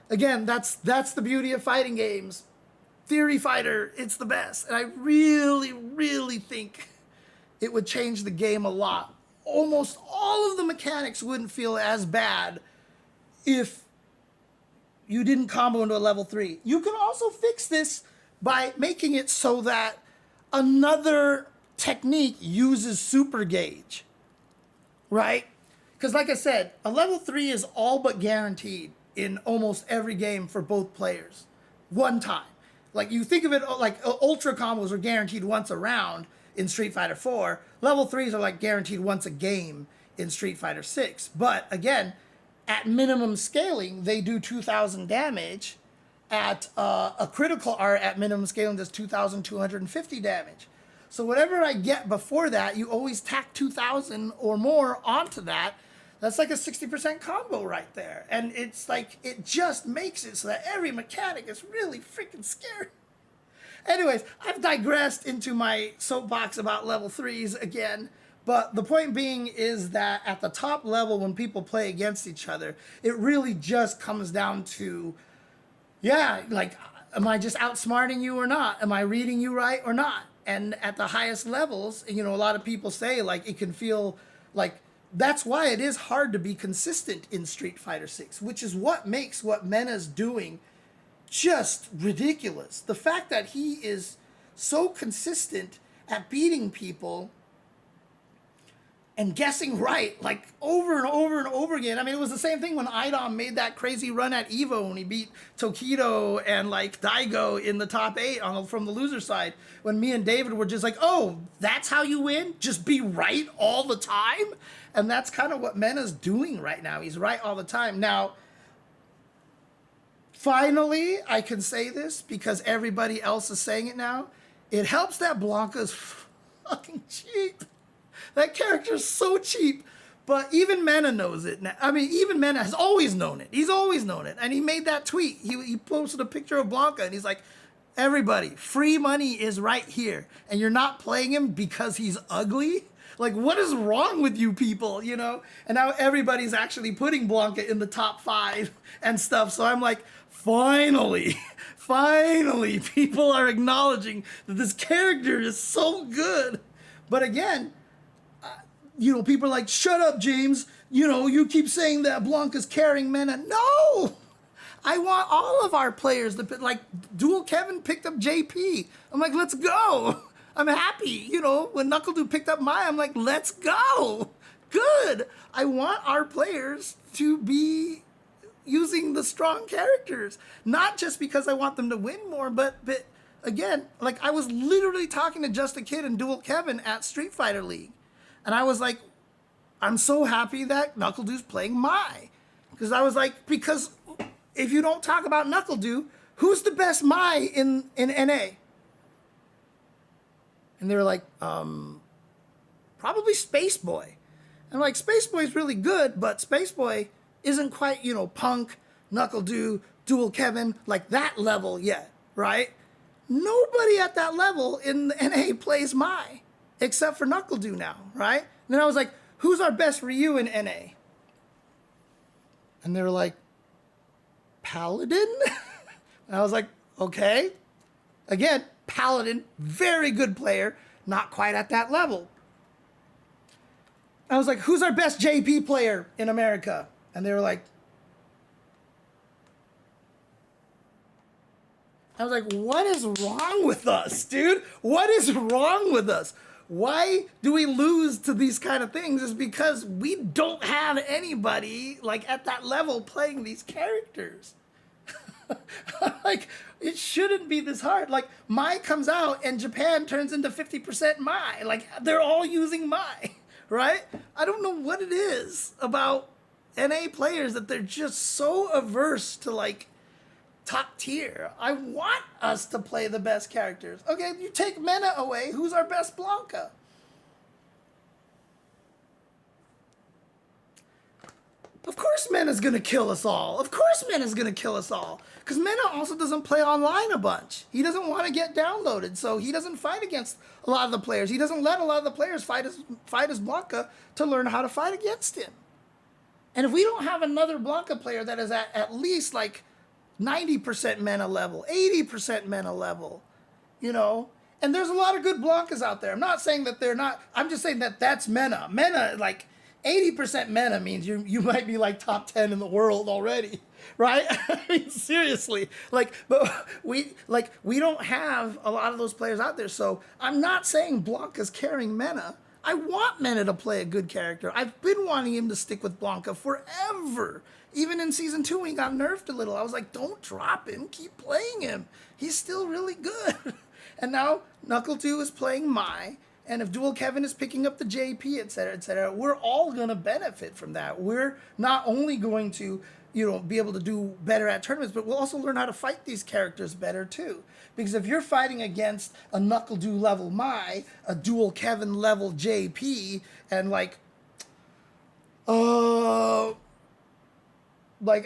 again, that's the beauty of fighting games. Theory Fighter, it's the best. And I really, really think it would change the game a lot. Almost all of the mechanics wouldn't feel as bad if you didn't combo into a level 3. You can also fix this by making it so that another technique uses super gauge, right? Because like I said, a level 3 is all but guaranteed in almost every game for both players. One time. Like, you think of it like ultra combos are guaranteed once a round in Street Fighter 4. Level 3s are like guaranteed once a game in Street Fighter 6. But again, at minimum scaling, they do 2,000 damage. At a critical art at minimum scaling does 2,250 damage. So whatever I get before that, you always tack 2,000 or more onto that. That's like a 60% combo right there. And it's like, it just makes it so that every mechanic is really freaking scary. Anyways, I've digressed into my soapbox about level 3s again. But the point being is that at the top level, when people play against each other, it really just comes down to, yeah, like, am I just outsmarting you or not? Am I reading you right or not? And at the highest levels, you know, a lot of people say, like, it can feel like, that's why it is hard to be consistent in Street Fighter 6, which is what makes what Mena's doing just ridiculous. The fact that he is so consistent at beating people and guessing right, like, over and over and over again. I mean, it was the same thing when Idom made that crazy run at EVO when he beat Tokido and, like, Daigo in the top 8 from the loser side. When me and David were just like, oh, that's how you win? Just be right all the time? And that's kind of what Mena's doing right now. He's right all the time. Now, finally, I can say this because everybody else is saying it now. It helps that Blanca's fucking cheap. That character is so cheap, but even Mena knows it now. I mean, even Mena has always known it. He's always known it. And he made that tweet. He posted a picture of Blanca, and he's like, everybody, free money is right here. And you're not playing him because he's ugly? Like, what is wrong with you people, you know? And now everybody's actually putting Blanca in the top 5 and stuff. So I'm like, finally, finally, people are acknowledging that this character is so good. But again, you know, people are like, shut up, James. You know, you keep saying that Blanca's carrying Mena. No! I want all of our players to, like, Dual Kevin picked up JP. I'm like, let's go. I'm happy. You know, when NuckleDu picked up Maya, I'm like, let's go. Good. I want our players to be using the strong characters. Not just because I want them to win more, but again, like, I was literally talking to Just a Kid and Dual Kevin at Street Fighter League. And I was like, I'm so happy that NuckleDu's playing Mai. Because I was like, because if you don't talk about NuckleDu, who's the best Mai in NA? And they were like, probably Space Boy. And like, Space Boy's really good, but Space Boy isn't quite, you know, Punk, NuckleDu, Dual Kevin, like that level yet, right? Nobody at that level in the NA plays Mai. Except for NuckleDu now, right? And then I was like, who's our best Ryu in NA? And they were like, Paladin? And I was like, okay. Again, Paladin, very good player, not quite at that level. I was like, who's our best JP player in America? And they were like, I was like, what is wrong with us, dude? What is wrong with us? Why do we lose to these kind of things? Is because we don't have anybody like at that level playing these characters. Like, it shouldn't be this hard. Like, Mai comes out and Japan turns into 50% Mai. Like, they're all using Mai, right? I don't know what it is about NA players that they're just so averse to, like, top tier. I want us to play the best characters. Okay, you take Mena away, who's our best Blanca? Of course Mena's gonna kill us all. Of course Mena's gonna kill us all. Because Mena also doesn't play online a bunch. He doesn't want to get downloaded, so he doesn't fight against a lot of the players. He doesn't let a lot of the players fight as Blanca to learn how to fight against him. And if we don't have another Blanca player that is at least like 90% mana level, 80% mana level, you know? And there's a lot of good Blankas out there. I'm not saying that they're not, I'm just saying that that's meta. Meta, like 80% meta means you might be like top 10 in the world already, right? I mean, seriously. But we don't have a lot of those players out there. So I'm not saying Blanka's carrying Mena. I want Mena to play a good character. I've been wanting him to stick with Blanka forever. Even in Season 2 when he got nerfed a little, I was like, don't drop him. Keep playing him. He's still really good. And now Knuckle 2 is playing Mai. And if Dual Kevin is picking up the JP, et cetera, we're all going to benefit from that. We're not only going to, be able to do better at tournaments, but we'll also learn how to fight these characters better too. Because if you're fighting against a Knuckle Dew level Mai, a Dual Kevin level JP, and like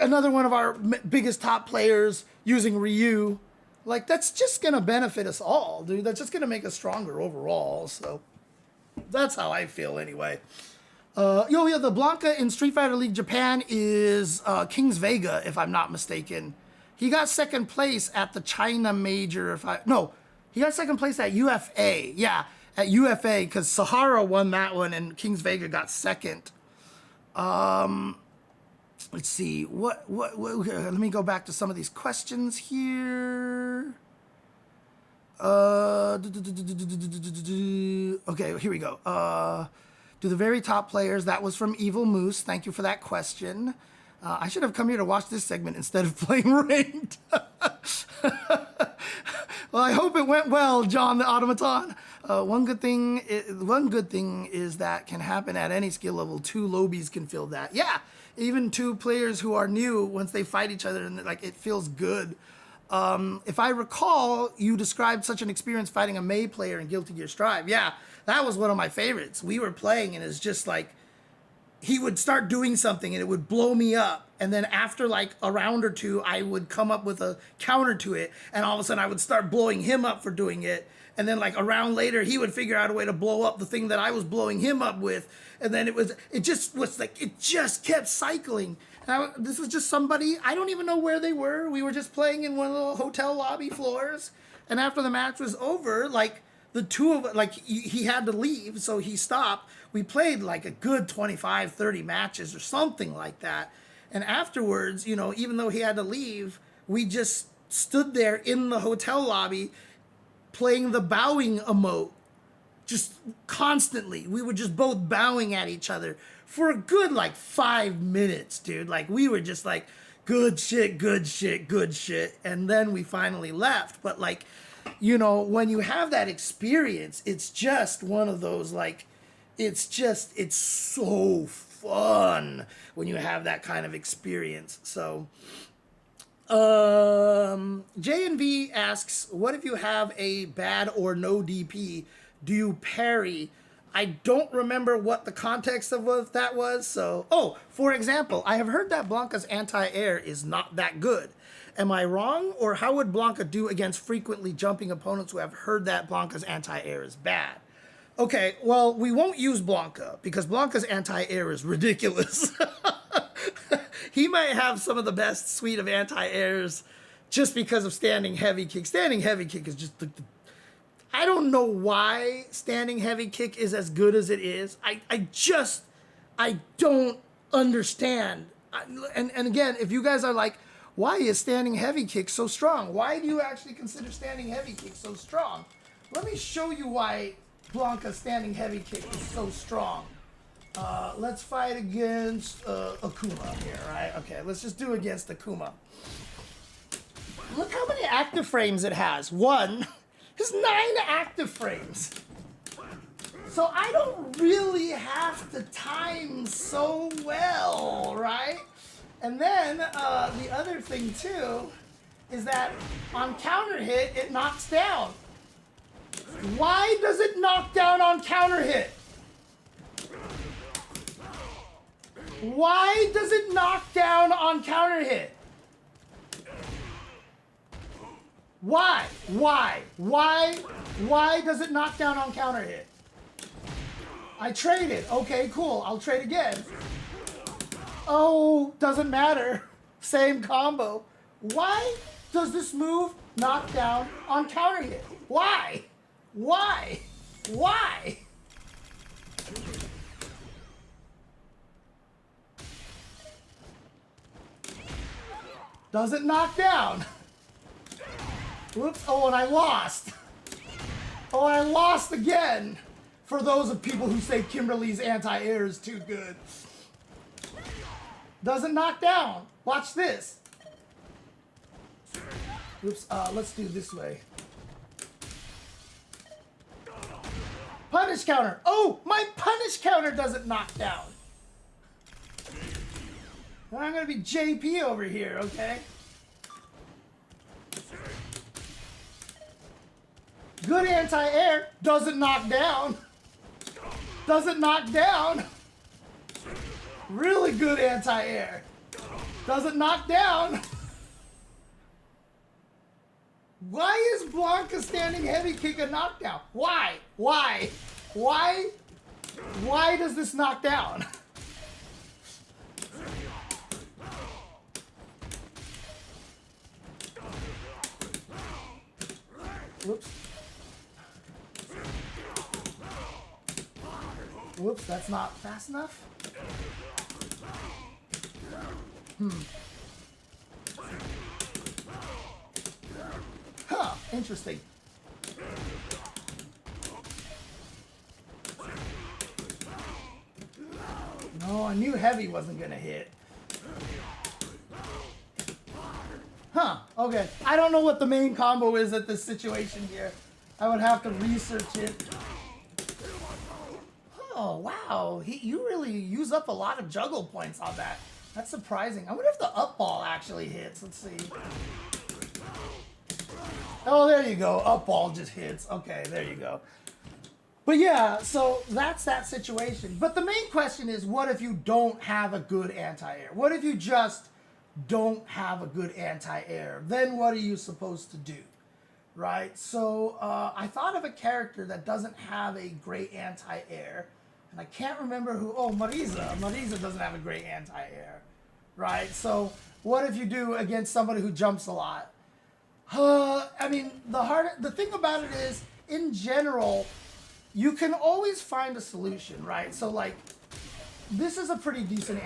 another one of our biggest top players using Ryu, like, that's just going to benefit us all, dude. That's just going to make us stronger overall. So that's how I feel anyway. The Blanka in Street Fighter League Japan is Kings Vega, if I'm not mistaken. He got second place at the China Major. He got second place at UFA. Yeah, at UFA, because Sahara won that one and Kings Vega got second. Let's see, what, let me go back to some of these questions here. Okay, here we go. Do the very top players, that was from Evil Moose. Thank you for that question. I should have come here to watch this segment instead of playing Ranked. Well, I hope it went well, John the Automaton. One good thing is that can happen at any skill level. 2 lobies can feel that. Yeah, even 2 players who are new, once they fight each other, and like it feels good. If I recall, you described such an experience fighting a Mei player in Guilty Gear Strive. Yeah, that was one of my favorites. We were playing, and it's just like he would start doing something and it would blow me up. And then after like a round or 2, I would come up with a counter to it. And all of a sudden I would start blowing him up for doing it. And then like a round later, he would figure out a way to blow up the thing that I was blowing him up with. And then it just kept cycling. And this was just somebody, I don't even know where they were. We were just playing in one of the hotel lobby floors. And after the match was over, like, the 2 of us, like, he had to leave, so he stopped. We played like a good 25, 30 matches or something like that. And afterwards, even though he had to leave, we just stood there in the hotel lobby playing the bowing emote. Just constantly. We were just both bowing at each other for a good like 5 minutes, dude. Like, we were just like, good shit, good shit, good shit. And then we finally left. But like, when you have that experience, it's just one of those, like, it's so fun when you have that kind of experience. So, JNV asks, what if you have a bad or no DP? Do you parry? I don't remember what the context of what that was. So, for example, I have heard that Blanka's anti-air is not that good. Am I wrong? Or how would Blanka do against frequently jumping opponents who have heard that Blanka's anti-air is bad? Okay, well, we won't use Blanka because Blanka's anti-air is ridiculous. He might have some of the best suite of anti-airs just because of standing heavy kick. Standing heavy kick is just I don't know why standing heavy kick is as good as it is. I don't understand. And again, if you guys are like, why is standing heavy kick so strong? Why do you actually consider standing heavy kick so strong? Let me show you why Blanka's standing heavy kick is so strong. Let's fight against Akuma here, right? Okay, let's just do against Akuma. Look how many active frames it has. 1. There's 9 active frames. So I don't really have to time so well, right? And then the other thing too is that on counter hit, it knocks down. Why does it knock down on counter hit? Why does it knock down on counter hit? Why? Why does it knock down on counter hit? I traded. Okay, cool. I'll trade again. Oh, doesn't matter. Same combo. Why does this move knock down on counter hit? Why? Why? Why? Does it knock down? Whoops. Oh, and I lost. Oh, I lost again. For those of people who say Kimberly's anti-air is too good. Doesn't knock down. Watch this. Oops, let's do it this way. Punish counter. Oh, my punish counter doesn't knock down. I'm going to be JP over here, okay? Good anti-air, doesn't knock down. Doesn't knock down. Really good anti-air. Doesn't knock down. Why is Blanka standing heavy kick a knockdown? Why? Why? Why? Why does this knock down? Whoops. Whoops, that's not fast enough. Huh, interesting. No, I knew heavy wasn't gonna hit. Huh, okay. I don't know what the main combo is at this situation here. I would have to research it. Oh, wow. You really use up a lot of juggle points on that. That's surprising. I wonder if the up ball actually hits. Let's see. Oh, there you go. Up ball just hits. Okay, there you go. But yeah, so that's that situation. But the main question is, what if you don't have a good anti-air? What if you just don't have a good anti-air? Then what are you supposed to do? Right? So I thought of a character that doesn't have a great anti-air. And I can't remember who. Oh, Marisa. Marisa doesn't have a great anti-air. Right? So what if you do against somebody who jumps a lot? I mean, the thing about it is, in general, you can always find a solution, right? So, like, this is a pretty decent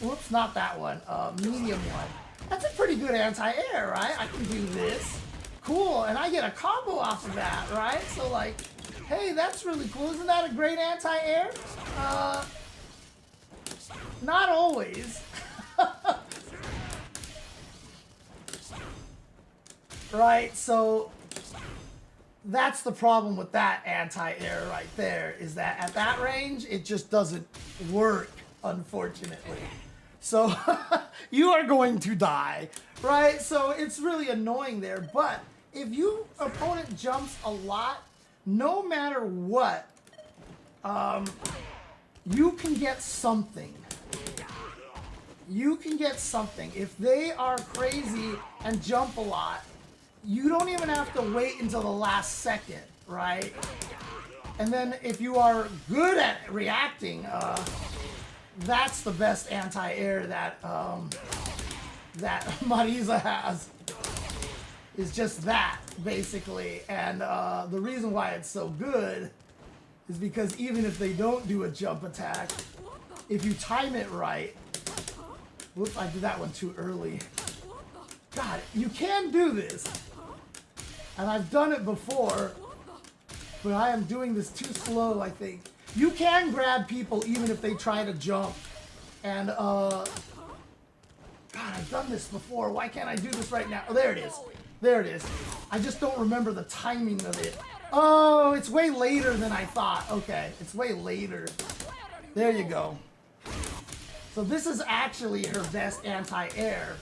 whoops, not that one, medium one. That's a pretty good anti-air, right? I can do this. Cool, and I get a combo off of that, right? So, like, hey, that's really cool. Isn't that a great anti-air? Not always. Right, so that's the problem with that anti-air right there, is that at that range, it just doesn't work, unfortunately. So you are going to die, right? So it's really annoying there. But if your opponent jumps a lot, no matter what, you can get something. You can get something. If they are crazy and jump a lot, you don't even have to wait until the last second, right? And then if you are good at reacting, that's the best anti-air that that Marisa has. Is just that, basically. And the reason why it's so good is because even if they don't do a jump attack, if you time it right, whoops, I did that one too early. God, you can do this. And I've done it before, but I am doing this too slow, I think. You can grab people even if they try to jump. And, God, I've done this before. Why can't I do this right now? Oh, there it is. There it is. I just don't remember the timing of it. Oh, it's way later than I thought. Okay, it's way later. There you go. So this is actually her best anti-air.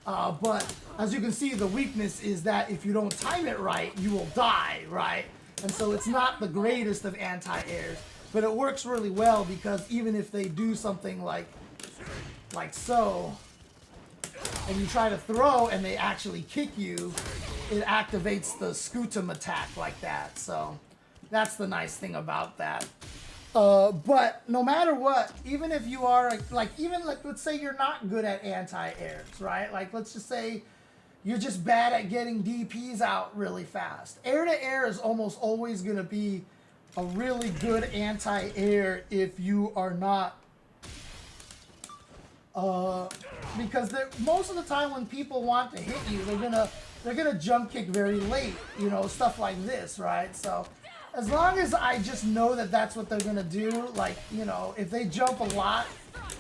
But as you can see, the weakness is that if you don't time it right, you will die, right? And so it's not the greatest of anti-airs, but it works really well because even if they do something like so, and you try to throw and they actually kick you, it activates the Scutum attack like that. So that's the nice thing about that. But no matter what, even if you are, like, let's say you're not good at anti-airs, right? Like, let's just say you're just bad at getting DPs out really fast. Air to air is almost always going to be a really good anti-air if you are not because most of the time when people want to hit you, they're gonna jump kick very late, you know, stuff like this, right? So as long as I just know that that's what they're gonna do, like, you know, if they jump a lot,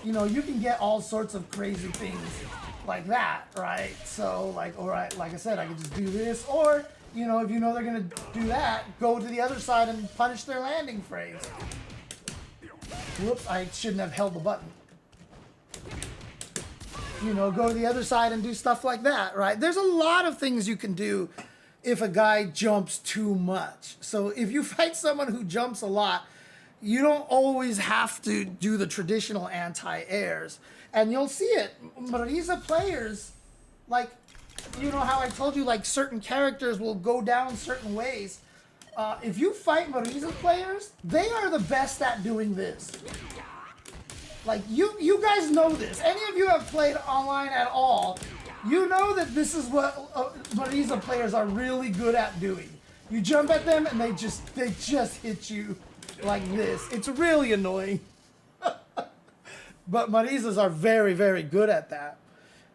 you know, you can get all sorts of crazy things like that, right? So like, all right, like I said, I can just do this, or you know, if you know they're gonna do that, go to the other side and punish their landing phrase. Whoops, I shouldn't have held the button. You know, go to the other side and do stuff like that, right? There's a lot of things you can do if a guy jumps too much. So if you fight someone who jumps a lot, you don't always have to do the traditional anti-airs. And you'll see it. Marisa players, like, you know how I told you, like, certain characters will go down certain ways. If you fight Marisa players, they are the best at doing this. Like, you guys know this. Any of you have played online at all, you know that this is what Marisa players are really good at doing. You jump at them and they just hit you like this. It's really annoying. But Marisas are very, very good at that.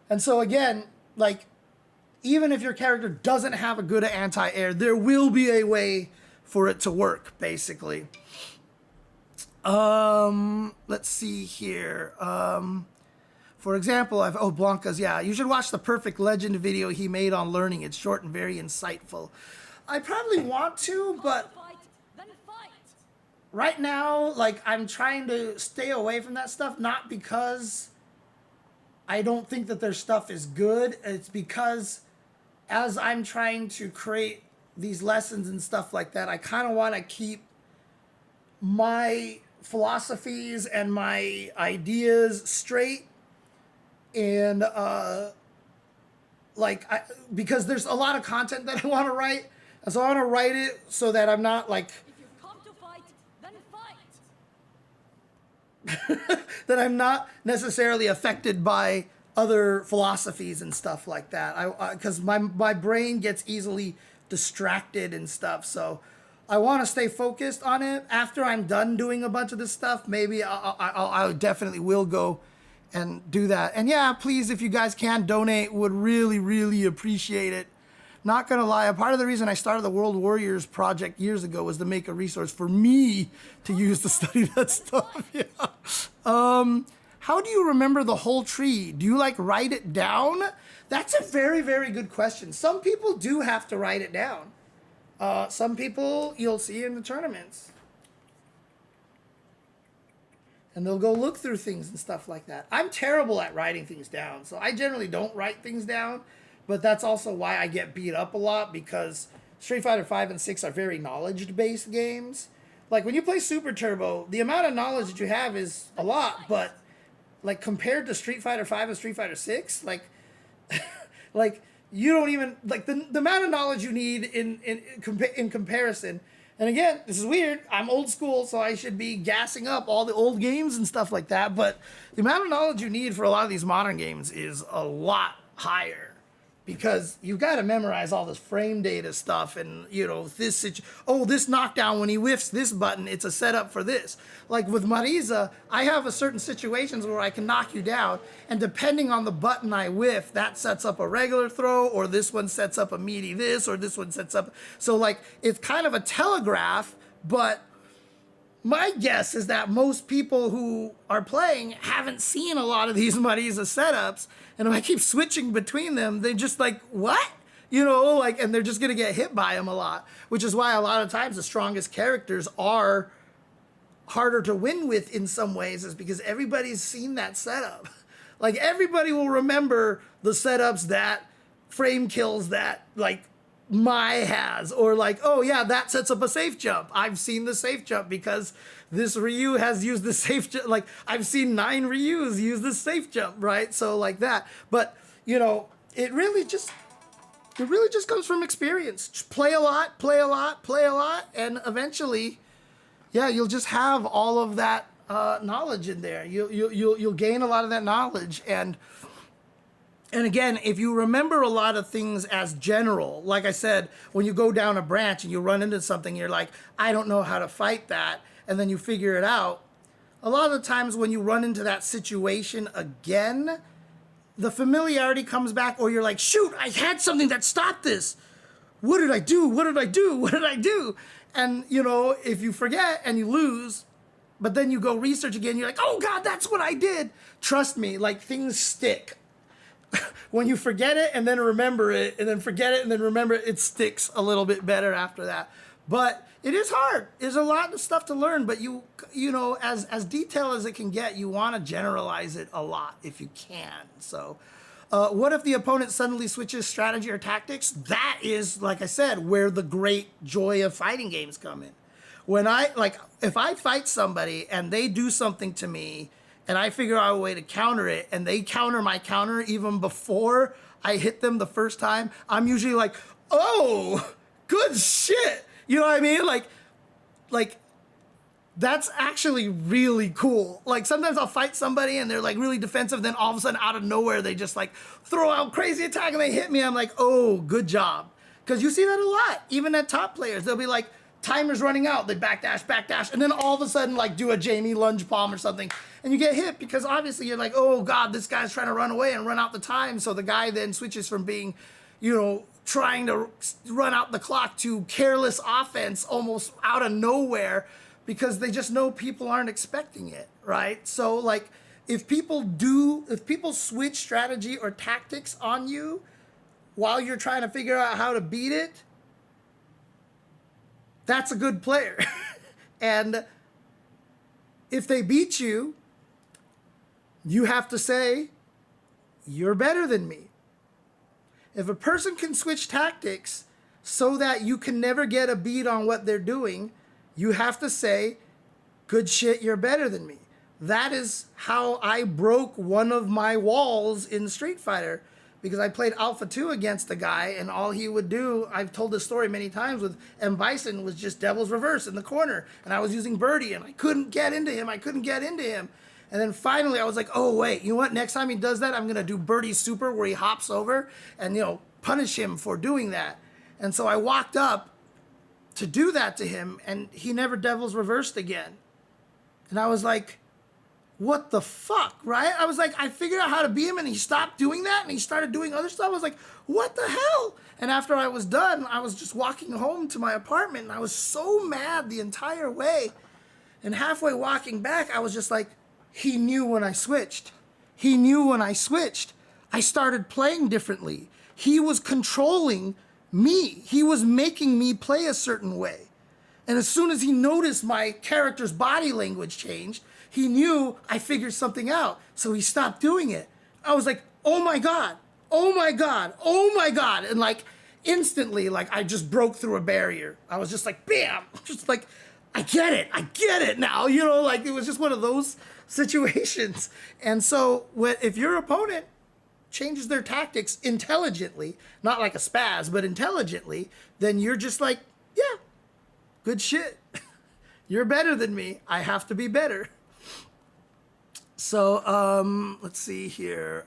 And so again, like, even if your character doesn't have a good anti-air, there will be a way for it to work, basically. Let's see here. For example, Blanca's, yeah, you should watch the Perfect Legend video he made on learning. It's short and very insightful. I probably want to, but right now, like, I'm trying to stay away from that stuff, not because I don't think that their stuff is good. It's because as I'm trying to create these lessons and stuff like that, I kind of want to keep my philosophies and my ideas straight, and because there's a lot of content that I want to write, and so I want to write it so that I'm not like, if you've come to fight, then fight. that I'm not necessarily affected by other philosophies and stuff like that. Because my brain gets easily distracted and stuff, so I want to stay focused on it. After I'm done doing a bunch of this stuff, maybe I definitely will go and do that. And yeah, please, if you guys can donate, would really, really appreciate it. Not gonna lie, a part of the reason I started the World Warriors project years ago was to make a resource for me to use to study that stuff. Yeah. How do you remember the whole tree? Do you like write it down? That's a very, very good question. Some people do have to write it down. Some people you'll see in the tournaments. And they'll go look through things and stuff like that. I'm terrible at writing things down, so I generally don't write things down. But that's also why I get beat up a lot, because Street Fighter 5 and 6 are very knowledge-based games. Like, when you play Super Turbo, the amount of knowledge that you have is a lot, but, like, compared to Street Fighter 5 and Street Fighter 6, like, like, you don't even, like, the amount of knowledge you need in comparison. And again, this is weird. I'm old school, so I should be gassing up all the old games and stuff like that. But the amount of knowledge you need for a lot of these modern games is a lot higher, because you've got to memorize all this frame data stuff, and, you know, this knockdown, when he whiffs this button, it's a setup for this. Like with Marisa, I have a certain situations where I can knock you down, and depending on the button I whiff, that sets up a regular throw, or this one sets up a meaty this, or this one sets up. So, like, it's kind of a telegraph, but my guess is that most people who are playing haven't seen a lot of these Marisa setups, and if I keep switching between them, they're just like, what? You know, like, and they're just gonna get hit by them a lot, which is why a lot of times the strongest characters are harder to win with in some ways, is because everybody's seen that setup. Like, everybody will remember the setups that frame kills that, like, Mai has, or like, oh yeah, that sets up a safe jump. I've seen the safe jump because this Ryu has used the safe jump. Like, I've seen 9 Ryus use the safe jump, right? So like that. But, you know, it really just comes from experience. Just play a lot, play a lot, play a lot, and eventually, yeah, you'll just have all of that knowledge in there. You'll gain a lot of that knowledge, and And again, if you remember a lot of things as general, like I said, when you go down a branch and you run into something, you're like, I don't know how to fight that. And then you figure it out. A lot of the times when you run into that situation again, the familiarity comes back, or you're like, shoot, I had something that stopped this. What did I do? What did I do? What did I do? And, you know, if you forget and you lose, but then you go research again, you're like, oh God, that's what I did. Trust me, like things stick. When you forget it and then remember it, and then forget it and then remember it, it sticks a little bit better after that. But it is hard. There's a lot of stuff to learn, but you know, as detailed as it can get, you want to generalize it a lot if you can. So what if the opponent suddenly switches strategy or tactics? That is, like I said, where the great joy of fighting games come in. When if I fight somebody and they do something to me and I figure out a way to counter it, and they counter my counter even before I hit them the first time, I'm usually like, oh, good shit. You know what I mean? Like that's actually really cool. Like sometimes I'll fight somebody and they're like really defensive, then all of a sudden out of nowhere, they just like throw out crazy attack and they hit me. I'm like, oh, good job. Because you see that a lot, even at top players. They'll be like, timer's running out, they backdash, and then all of a sudden like do a Jamie lunge palm or something, and you get hit because obviously you're like, oh God, this guy's trying to run away and run out the time. So the guy then switches from being, you know, trying to run out the clock to careless offense almost out of nowhere because they just know people aren't expecting it, right? So like if people switch strategy or tactics on you while you're trying to figure out how to beat it, that's a good player. And if they beat you, you have to say, you're better than me. If a person can switch tactics so that you can never get a beat on what they're doing, you have to say, good shit, you're better than me. That is how I broke one of my walls in Street Fighter, because I played Alpha 2 against a guy, and all he would do, I've told this story many times with M. Bison, was just Devil's Reverse in the corner. And I was using Birdie, and I couldn't get into him. And then finally I was like, oh, wait, you know what? Next time he does that, I'm going to do Birdie Super, where he hops over and, you know, punish him for doing that. And so I walked up to do that to him, and he never Devil's Reversed again. And I was like, what the fuck, right? I was like, I figured out how to beat him, and he stopped doing that, and he started doing other stuff. I was like, what the hell? And after I was done, I was just walking home to my apartment, and I was so mad the entire way. And halfway walking back, I was just like, he knew when I switched. He knew when I switched. I started playing differently. He was controlling me. He was making me play a certain way. And as soon as he noticed my character's body language changed, he knew I figured something out, so he stopped doing it. I was like, oh my God, oh my God, oh my God. And like instantly, like I just broke through a barrier. I was just like, bam, just like, I get it now. You know, like it was just one of those situations. And so if your opponent changes their tactics intelligently, not like a spaz, but intelligently, then you're just like, yeah, good shit. You're better than me. I have to be better. So let's see here.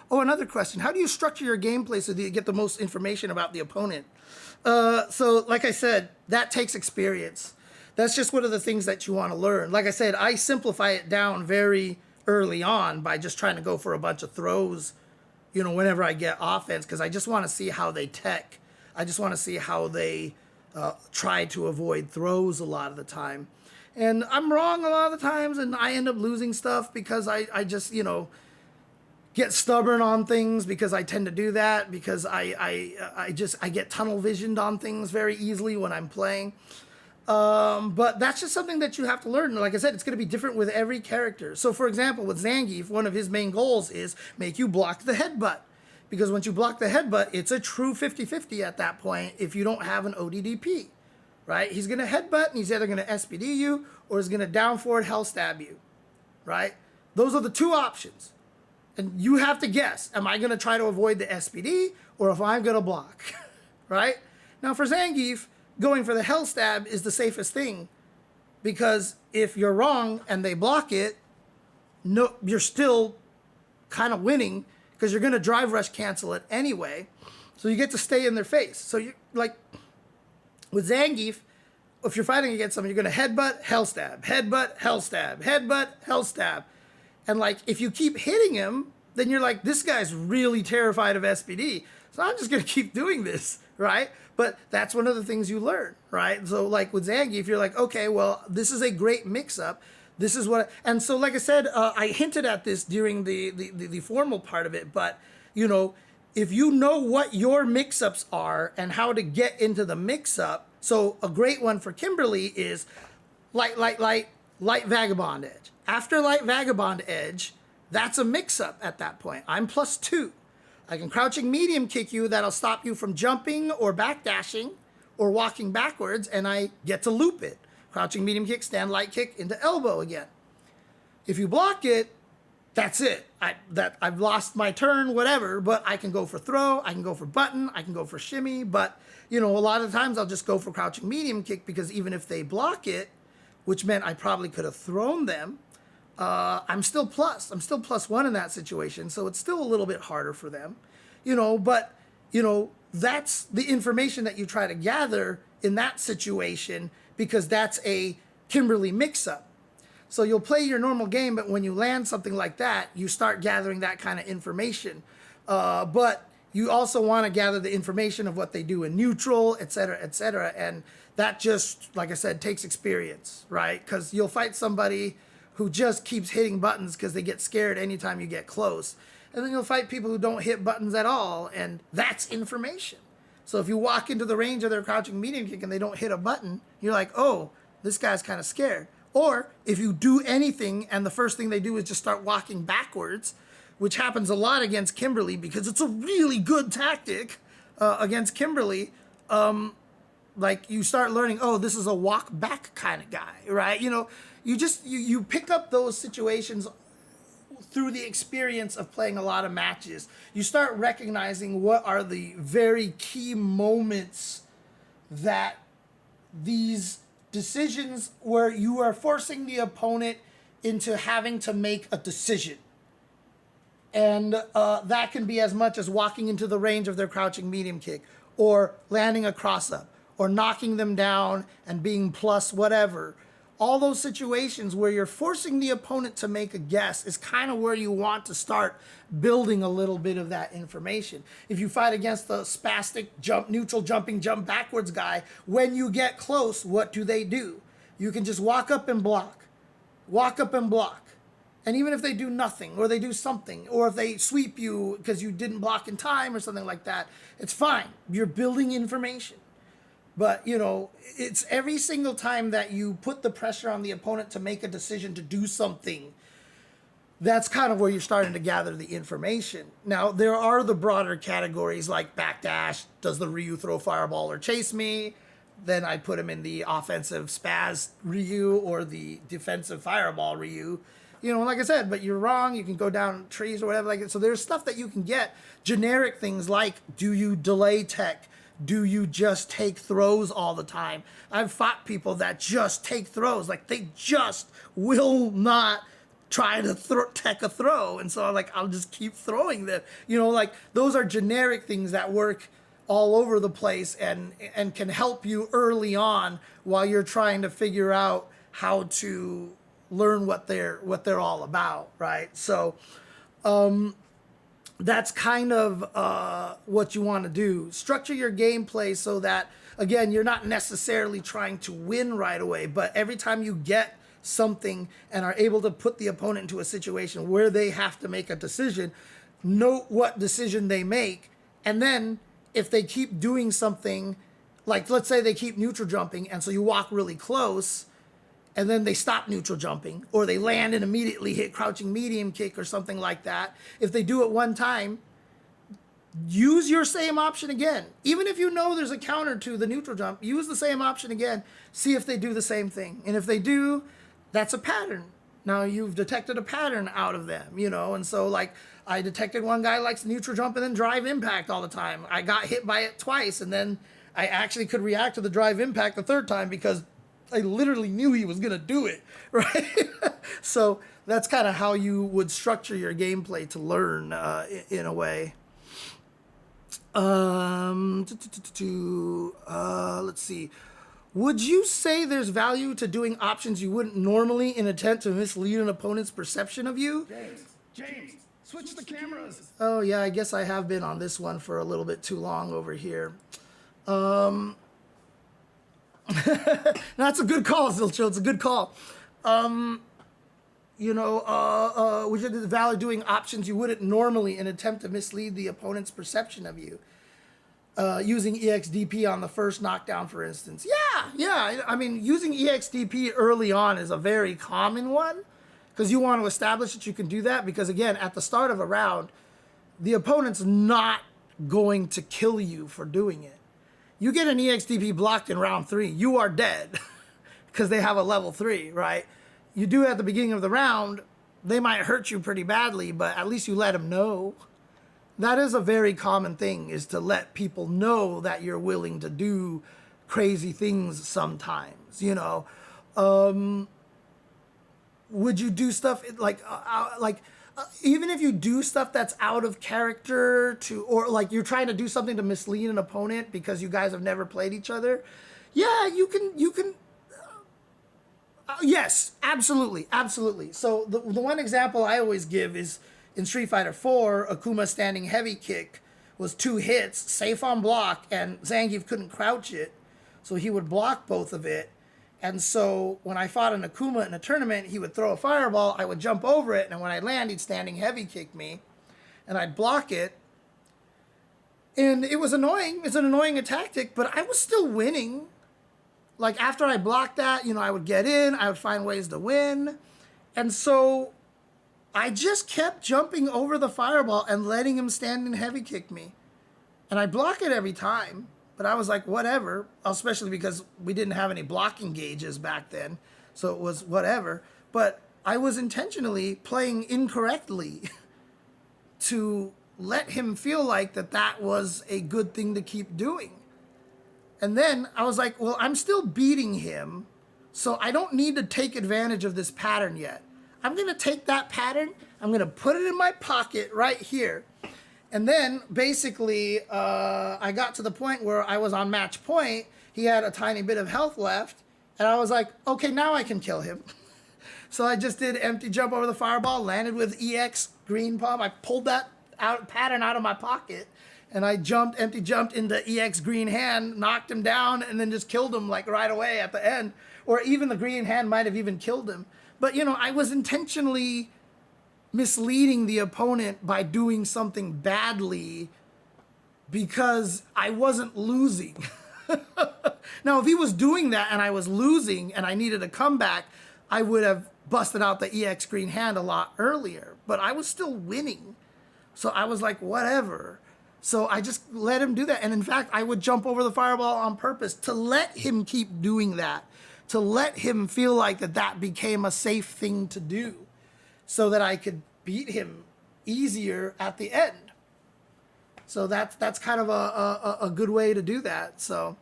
Another question. How do you structure your gameplay so that you get the most information about the opponent? So like I said, that takes experience. That's just one of the things that you want to learn. Like I said, I simplify it down very early on by just trying to go for a bunch of throws, you know, whenever I get offense, because I just want to see how they tech. I just want to see how they try to avoid throws a lot of the time. And I'm wrong a lot of the times, and I end up losing stuff because I just, you know, get stubborn on things, because I tend to do that, because I get tunnel visioned on things very easily when I'm playing. But that's just something that you have to learn. Like I said, it's going to be different with every character. So for example, with Zangief, one of his main goals is make you block the headbutt. Because once you block the headbutt, it's a true 50-50 at that point if you don't have an ODDP. Right? He's going to headbutt, and he's either going to SPD you or he's going to down forward hell stab you. Right? Those are the two options. And you have to guess, am I going to try to avoid the SPD or if I'm going to block? Right? Now for Zangief, going for the hell stab is the safest thing, because if you're wrong and they block it, no, you're still kind of winning, because you're going to drive rush cancel it anyway. So you get to stay in their face. So you like with Zangief, if you're fighting against someone, you're going to headbutt, hell stab, headbutt, hell stab, headbutt, hell stab. And like if you keep hitting him, then you're like, this guy's really terrified of SPD. So I'm just going to keep doing this, right? But that's one of the things you learn, right? So like with Zangief, you're like, okay, well, this is a great mix-up. This is what, and so like I said, I hinted at this during the formal part of it, but you know, if you know what your mix-ups are and how to get into the mix-up, so a great one for Kimberly is light Vagabond Edge. After light Vagabond Edge, that's a mix-up at that point. I'm +2. I can crouching medium kick you, that'll stop you from jumping or backdashing or walking backwards, and I get to loop it. Crouching medium kick, stand light kick into elbow again. If you block it, that's it. I've lost my turn, whatever, but I can go for throw, I can go for button, I can go for shimmy, but you know, a lot of times I'll just go for crouching medium kick because even if they block it, which meant I probably could have thrown them, I'm still +1 in that situation, so it's still a little bit harder for them, you know, but you know, that's the information that you try to gather in that situation because that's a Kimberly mix-up. So you'll play your normal game, but when you land something like that, you start gathering that kind of information. But you also want to gather the information of what they do in neutral, et cetera, and that just, like I said, takes experience, right? Because you'll fight somebody who just keeps hitting buttons because they get scared anytime you get close. And then you'll fight people who don't hit buttons at all, and that's information. So if you walk into the range of their crouching medium kick and they don't hit a button, you're like, oh, this guy's kind of scared. Or if you do anything and the first thing they do is just start walking backwards, which happens a lot against Kimberly because it's a really good tactic against Kimberly, like you start learning, oh, this is a walk back kind of guy, right? You know, you pick up those situations through the experience of playing a lot of matches. You start recognizing what are the very key moments that these decisions where you are forcing the opponent into having to make a decision. And that can be as much as walking into the range of their crouching medium kick or landing a cross-up or knocking them down and being plus whatever. All those situations where you're forcing the opponent to make a guess is kind of where you want to start building a little bit of that information. If you fight against the spastic neutral jumping jump backwards guy, when you get close, what do? You can just walk up and block. And even if they do nothing or they do something, or if they sweep you because you didn't block in time or something like that, it's fine. You're building information. But, you know, it's every single time that you put the pressure on the opponent to make a decision to do something, that's kind of where you're starting to gather the information. Now, there are the broader categories like backdash, does the Ryu throw fireball or chase me? Then I put him in the offensive spaz Ryu or the defensive fireball Ryu. You know, like I said, but you're wrong, you can go down trees or whatever like that. So there's stuff that you can get, generic things like, do you delay tech? Do you just take throws all the time? I've fought people that just take throws. Like they just will not try to tech a throw. And so I'll just keep throwing them. You know, like those are generic things that work all over the place and can help you early on while you're trying to figure out how to learn what they're all about, right? So, that's kind of what you want to do. Structure your gameplay so that, again, you're not necessarily trying to win right away, but every time you get something and are able to put the opponent into a situation where they have to make a decision, note what decision they make, and then if they keep doing something, like let's say they keep neutral jumping, and so you walk really close, and then they stop neutral jumping, or they land and immediately hit crouching medium kick or something like that. If they do it one time, use your same option again. Even if you know there's a counter to the neutral jump, use the same option again. See if they do the same thing. And if they do, that's a pattern. Now you've detected a pattern out of them, you know? And so like I detected one guy likes neutral jump and then drive impact all the time. I got hit by it twice, and then I actually could react to the drive impact the third time because I literally knew he was gonna do it, right? So that's kind of how you would structure your gameplay to learn, in a way. Let's see. Would you say there's value to doing options you wouldn't normally in attempt to mislead an opponent's perception of you? James, switch the cameras. Oh yeah, I guess I have been on this one for a little bit too long over here. That's a good call, Zilcho. It's a good call. Which is valid doing options you wouldn't normally in attempt to mislead the opponent's perception of you. Using EXDP on the first knockdown, for instance. Yeah. I mean, using EXDP early on is a very common one because you want to establish that you can do that because, again, at the start of a round, the opponent's not going to kill you for doing it. You get an EXDP blocked in round 3, you are dead because they have a level 3, right? You do it at the beginning of the round, they might hurt you pretty badly, but at least you let them know. That is a very common thing, is to let people know that you're willing to do crazy things sometimes, you know. Would you do stuff even if you do stuff that's out of character or like you're trying to do something to mislead an opponent because you guys have never played each other? Yeah, you can. Yes, absolutely. So the one example I always give is in Street Fighter 4, Akuma standing heavy kick was 2 hits, safe on block, and Zangief couldn't crouch it, so he would block both of it. And so when I fought an Akuma in a tournament, he would throw a fireball, I would jump over it, and when I land, he'd standing heavy kick me, and I'd block it. And it was annoying. It's an annoying tactic, but I was still winning. Like, after I blocked that, I would get in, I would find ways to win. And so I just kept jumping over the fireball and letting him stand and heavy kick me. And I block it every time. But I was like, whatever, especially because we didn't have any blocking gauges back then. So it was whatever. But I was intentionally playing incorrectly to let him feel like that was a good thing to keep doing. And then I was like, well, I'm still beating him, so I don't need to take advantage of this pattern yet. I'm going to take that pattern, I'm going to put it in my pocket right here. And then basically I got to the point where I was on match point. He had a tiny bit of health left. And I was like, okay, now I can kill him. So I just did empty jump over the fireball, landed with EX green palm. I pulled that pattern out of my pocket. And I empty jumped into EX green hand, knocked him down, and then just killed him like right away at the end. Or even the green hand might have even killed him. But, I was intentionally misleading the opponent by doing something badly because I wasn't losing. Now, if he was doing that and I was losing and I needed a comeback, I would have busted out the EX green hand a lot earlier. But I was still winning. So I was like, whatever. So I just let him do that. And in fact, I would jump over the fireball on purpose to let him keep doing that, to let him feel like that became a safe thing to do so that I could beat him easier at the end. So that's kind of a good way to do that. So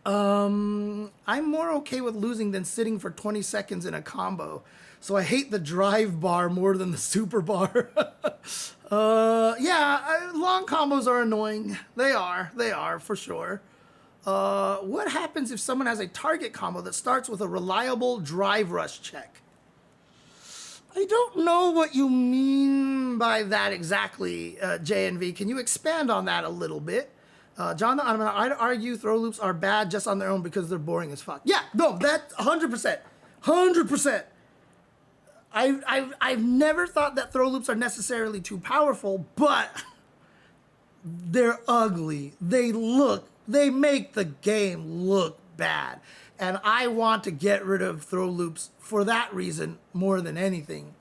I'm more okay with losing than sitting for 20 seconds in a combo. So I hate the drive bar more than the super bar. Long combos are annoying. They are for sure. What happens if someone has a target combo that starts with a reliable drive rush check? I don't know what you mean by that exactly, JNV. Can you expand on that a little bit? John the Ottoman, I'd argue throw loops are bad just on their own because they're boring as fuck. Yeah, no, that's 100%. 100%. I've never thought that throw loops are necessarily too powerful, but they're ugly. They make the game look bad. And I want to get rid of throw loops for that reason more than anything.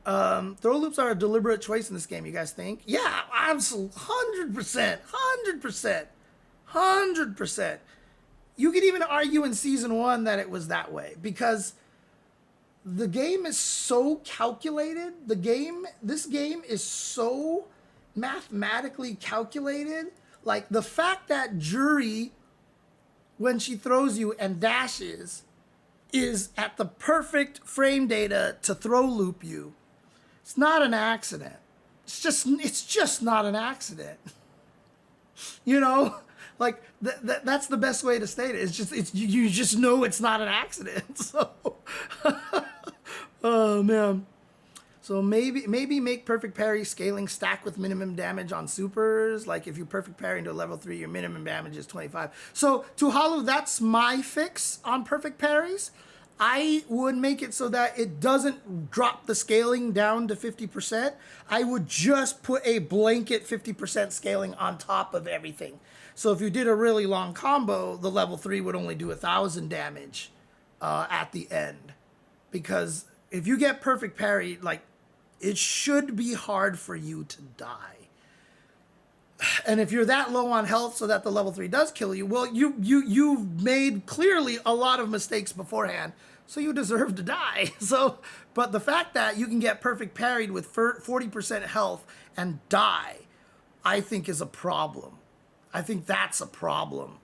Throw loops are a deliberate choice in this game, you guys think? Yeah, absolutely. 100%. 100%. 100%. You could even argue in Season 1 that it was that way because the game is so calculated. This game is so mathematically calculated. Like the fact that Jury when she throws you and dashes is at the perfect frame data to throw loop you. It's not an accident. It's just not an accident. You know, like that's the best way to state it. You just know it's not an accident. So, oh man. So maybe make perfect parry scaling stack with minimum damage on supers. Like if you perfect parry into a level 3, your minimum damage is 25. So to Hollow, that's my fix on perfect parries. I would make it so that it doesn't drop the scaling down to 50%. I would just put a blanket 50% scaling on top of everything. So if you did a really long combo, the level 3 would only do 1,000 damage at the end. Because if you get perfect parry, like, it should be hard for you to die. And if you're that low on health so that the level 3 does kill you, well, you've made clearly a lot of mistakes beforehand, so you deserve to die. So, but the fact that you can get perfect parried with 40% health and die, I think is a problem. I think that's a problem.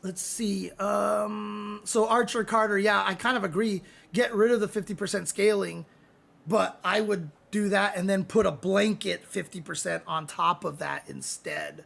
Let's see. So Archer Carter, yeah, I kind of agree. Get rid of the 50% scaling, but I would do that and then put a blanket 50% on top of that instead.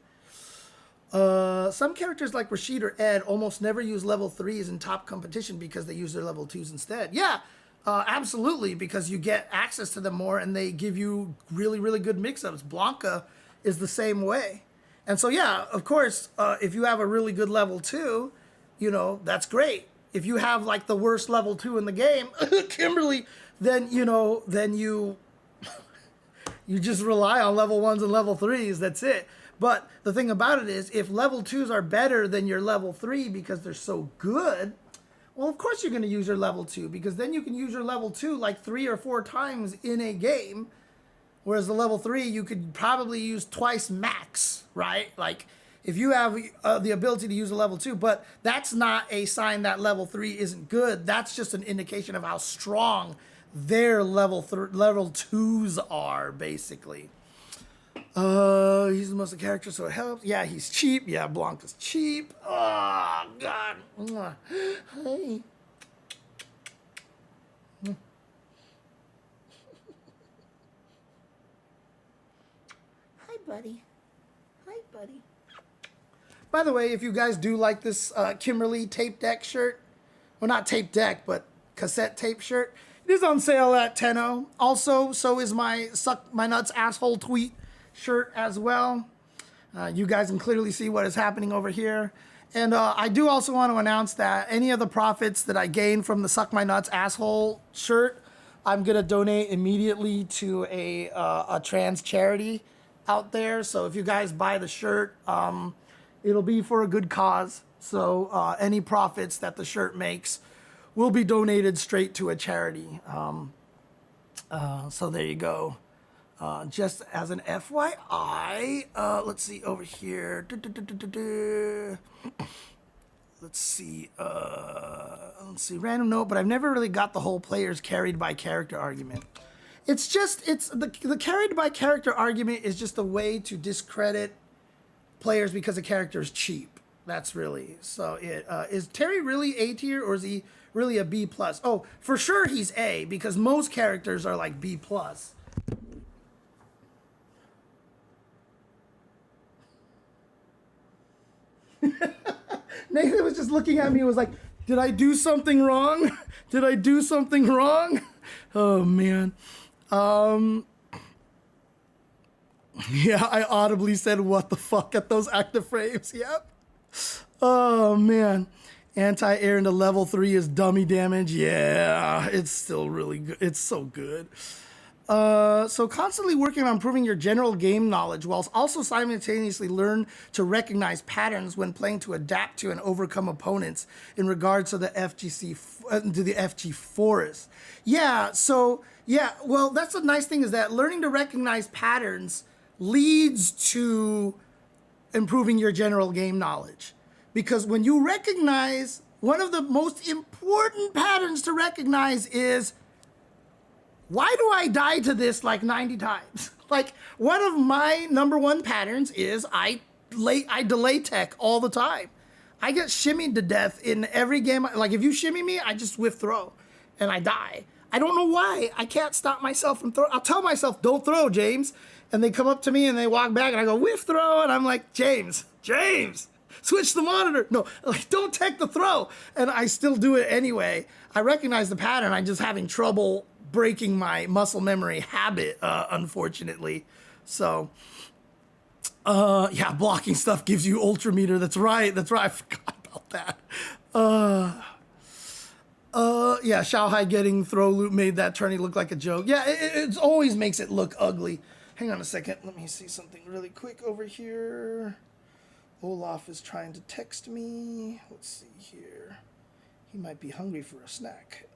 Some characters like Rashid or Ed almost never use level 3s in top competition because they use their level 2s instead. Yeah, absolutely, because you get access to them more and they give you really, really good mix-ups. Blanca is the same way. And so, yeah, of course, if you have a really good level 2, you know, that's great. If you have like the worst level 2 in the game, Kimberly, then, you know, then you just rely on level 1s and level 3s. That's it. But the thing about it is, if level 2s are better than your level 3 because they're so good, well, of course you're going to use your level 2, because then you can use your level 2 like 3 or 4 times in a game. Whereas the level 3, you could probably use twice max, right? Like, if you have the ability to use a level 2, but that's not a sign that level 3 isn't good. That's just an indication of how strong their level 2s are, basically. He's the most character, so it helps. Yeah, he's cheap. Yeah, Blanca's cheap. Oh, God. Hey. Hi, buddy. Hi, buddy. By the way, if you guys do like this Kimberly tape deck shirt, well, not tape deck, but cassette tape shirt, it is on sale at $10. Also, so is my Suck My Nuts Asshole Tweet shirt as well. You guys can clearly see what is happening over here. And I do also want to announce that any of the profits that I gain from the Suck My Nuts Asshole shirt, I'm going to donate immediately to a trans charity out there. So if you guys buy the shirt, it'll be for a good cause. So any profits that the shirt makes will be donated straight to a charity. So there you go. Just as an FYI, let's see over here. Let's see, random note, but I've never really got the whole players carried by character argument. It's the carried by character argument is just a way to discredit players because a character is cheap. That's really, so it, is Terry really A tier or is he really a B plus? Oh, for sure he's A, because most characters are like B plus. Nathan was just looking at me and was like, did I do something wrong? Did I do something wrong? Oh, man. Yeah, I audibly said, what the fuck at those active frames. Yep. Oh, man. Anti-air into level 3 is dummy damage. Yeah, it's still really good. It's so good. So constantly working on improving your general game knowledge whilst also simultaneously learn to recognize patterns when playing to adapt to and overcome opponents in regards to the FG Forest. Yeah, so yeah, well, that's the nice thing is that learning to recognize patterns leads to improving your general game knowledge. Because when you recognize, one of the most important patterns to recognize is, why do I die to this like 90 times? Like, one of my number one patterns is I delay tech all the time. I get shimmied to death in every game. Like, if you shimmy me, I just whiff throw and I die. I don't know why. I can't stop myself from throw. I'll tell myself, don't throw, James. And they come up to me and they walk back and I go, whiff throw. And I'm like, James, switch the monitor. No, like, don't tech the throw. And I still do it anyway. I recognize the pattern. I'm just having trouble breaking my muscle memory habit, unfortunately. So, yeah, blocking stuff gives you ultra meter. That's right. I forgot about that. Yeah, Xiaohai getting throw loop made that tourney look like a joke. Yeah, it always makes it look ugly. Hang on a second. Let me see something really quick over here. Olaf is trying to text me. Let's see here. He might be hungry for a snack.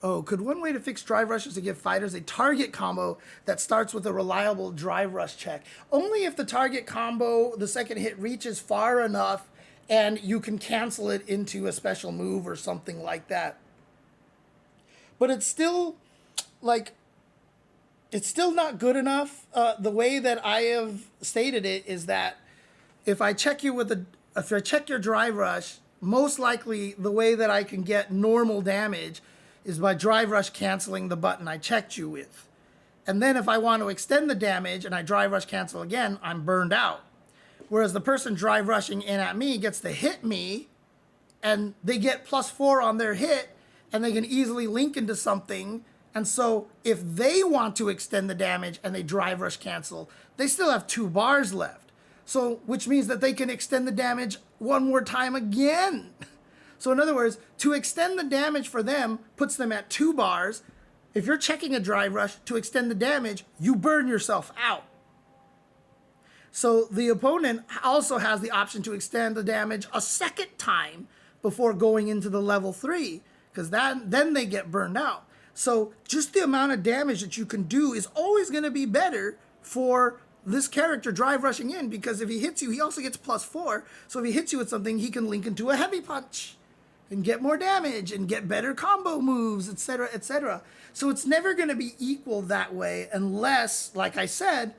Oh, could one way to fix drive rushes to give fighters a target combo that starts with a reliable drive rush check? Only if the target combo, the second hit, reaches far enough and you can cancel it into a special move or something like that. But it's still, like, it's still not good enough. The way that I have stated it is that if I check you with if I check your drive rush, most likely the way that I can get normal damage is by drive rush canceling the button I checked you with. And then if I want to extend the damage and I drive rush cancel again, I'm burned out. Whereas the person drive rushing in at me gets to hit me and they get +4 on their hit and they can easily link into something. And so if they want to extend the damage and they drive rush cancel, they still have 2 bars left. So, which means that they can extend the damage one more time again. So in other words, to extend the damage for them puts them at 2 bars. If you're checking a drive rush to extend the damage, you burn yourself out. So the opponent also has the option to extend the damage a second time before going into the level 3, because then they get burned out. So just the amount of damage that you can do is always going to be better for this character drive rushing in, because if he hits you, he also gets +4. So if he hits you with something, he can link into a heavy punch and get more damage and get better combo moves, etc., etc. So it's never going to be equal that way unless, like I said,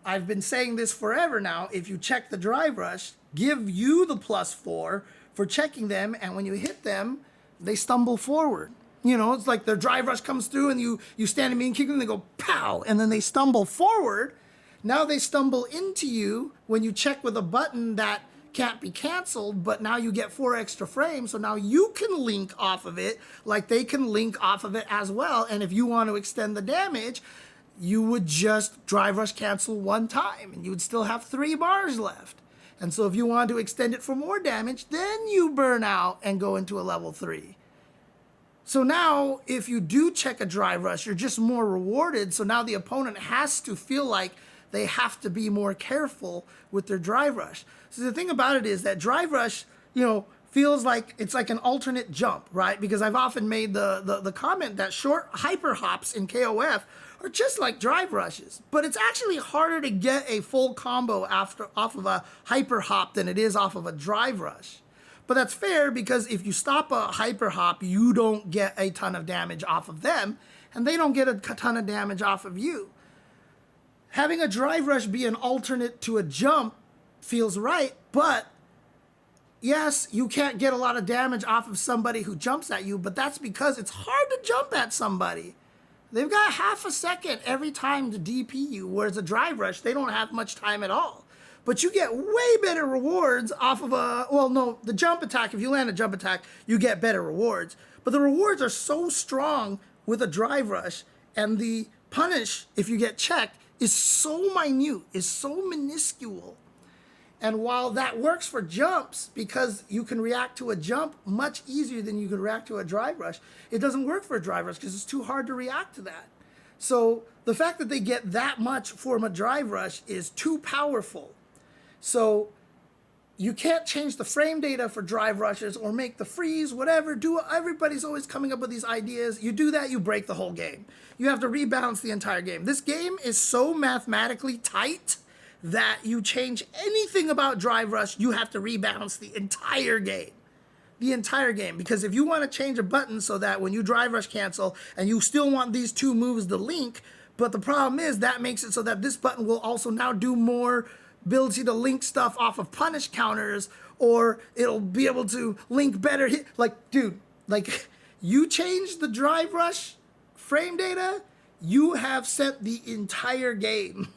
I've been saying this forever now, if you check the drive rush, give you the +4 for checking them, and when you hit them, they stumble forward. You know, it's like their drive rush comes through and you stand in me and kick them, and they go pow, and then they stumble forward. Now they stumble into you when you check with a button that can't be canceled, but now you get 4 extra frames, so now you can link off of it like they can link off of it as well. And if you want to extend the damage, you would just drive rush cancel 1 time and you would still have 3 bars left. And so if you want to extend it for more damage, then you burn out and go into a level 3. So now if you do check a drive rush, you're just more rewarded. So now the opponent has to feel like they have to be more careful with their drive rush. So the thing about it is that drive rush, you know, feels like it's like an alternate jump, right? Because I've often made the comment that short hyper hops in KOF are just like drive rushes, but it's actually harder to get a full combo off of a hyper hop than it is off of a drive rush. But that's fair, because if you stop a hyper hop, you don't get a ton of damage off of them, and they don't get a ton of damage off of you. Having a drive rush be an alternate to a jump feels right, but yes, you can't get a lot of damage off of somebody who jumps at you, but that's because it's hard to jump at somebody. They've got half a second every time to DP you, whereas a drive rush, they don't have much time at all. But you get way better rewards off of the jump attack. If you land a jump attack, you get better rewards. But the rewards are so strong with a drive rush, and the punish, if you get checked, is so minute, is so minuscule. And while that works for jumps, because you can react to a jump much easier than you can react to a drive rush, it doesn't work for a drive rush because it's too hard to react to that. So the fact that they get that much from a drive rush is too powerful. So you can't change the frame data for drive rushes or make the freeze, whatever. Everybody's always coming up with these ideas. You do that, you break the whole game. You have to rebalance the entire game. This game is so mathematically tight that you change anything about drive rush, you have to rebalance the entire game. the entire game, because if you want to change a button so that when you drive rush cancel and you still want these two moves to link, but the problem is that makes it so that this button will also now do more ability to link stuff off of punish counters, or it'll be able to link better hit. Like, dude, like you change the drive rush frame data, you have set the entire game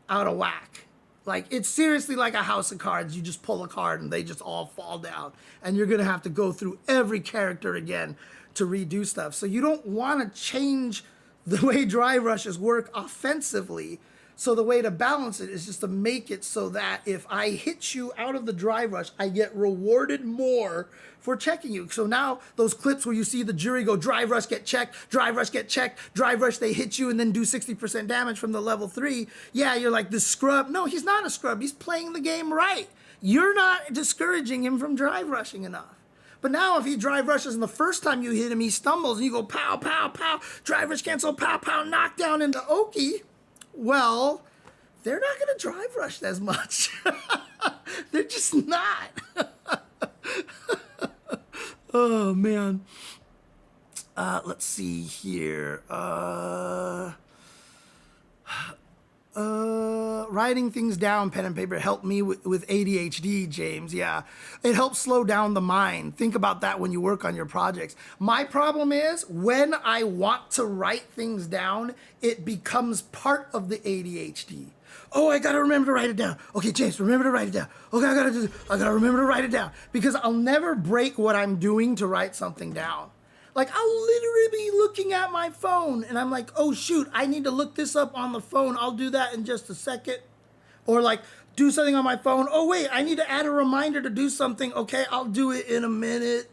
out of whack. Like, it's seriously like a house of cards. You just pull a card and they just all fall down. And you're going to have to go through every character again to redo stuff. So you don't want to change the way drive rushes work offensively. So the way to balance it is just to make it so that if I hit you out of the drive rush, I get rewarded more for checking you. So now those clips where you see the jury go drive rush, get checked, drive rush, get checked, drive rush, they hit you and then do 60% damage from the level 3. Yeah, you're like, this scrub. No, he's not a scrub. He's playing the game right. You're not discouraging him from drive rushing enough. But now if he drive rushes and the first time you hit him, he stumbles and you go pow, pow, pow, drive rush cancel, pow, pow, knockdown into Oki. Well, they're not going to drive rush as much. They're just not. Oh, man. Let's see here. Writing things down, pen and paper, helped me with ADHD, James. Yeah, it helps slow down the mind. Think about that when you work on your projects. My problem is when I want to write things down, it becomes part of the ADHD. Oh, I gotta remember to write it down. Okay, James, remember to write it down. Okay, I gotta remember to write it down, because I'll never break what I'm doing to write something down. Like, I'll literally be looking at my phone and I'm like, oh shoot, I need to look this up on the phone. I'll do that in just a second. Or like, do something on my phone. Oh wait, I need to add a reminder to do something. Okay, I'll do it in a minute.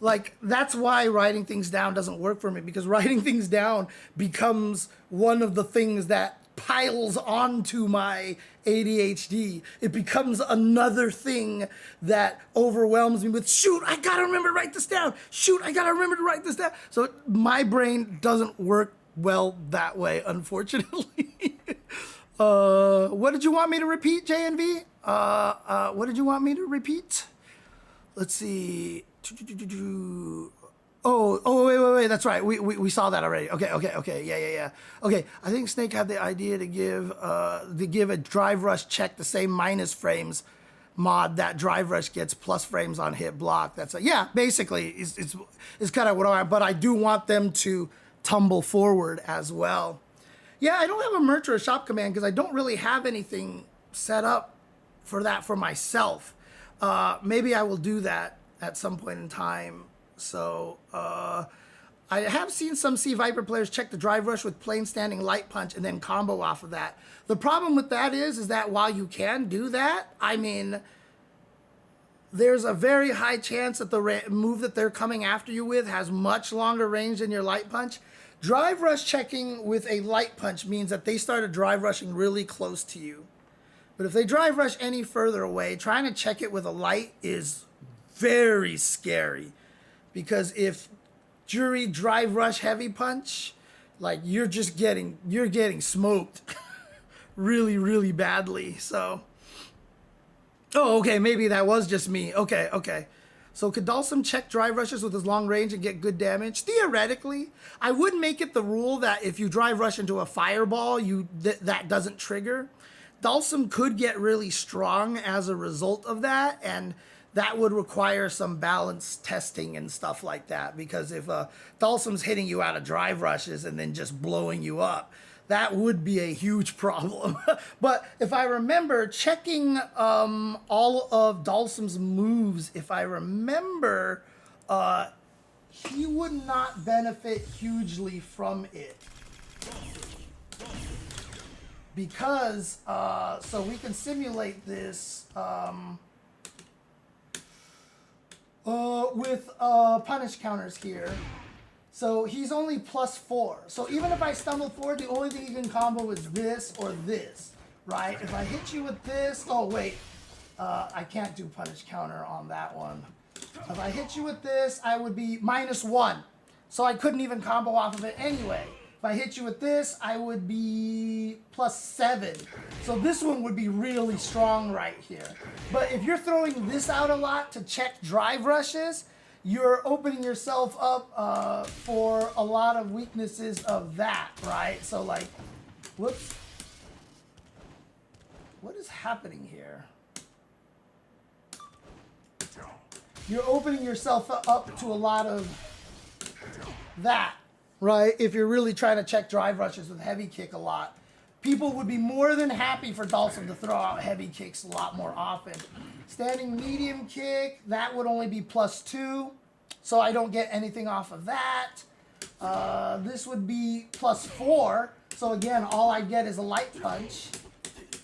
Like, that's why writing things down doesn't work for me, because writing things down becomes one of the things that piles onto my ADHD. It becomes another thing that overwhelms me with, shoot, I gotta remember to write this down. Shoot, I gotta remember to write this down. So my brain doesn't work well that way, unfortunately. What did you want me to repeat, JNV? What did you want me to repeat? Let's see. Oh, wait, that's right. We saw that already. Okay, yeah. Okay, I think Snake had the idea to give a drive rush check the same minus frames mod that drive rush gets plus frames on hit block. Yeah, basically, it's kind of what I want, but I do want them to tumble forward as well. Yeah, I don't have a merch or a shop command because I don't really have anything set up for that for myself. Maybe I will do that at some point in time. So I have seen some Sea Viper players check the drive rush with plain standing light punch and then combo off of that. The problem with that is that while you can do that, I mean, there's a very high chance that the move that they're coming after you with has much longer range than your light punch. Drive rush checking with a light punch means that they started drive rushing really close to you. But if they drive rush any further away, trying to check it with a light is very scary. Because if Jury drive rush heavy punch, like you're getting smoked really, really badly. So, oh, okay, maybe that was just me. Okay. So could Dalsum check drive rushes with his long range and get good damage? Theoretically, I would make it the rule that if you drive rush into a fireball, that doesn't trigger. Dalsum could get really strong as a result of that, and that would require some balance testing and stuff like that, because if Dalsum's hitting you out of drive rushes and then just blowing you up, that would be a huge problem. But if I remember, checking all of Dalsum's moves, if I remember, he would not benefit hugely from it. Because, so we can simulate this with punish counters here. So he's only +4. So even if I stumble forward, the only thing you can combo is this or this, right? If I hit you with this, oh wait, I can't do punish counter on that one. If I hit you with this, I would be -1. So I couldn't even combo off of it anyway. If I hit you with this, I would be +7. So this one would be really strong right here. But if you're throwing this out a lot to check drive rushes, you're opening yourself up for a lot of weaknesses of that, right? So like, whoops. What is happening here? You're opening yourself up to a lot of that, right? If you're really trying to check drive rushes with heavy kick a lot. People would be more than happy for Dhalsim to throw out heavy kicks a lot more often. Standing medium kick, that would only be +2, so I don't get anything off of that. This would be +4, so again, all I get is a light punch.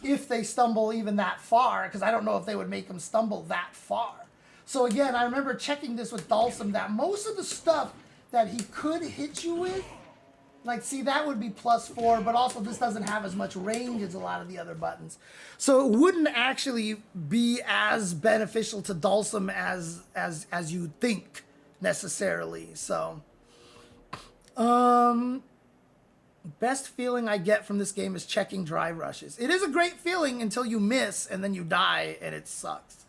If they stumble even that far, because I don't know if they would make them stumble that far. So again, I remember checking this with Dhalsim that most of the stuff that he could hit you with, like, see, that would be +4, but also this doesn't have as much range as a lot of the other buttons. So it wouldn't actually be as beneficial to Dhalsim as you think necessarily. So, best feeling I get from this game is checking drive rushes. It is a great feeling until you miss and then you die and it sucks.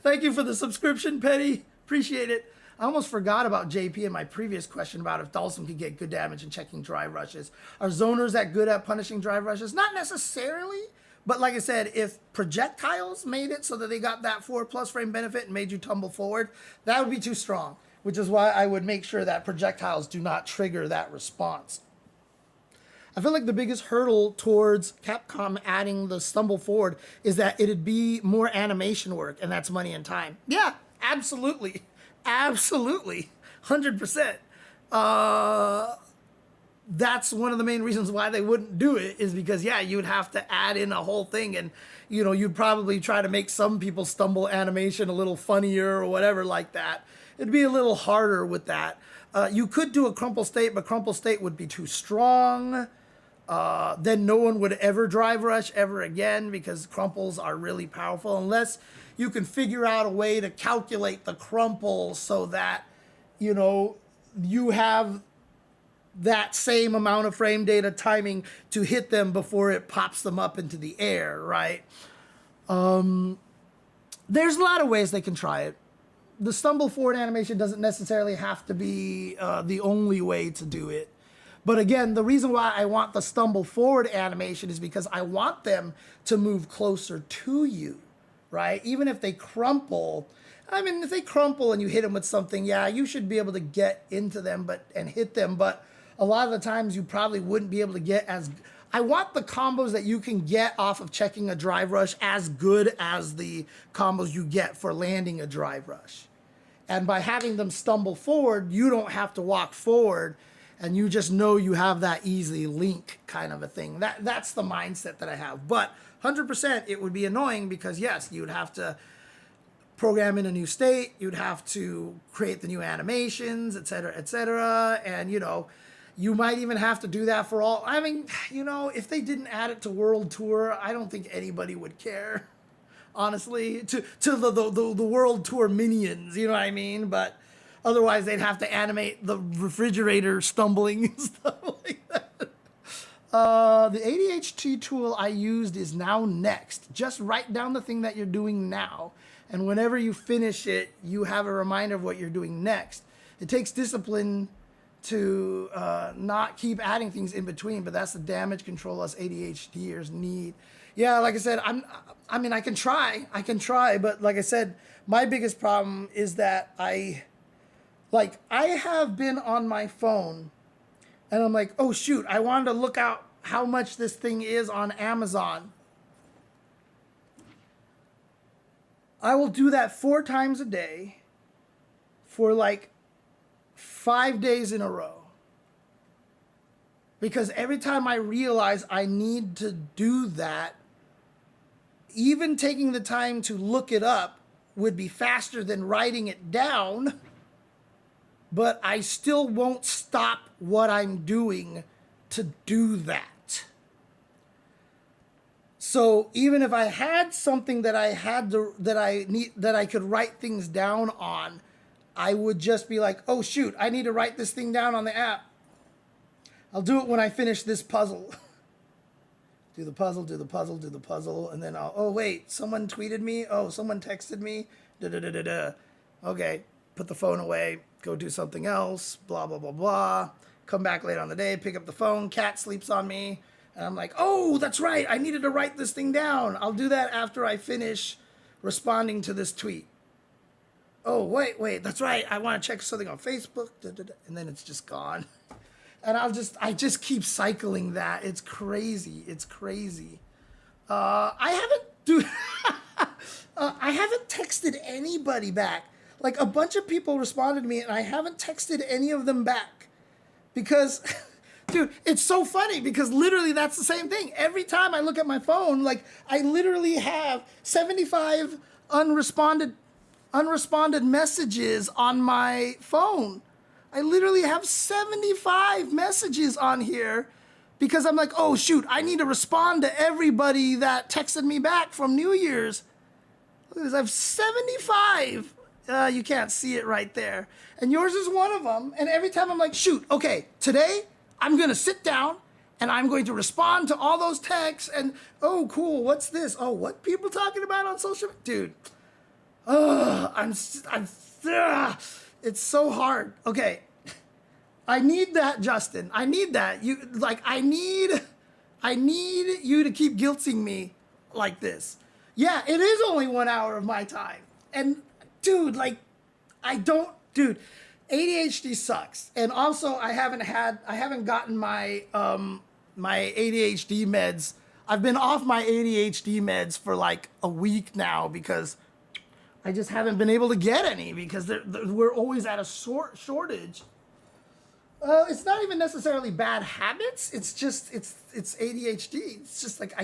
Thank you for the subscription, Petty. Appreciate it. I almost forgot about JP in my previous question about if Dhalsim could get good damage in checking drive rushes. Are zoners that good at punishing drive rushes? Not necessarily, but like I said, if projectiles made it so that they got that 4+ frame benefit and made you tumble forward, that would be too strong, which is why I would make sure that projectiles do not trigger that response. I feel like the biggest hurdle towards Capcom adding the stumble forward is that it'd be more animation work, and that's money and time. Yeah, absolutely. Absolutely. 100%. That's one of the main reasons why they wouldn't do it, is because, yeah, you would have to add in a whole thing, and, you know, you'd probably try to make some people stumble animation a little funnier or whatever like that. It'd be a little harder with that. You could do a crumple state, but crumple state would be too strong. Then no one would ever drive rush ever again, because crumples are really powerful, unless you can figure out a way to calculate the crumple so that, you know, you have that same amount of frame data timing to hit them before it pops them up into the air, right? There's a lot of ways they can try it. The stumble forward animation doesn't necessarily have to be the only way to do it. But again, the reason why I want the stumble forward animation is because I want them to move closer to you, right? Even if they crumple, I mean, if they crumple and you hit them with something, yeah, you should be able to get into them and hit them. But a lot of the times you probably wouldn't be able to get as... I want the combos that you can get off of checking a drive rush as good as the combos you get for landing a drive rush. And by having them stumble forward, you don't have to walk forward, and you just know you have that easy link kind of a thing. That's the mindset that I have. But 100% it would be annoying, because yes, you would have to program in a new state, you'd have to create the new animations, etc., and you know, you might even have to do that for all. I mean, you know, if they didn't add it to World Tour, I don't think anybody would care, honestly, to the World Tour minions, you know what I mean? But otherwise, they'd have to animate the refrigerator stumbling and stuff like that. The ADHD tool I used is now next. Just write down the thing that you're doing now, and whenever you finish it, you have a reminder of what you're doing next. It takes discipline to not keep adding things in between, but that's the damage control us ADHDers need. Yeah, like I said, I mean, I can try, but like I said, my biggest problem is that I have been on my phone and I'm like, oh shoot, I wanted to look out how much this thing is on Amazon. I will do that 4 times a day for like 5 days in a row. Because every time I realize I need to do that, even taking the time to look it up would be faster than writing it down, but I still won't stop what I'm doing to do that. So even if I had something that I could write things down on, I would just be like, oh shoot, I need to write this thing down on the app. I'll do it when I finish this puzzle. Do the puzzle, do the puzzle, do the puzzle, and then I'll, oh wait, someone tweeted me, oh, someone texted me, da-da-da-da-da. Okay, put the phone away, go do something else, blah, blah, blah, blah. Come back later on the day, pick up the phone, cat sleeps on me, and I'm like, oh, that's right, I needed to write this thing down. I'll do that after I finish responding to this tweet. Oh, wait, that's right, I want to check something on Facebook, da-da-da, and then it's just gone. And I just keep cycling that. It's crazy. It's crazy. I haven't texted anybody back. Like a bunch of people responded to me and I haven't texted any of them back because, dude, it's so funny because literally that's the same thing. Every time I look at my phone, like I literally have 75 unresponded messages on my phone. I literally have 75 messages on here because I'm like, oh shoot, I need to respond to everybody that texted me back from New Year's. Look at this, I have 75. You can't see it right there. And yours is one of them. And every time I'm like, shoot, okay, today I'm gonna sit down and I'm going to respond to all those texts and, oh cool, what's this? Oh, what people talking about on social media? Dude, it's so hard. Okay. I need that, Justin. I need that. I need you to keep guilting me like this. Yeah, it is only 1 hour of my time. And dude, ADHD sucks. And also I haven't gotten my my ADHD meds. I've been off my ADHD meds for like a week now because I just haven't been able to get any because we're always at a shortage. It's not even necessarily bad habits. It's just it's ADHD. It's just like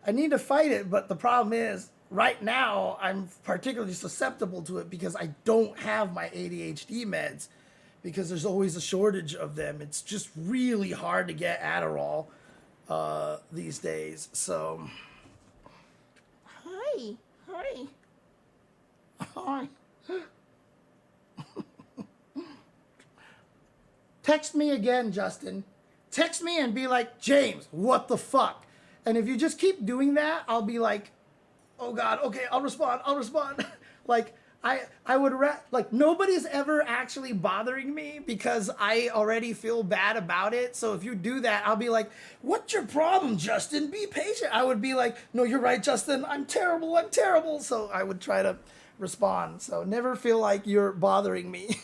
I need to fight it, but the problem is right now I'm particularly susceptible to it because I don't have my ADHD meds because there's always a shortage of them. It's just really hard to get Adderall these days. So hi. Text me again, Justin. Text me and be like, James, what the fuck? And if you just keep doing that, I'll be like, oh God, okay, I'll respond. Like, I would, like, nobody's ever actually bothering me because I already feel bad about it. So if you do that, I'll be like, what's your problem, Justin? Be patient. I would be like, no, you're right, Justin. I'm terrible. So I would try to respond. So never feel like you're bothering me.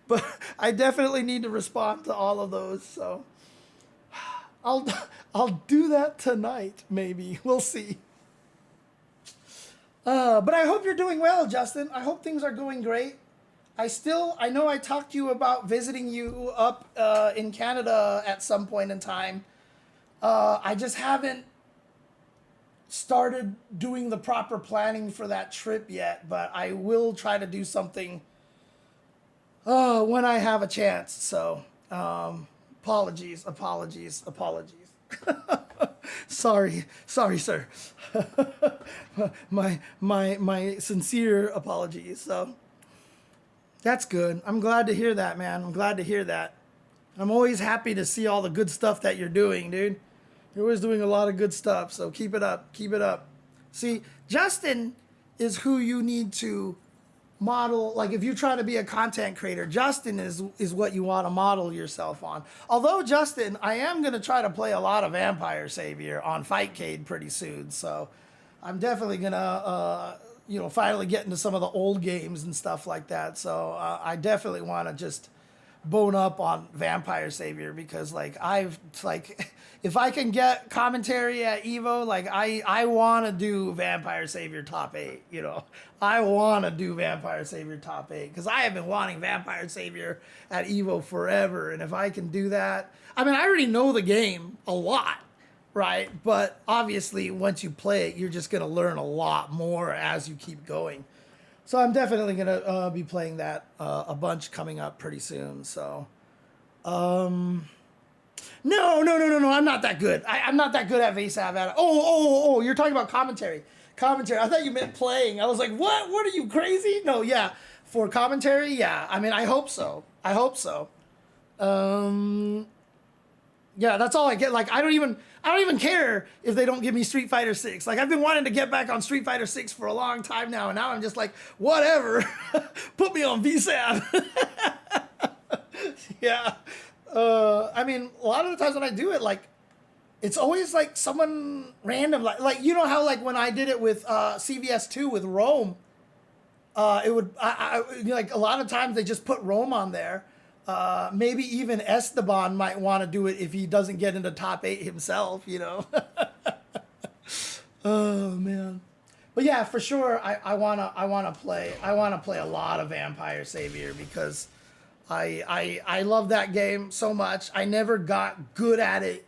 But I definitely need to respond to all of those. So I'll do that tonight, maybe. We'll see. But I hope you're doing well, Justin. I hope things are going great. I know I talked to you about visiting you up in Canada at some point in time. I just haven't started doing the proper planning for that trip yet, but I will try to do something when I have a chance. So, apologies. Sorry, sir. my sincere apologies. So that's good. I'm glad to hear that, man. I'm glad to hear that. I'm always happy to see all the good stuff that you're doing, dude. You're always doing a lot of good stuff. So keep it up. See, Justin is who you need to model. Like if you try to be a content creator, Justin is what you want to model yourself on. Although Justin, I am going to try to play a lot of Vampire Savior on Fightcade pretty soon. So I'm definitely going to, finally get into some of the old games and stuff like that. So I definitely want to just bone up on Vampire Savior because if I can get commentary at Evo, like I want to do Vampire Savior top 8, I want to do Vampire Savior top 8 because I have been wanting Vampire Savior at Evo forever. And if I can do that, I mean, I already know the game a lot, right? But obviously once you play it, you're just going to learn a lot more as you keep going. So I'm definitely going to be playing that a bunch coming up pretty soon. So, no, I'm not that good. I'm not that good at VSAV. Oh, you're talking about commentary. I thought you meant playing. I was like, what? What are you, crazy? No, yeah. For commentary, yeah. I mean, I hope so. Yeah, that's all I get. Like, I don't even care if they don't give me Street Fighter 6. Like, I've been wanting to get back on Street Fighter 6 for a long time now, and now I'm just like, whatever. Put me on VSAB. Yeah. I mean, a lot of the times when I do it, like, it's always like someone random, like you know how like when I did it with CVS2 with Rome, it would like a lot of times they just put Rome on there. Maybe even Esteban might want to do it if he doesn't get into top 8 himself, you know. Oh man, but yeah, for sure, I wanna play a lot of Vampire Savior because I love that game so much. I never got good at it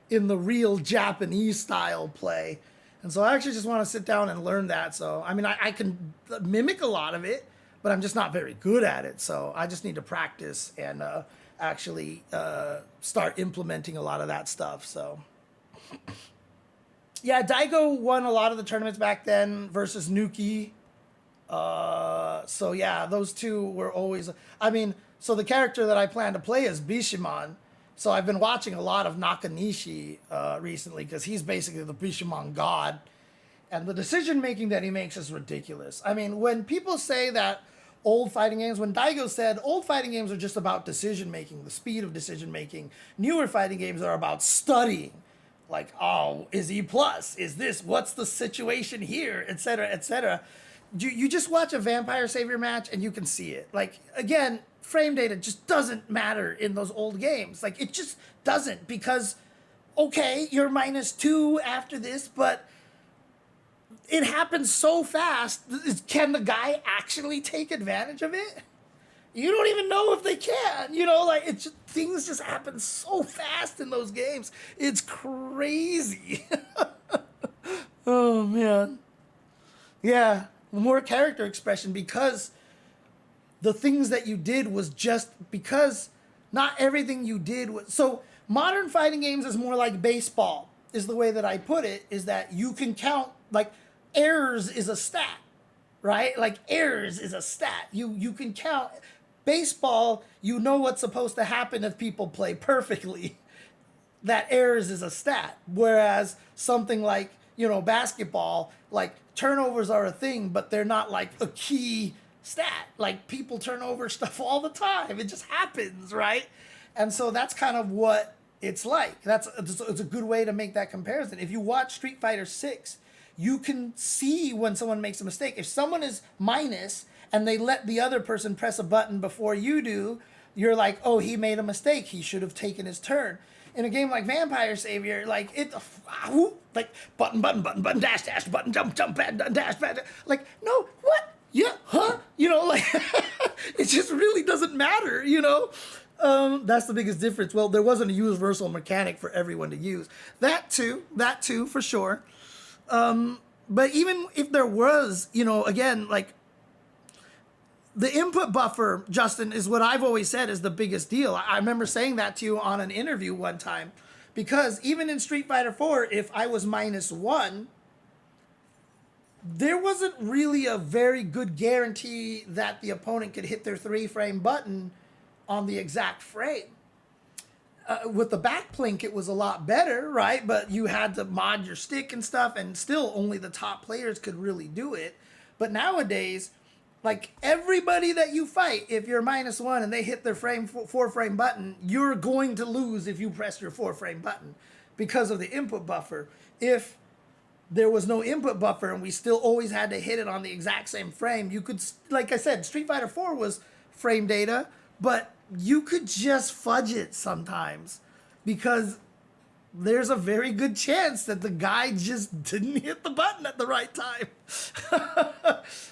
in the real Japanese style play. And so I actually just want to sit down and learn that. So, I mean, I can mimic a lot of it, but I'm just not very good at it. So I just need to practice and actually start implementing a lot of that stuff. So, yeah, Daigo won a lot of the tournaments back then versus Nuki. So, yeah, those two were always... I mean, so the character that I plan to play is Bishamon. So I've been watching a lot of Nakanishi recently because he's basically the Bishamon god. And the decision making that he makes is ridiculous. I mean, when people say that old fighting games, when Daigo said old fighting games are just about decision making, the speed of decision making, newer fighting games are about studying. Like, oh, is he plus? Is this? What's the situation here? Etc. Etc. You just watch a Vampire Savior match and you can see it. Like, again, frame data just doesn't matter in those old games. Like, it just doesn't because, okay, you're -2 after this, but it happens so fast. Can the guy actually take advantage of it? You don't even know if they can. You know, like, it's just, things just happen so fast in those games. It's crazy. Oh, man. Yeah, more character expression because the things that you did was just because not everything you did was... So modern fighting games is more like baseball, is the way that I put it, is that you can count, like, errors is a stat, right? Like, errors is a stat. You can count. Baseball, you know what's supposed to happen if people play perfectly. That errors is a stat. Whereas something like, you know, basketball, like, turnovers are a thing, but they're not, like, a key stat. Like, people turn over stuff all the time. It just happens, right? And so that's kind of what it's like. It's a good way to make that comparison. If you watch Street Fighter 6, you can see when someone makes a mistake. If someone is minus and they let the other person press a button before you do, you're like, oh, he made a mistake. He should have taken his turn. In a game like Vampire Savior, like, like, button, dash, button, jump, dash, like, no, what? Yeah, huh? You know, like, it just really doesn't matter, you know? That's the biggest difference. Well, there wasn't a universal mechanic for everyone to use. That too, for sure. But even if there was, you know, again, like, the input buffer, Justin, is what I've always said is the biggest deal. I remember saying that to you on an interview one time, because even in Street Fighter 4, if I was -1, there wasn't really a very good guarantee that the opponent could hit their 3-frame button on the exact frame. With the backplink, it was a lot better, right? But you had to mod your stick and stuff, and still only the top players could really do it. But nowadays, like, everybody that you fight, if you're -1 and they hit their 4-frame button, you're going to lose if you press your 4-frame button because of the input buffer. If there was no input buffer and we still always had to hit it on the exact same frame, you could, like I said, Street Fighter 4 was frame data, but you could just fudge it sometimes because there's a very good chance that the guy just didn't hit the button at the right time.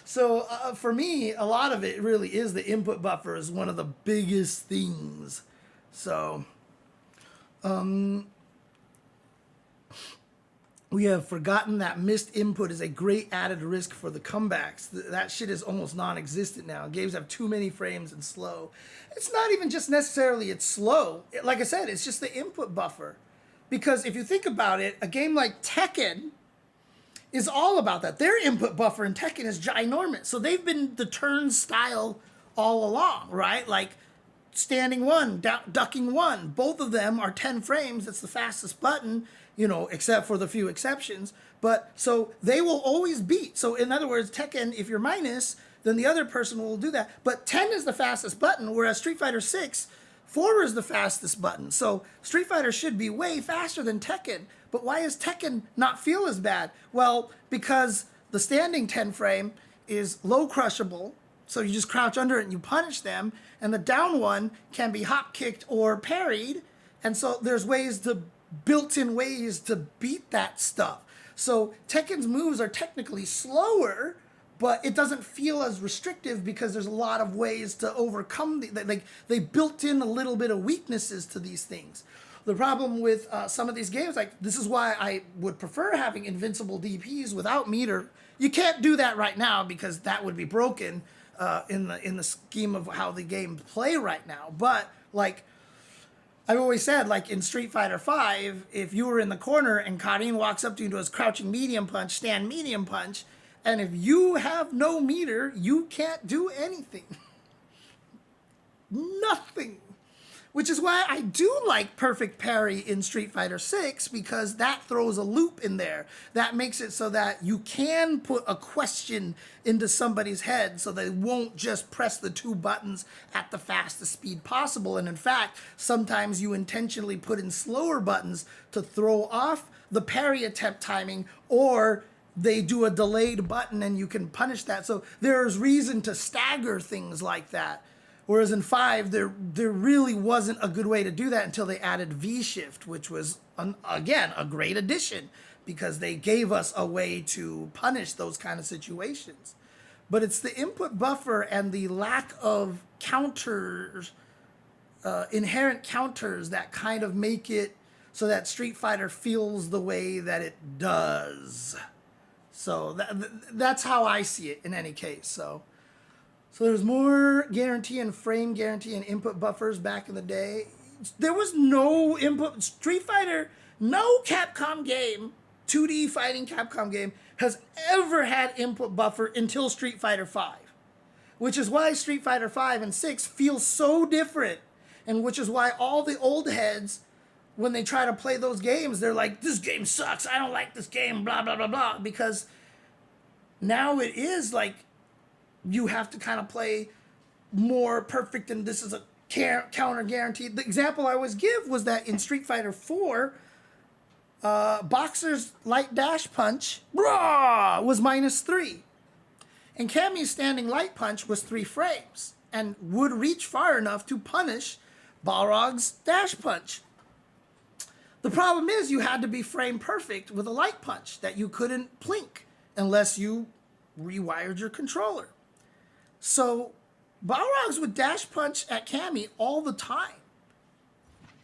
So for me, a lot of it really is the input buffer is one of the biggest things. So, we have forgotten that missed input is a great added risk for the comebacks. That shit is almost non-existent now. Games have too many frames and slow. It's not even just necessarily it's slow. Like I said, it's just the input buffer. Because if you think about it, a game like Tekken is all about that. Their input buffer in Tekken is ginormous. So they've been the turn style all along, right? Like, standing 1, ducking 1. Both of them are 10 frames. It's the fastest button, except for the few exceptions. But so they will always beat. So in other words, Tekken, if you're minus, then the other person will do that. But 10 is the fastest button, whereas Street Fighter 6, 4 is the fastest button. So Street Fighter should be way faster than Tekken. But why does Tekken not feel as bad? Well, because the standing 10 frame is low crushable. So you just crouch under it and you punish them. And the down one can be hop kicked or parried. And so there's built-in ways to beat that stuff. So Tekken's moves are technically slower, but it doesn't feel as restrictive because there's a lot of ways to overcome they built in a little bit of weaknesses to these things. The problem with some of these games, this is why I would prefer having invincible DPs without meter. You can't do that right now because that would be broken in the scheme of how the game play right now. But I've always said, in Street Fighter V, if you were in the corner and Karin walks up to you and does crouching medium punch, stand medium punch, and if you have no meter, you can't do anything. Nothing. Which is why I do like perfect parry in Street Fighter 6, because that throws a loop in there. That makes it so that you can put a question into somebody's head so they won't just press the 2 buttons at the fastest speed possible. And in fact, sometimes you intentionally put in slower buttons to throw off the parry attempt timing, or they do a delayed button and you can punish that. So there's reason to stagger things like that. Whereas in 5, there really wasn't a good way to do that until they added V-Shift, which was, again, a great addition because they gave us a way to punish those kind of situations. But it's the input buffer and the lack of counters, inherent counters, that kind of make it so that Street Fighter feels the way that it does. So that's how I see it in any case, So there's more guarantee and frame guarantee and input buffers back in the day. There was no input. Street Fighter, no Capcom game, 2D fighting Capcom game, has ever had input buffer until Street Fighter V. Which is why Street Fighter V and 6 feel so different. And which is why all the old heads, when they try to play those games, they're like, this game sucks, I don't like this game, blah, blah, blah, blah. Because now it is you have to kind of play more perfect, and this is a counter guaranteed. The example I always give was that in Street Fighter 4, Boxer's light dash punch was -3. And Cammy's standing light punch was 3 frames and would reach far enough to punish Balrog's dash punch. The problem is you had to be frame perfect with a light punch that you couldn't plink unless you rewired your controller. So Balrogs would dash punch at Cammy all the time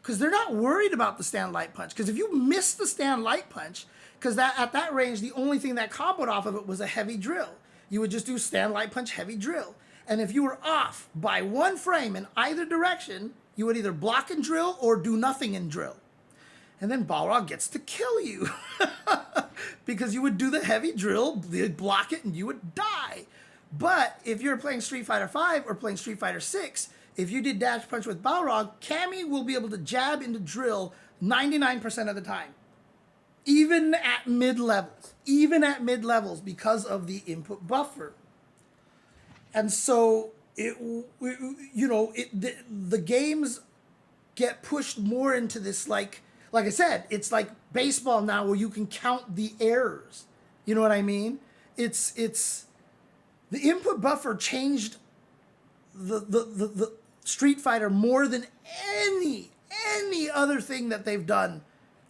because they're not worried about the stand light punch. Because if you miss the stand light punch, because at that range, the only thing that comboed off of it was a heavy drill. You would just do stand light punch, heavy drill. And if you were off by 1 frame in either direction, you would either block and drill or do nothing and drill. And then Balrog gets to kill you because you would do the heavy drill, they'd block it, and you would die. But if you're playing Street Fighter V or playing Street Fighter 6, if you did dash punch with Balrog, Cammy will be able to jab into drill 99% of the time. Even at mid-levels. Even at mid-levels because of the input buffer. And so, the games get pushed more into this, like I said, it's like baseball now where you can count the errors. You know what I mean? It's the input buffer changed the Street Fighter more than any other thing that they've done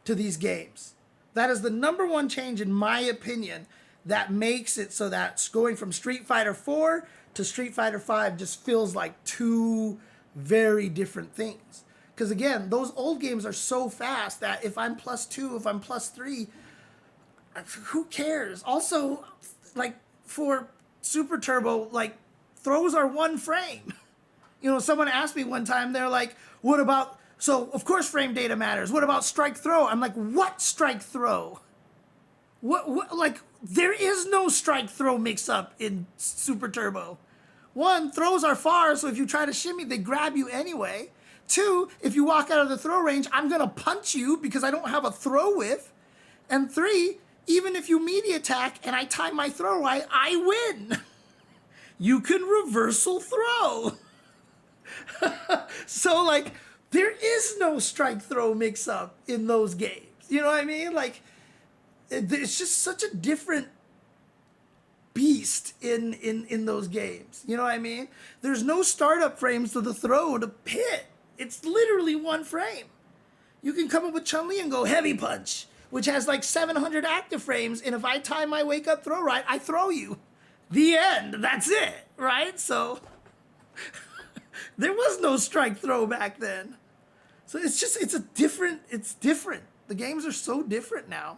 to these games. That is the number one change, in my opinion, that makes it so that going from Street Fighter 4 to Street Fighter 5 just feels like 2 very different things. Because again, those old games are so fast that if I'm +2, if I'm +3, who cares? Also, for Super Turbo, throws are 1 frame. Someone asked me one time, they're like, what about, so of course frame data matters. What about strike throw? I'm like, what strike throw? What there is no strike throw mix up in Super Turbo. one, throws are far, so if you try to shimmy, they grab you anyway. Two, if you walk out of the throw range, I'm gonna punch you because I don't have a throw whiff. And three, even if you melee attack and I time my throw right, I win. You can reversal throw. So like, there is no strike throw mix up in those games. You know what I mean? Like, it's just such a different beast in those games. You know what I mean? There's no startup frames to the throw to pit. It's literally one frame. You can come up with Chun-Li and go heavy punch, which has like 700 active frames, and if I time my wake up throw right, I throw you. The end. That's it, right? So there was no strike throw back then. So it's different. The games are so different now.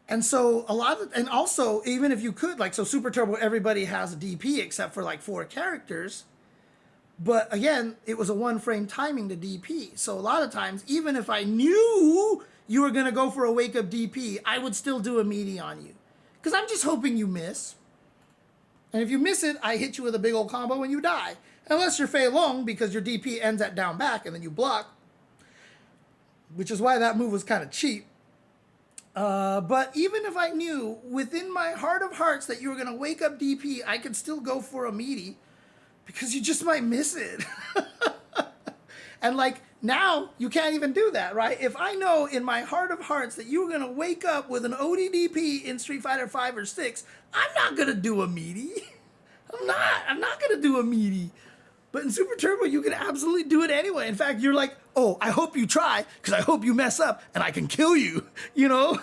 And so and also, even if you could, like, so Super Turbo, everybody has a DP except for like 4 characters. But again, it was a 1 frame timing to DP. So a lot of times, even if I knew you were going to go for a wake up DP, I would still do a meaty on you. Because I'm just hoping you miss. And if you miss it, I hit you with a big old combo and you die. Unless you're Fei Long, because your DP ends at down back and then you block. Which is why that move was kind of cheap. But even if I knew within my heart of hearts that you were going to wake up DP, I could still go for a meaty because you just might miss it. And like now you can't even do that, right? If I know in my heart of hearts that you're going to wake up with an ODDP in Street Fighter 5 or 6, I'm not going to do a meaty. I'm not going to do a meaty. But in Super Turbo, you can absolutely do it anyway. In fact, you're like, oh, I hope you try, because I hope you mess up, and I can kill you, you know?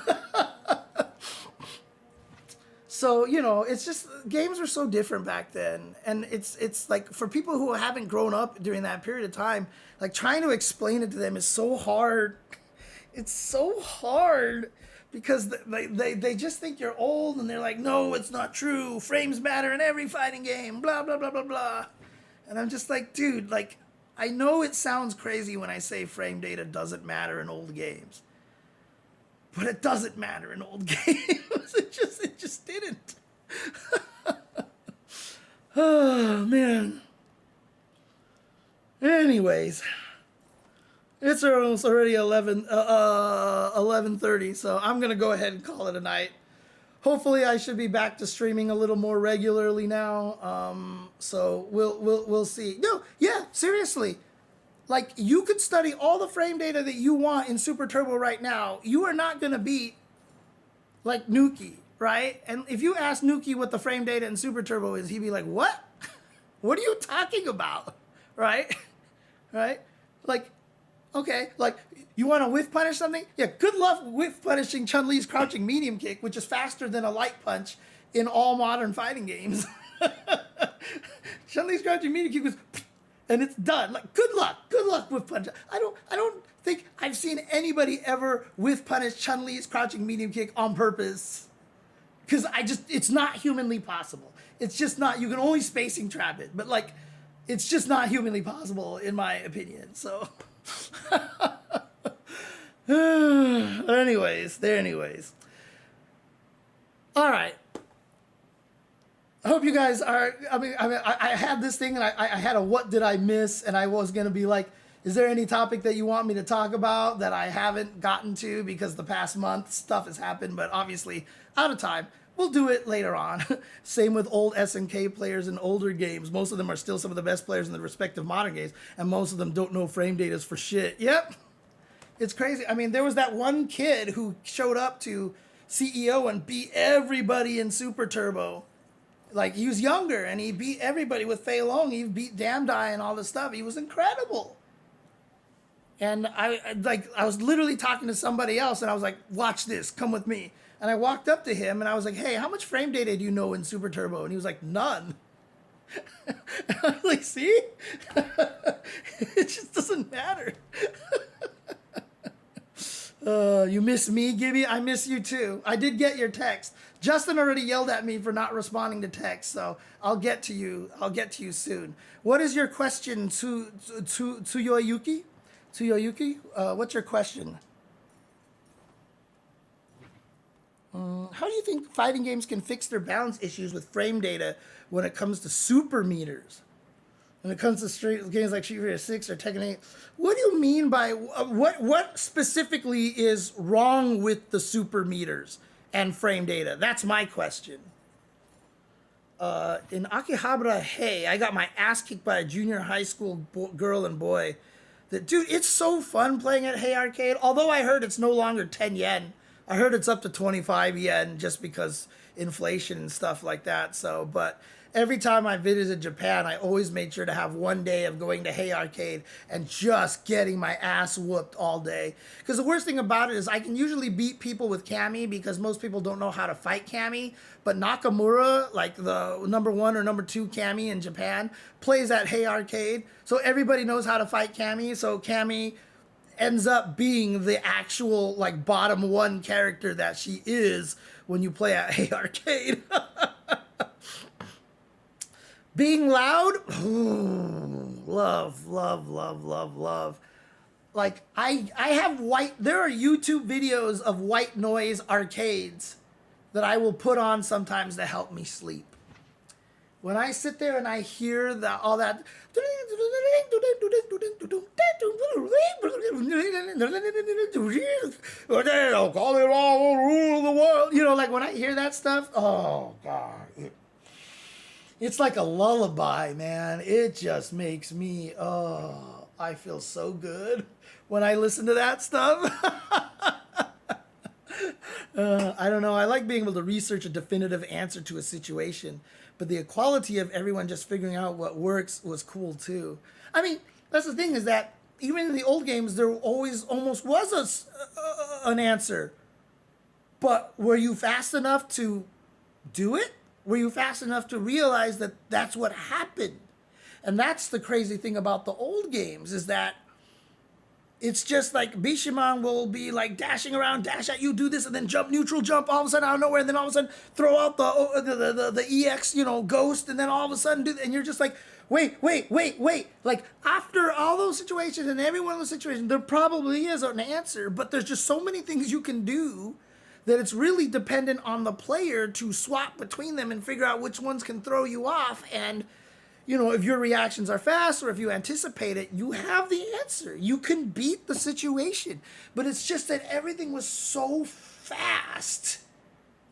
So, you know, it's just, games were so different back then. And it's like, for people who haven't grown up during that period of time, like, trying to explain it to them is so hard. It's so hard, because they just think you're old, and they're like, no, it's not true. Frames matter in every fighting game, blah, blah, blah, blah, blah. And I'm just like, dude, like, I know it sounds crazy when I say frame data doesn't matter in old games. But it doesn't matter in old games. It just didn't. Oh, man. Anyways. It's already 11:30, so I'm going to go ahead and call it a night. Hopefully, I should be back to streaming a little more regularly now. So we'll see. No, yeah, seriously. Like, you could study all the frame data that you want in Super Turbo right now. You are not gonna beat like Nuki, right? And if you ask Nuki what the frame data in Super Turbo is, he'd be like, "What? What are you talking about?" Right? Right? Like, okay, like, you want to whiff punish something? Yeah, good luck whiff punishing Chun-Li's crouching medium kick, which is faster than a light punch in all modern fighting games. Chun-Li's crouching medium kick was, and it's done. Like, good luck whiff punch. I don't think I've seen anybody ever whiff punish Chun-Li's crouching medium kick on purpose. Because it's not humanly possible. It's just not, you can only spacing trap it, but like, it's just not humanly possible in my opinion, so. Anyways. All right. I hope you guys are. I had this thing, and I had a what did I miss, and I was gonna be like, is there any topic that you want me to talk about that I haven't gotten to because the past month stuff has happened, but obviously out of time. We'll do it later on. Same with old SNK players in older games. Most of them are still some of the best players in the respective modern games, and most of them don't know frame data for shit. Yep. It's crazy. I mean, there was that one kid who showed up to CEO and beat everybody in Super Turbo. Like, he was younger, and he beat everybody with Fei Long. He beat Damdai and all this stuff. He was incredible. And I was literally talking to somebody else, and I was like, watch this, come with me. And I walked up to him, and I was like, hey, how much frame data do you know in Super Turbo? And he was like, none. I was like, see? It just doesn't matter. You miss me, Gibby? I miss you too. I did get your text. Justin already yelled at me for not responding to text, so I'll get to you. I'll get to you soon. What is your question to Yoyuki? To Yoyuki? What's your question? How do you think fighting games can fix their balance issues with frame data when it comes to super meters. When it comes to straight games like Street Fighter 6 or Tekken 8, what do you mean by what specifically is wrong with the super meters and frame data? That's my question. In Akihabara, hey, I got my ass kicked by a junior high school girl and boy. Dude, it's so fun playing at Hey Arcade. Although I heard it's no longer 10 yen. I heard it's up to 25 yen just because inflation and stuff like that. So, but every time I visited Japan, I always made sure to have one day of going to Hey Arcade and just getting my ass whooped all day. Because the worst thing about it is I can usually beat people with Kami because most people don't know how to fight Kami. But Nakamura, like the #1 or #2 Kami in Japan, plays at Hey Arcade. So everybody knows how to fight Kami. So Kami ends up being the actual like bottom 1 character that she is when you play at Hey Arcade. Being loud, love. Like I have there are YouTube videos of white noise arcades that I will put on sometimes to help me sleep. When I sit there and I hear all that, you know, like when I hear that stuff, oh God. It's like a lullaby, man. It just makes me, I feel so good when I listen to that stuff. I don't know. I like being able to research a definitive answer to a situation, but the equality of everyone just figuring out what works was cool too. I mean, that's the thing is that even in the old games, there always almost was an answer. But were you fast enough to do it? Were you fast enough to realize that that's what happened? And that's the crazy thing about the old games is that it's just like Bishamon will be like dashing around, dash at you, do this, and then jump, neutral jump, all of a sudden out of nowhere, and then all of a sudden throw out the EX, you know, ghost, and then all of a sudden and you're just like, wait. Like after all those situations and every one of those situations, there probably is an answer, but there's just so many things you can do that it's really dependent on the player to swap between them and figure out which ones can throw you off. And, you know, if your reactions are fast or if you anticipate it, you have the answer. You can beat the situation. But it's just that everything was so fast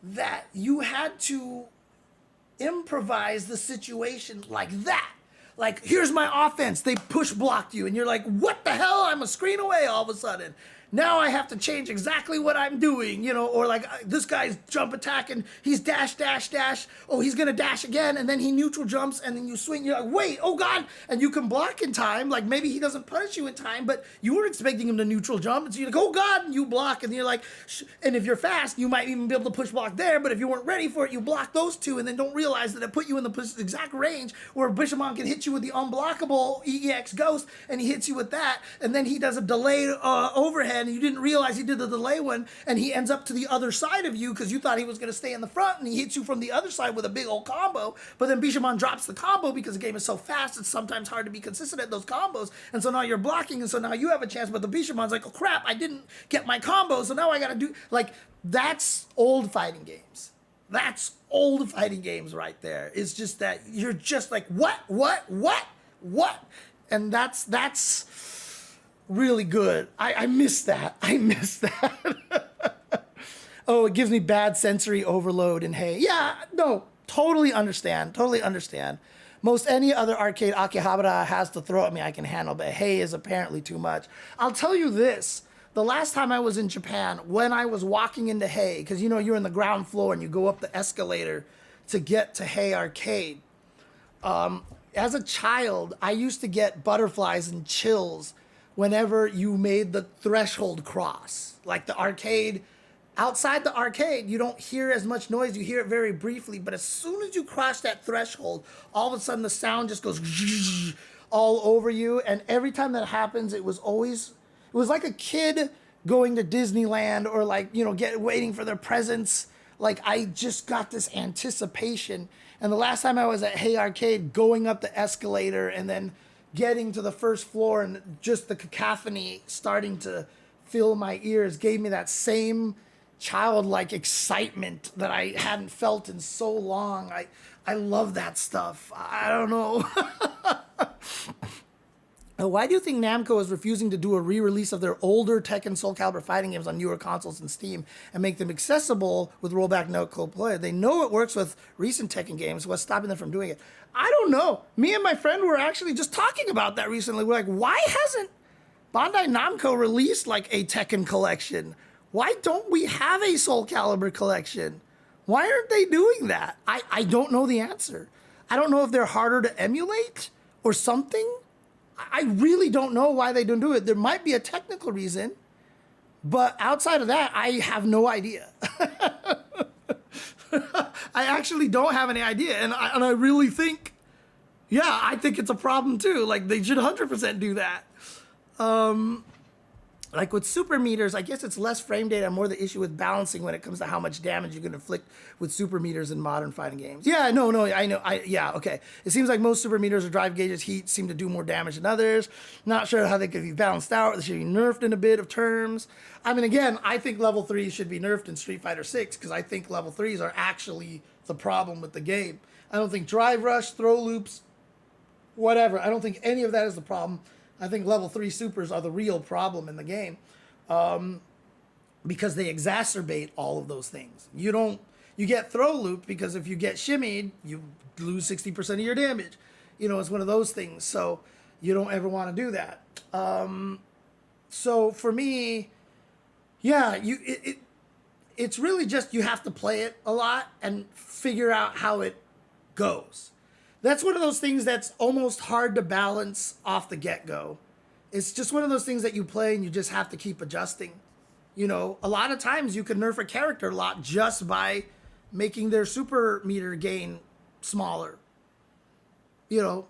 that you had to improvise the situation like that. Like, here's my offense. They push blocked you. And you're like, what the hell? I'm a screen away all of a sudden. Now I have to change exactly what I'm doing, you know, or like this guy's jump attack and he's dash. Oh, he's going to dash again. And then he neutral jumps and then you swing. You're like, wait, oh God. And you can block in time. Like maybe he doesn't punish you in time, but you were expecting him to neutral jump. And so you're like, oh God. And you block and you're like, and if you're fast, you might even be able to push block there. But if you weren't ready for it, you block those two and then don't realize that it put you in the exact range where Bishamon can hit you with the unblockable EX Ghost and he hits you with that. And then he does a delayed overhead. And you didn't realize he did the delay one, and he ends up to the other side of you because you thought he was going to stay in the front, and he hits you from the other side with a big old combo. But then Bishamon drops the combo because the game is so fast, it's sometimes hard to be consistent at those combos. And so now you're blocking, and so now you have a chance, but the Bishamon's like, oh crap, I didn't get my combo, so now I got to do, like, that's old fighting games. That's old fighting games right there. It's just that you're just like, what? And that's really good. I miss that. Oh, it gives me bad sensory overload and hey. Yeah, no, totally understand. Most any other arcade Akihabara has to throw at me I can handle, but hey is apparently too much. I'll tell you this. The last time I was in Japan, when I was walking into Hey, because you know you're in the ground floor and you go up the escalator to get to Hey Arcade. As a child, I used to get butterflies and chills whenever you made the threshold cross. Like the arcade, outside the arcade, you don't hear as much noise, you hear it very briefly, but as soon as you cross that threshold, all of a sudden the sound just goes all over you, and every time that happens, it was like a kid going to Disneyland or like, you know, waiting for their presents. Like I just got this anticipation, and the last time I was at Hey Arcade, going up the escalator and then getting to the first floor and just the cacophony starting to fill my ears gave me that same childlike excitement that I hadn't felt in so long. I love that stuff. I don't know. Why do you think Namco is refusing to do a re-release of their older Tekken Soul Calibur fighting games on newer consoles and Steam and make them accessible with rollback no co-play? They know it works with recent Tekken games. What's stopping them from doing it? I don't know. Me and my friend were actually just talking about that recently. We're like, why hasn't Bandai Namco released like a Tekken collection? Why don't we have a Soul Calibur collection? Why aren't they doing that? I don't know the answer. I don't know if they're harder to emulate or something. I really don't know why they don't do it. There might be a technical reason, but outside of that, I have no idea. I actually don't have any idea. And I really think, yeah, I think it's a problem too. Like, they should 100% do that. Like with super meters, I guess it's less frame data, more the issue with balancing when it comes to how much damage you can inflict with super meters in modern fighting games. Yeah, no, I know. Yeah, okay. It seems like most super meters or drive gauges heat seem to do more damage than others. Not sure how they could be balanced out. They should be nerfed in a bit of terms. I mean, again, I think level 3 should be nerfed in Street Fighter 6 because I think level 3s are actually the problem with the game. I don't think drive rush, throw loops, whatever. I don't think any of that is the problem. I think level 3 supers are the real problem in the game because they exacerbate all of those things. You get throw looped because if you get shimmied, you lose 60% of your damage. You know, it's one of those things. So you don't ever want to do that. So for me, yeah, it's really just you have to play it a lot and figure out how it goes. That's one of those things that's almost hard to balance off the get-go. It's just one of those things that you play and you just have to keep adjusting. You know, a lot of times you can nerf a character a lot just by making their super meter gain smaller. You know,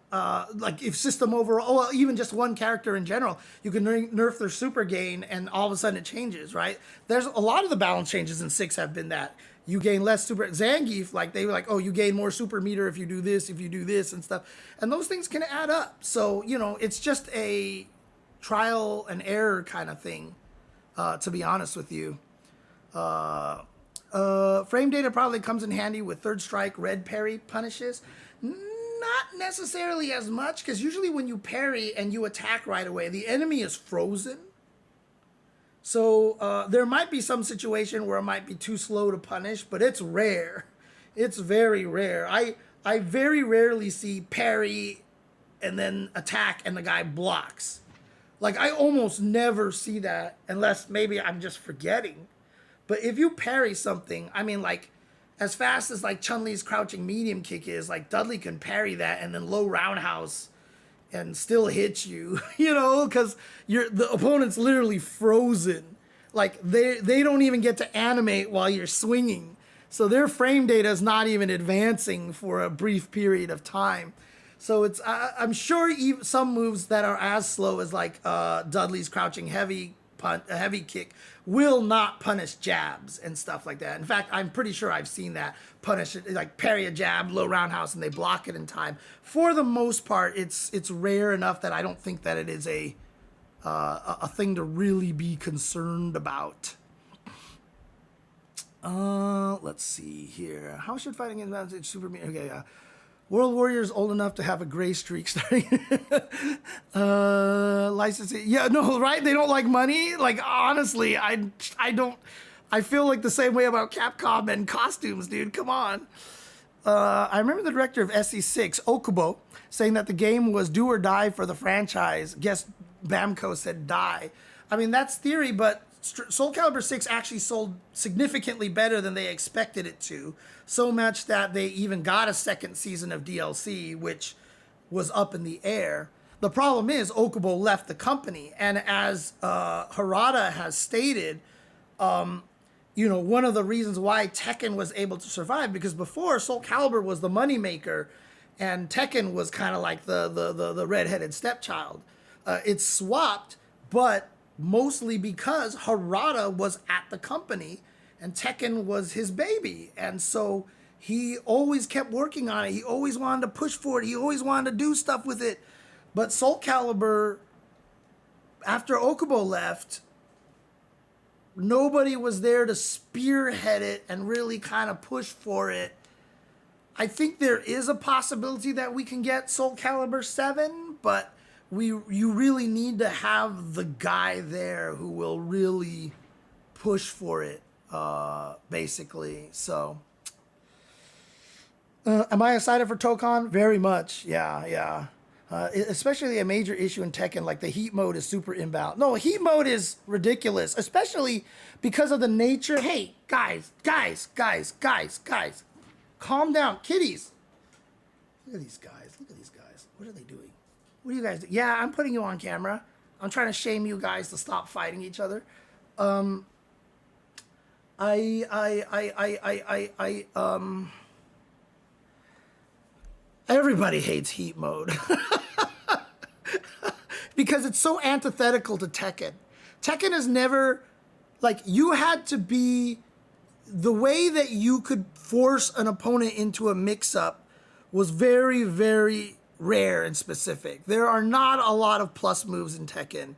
like if system overall, well, even just one character in general, you can nerf their super gain and all of a sudden it changes, right? There's a lot of the balance changes in 6 have been that. You gain less super. Zangief, like they were like, oh, you gain more super meter if you do this and stuff. And those things can add up. So, you know, it's just a trial and error kind of thing, to be honest with you. Frame data probably comes in handy with third strike, red parry punishes. Not necessarily as much, because usually when you parry and you attack right away, the enemy is frozen. So there might be some situation where it might be too slow to punish, but it's rare. It's very rare. I very rarely see parry and then attack and the guy blocks. Like, I almost never see that unless maybe I'm just forgetting. But if you parry something, I mean, like, as fast as like Chun-Li's crouching medium kick is, like Dudley can parry that and then low roundhouse and still hit you, you know, because the opponent's literally frozen. Like they don't even get to animate while you're swinging. So their frame data is not even advancing for a brief period of time. So it's I'm sure some moves that are as slow as like Dudley's crouching heavy kick will not punish jabs and stuff like that. In fact, I'm pretty sure I've seen that punish it, like parry a jab, low roundhouse, and they block it in time. For the most part, it's rare enough that I don't think that it is a thing to really be concerned about. Let's see here. How should fighting in Advantage Super Meter? Okay, World Warrior's old enough to have a gray streak starting. Licensing. Yeah, no, right? They don't like money. Like, honestly, I don't. I feel like the same way about Capcom and costumes, dude. Come on. I remember the director of SC6, Okubo, saying that the game was do or die for the franchise. Guess Bamco said die. I mean, that's theory, but Soul Calibur 6 actually sold significantly better than they expected it to. So much that they even got a second season of DLC, which was up in the air. The problem is Okubo left the company. And as Harada has stated, you know, one of the reasons why Tekken was able to survive, because before Soul Calibur was the moneymaker and Tekken was kind of like the redheaded stepchild. It's swapped, but mostly because Harada was at the company and Tekken was his baby. And so he always kept working on it. He always wanted to push for it. He always wanted to do stuff with it. But Soul Calibur, after Okubo left, nobody was there to spearhead it and really kind of push for it I think there is a possibility that we can get Soul Calibur 7, but you really need to have the guy there who will really push for it, basically. So, am I excited for Tokon? Very much. Yeah. Especially a major issue in Tekken, like the heat mode is super inbound. No, heat mode is ridiculous, especially because of the nature. Hey, guys. Calm down, kitties. Look at these guys. What are they doing? What are you guys doing? Yeah, I'm putting you on camera. I'm trying to shame you guys to stop fighting each other. Everybody hates heat mode. Because it's so antithetical to Tekken. Tekken is never, like, you had to be, the way that you could force an opponent into a mix-up was very, very rare and specific. There are not a lot of plus moves in Tekken.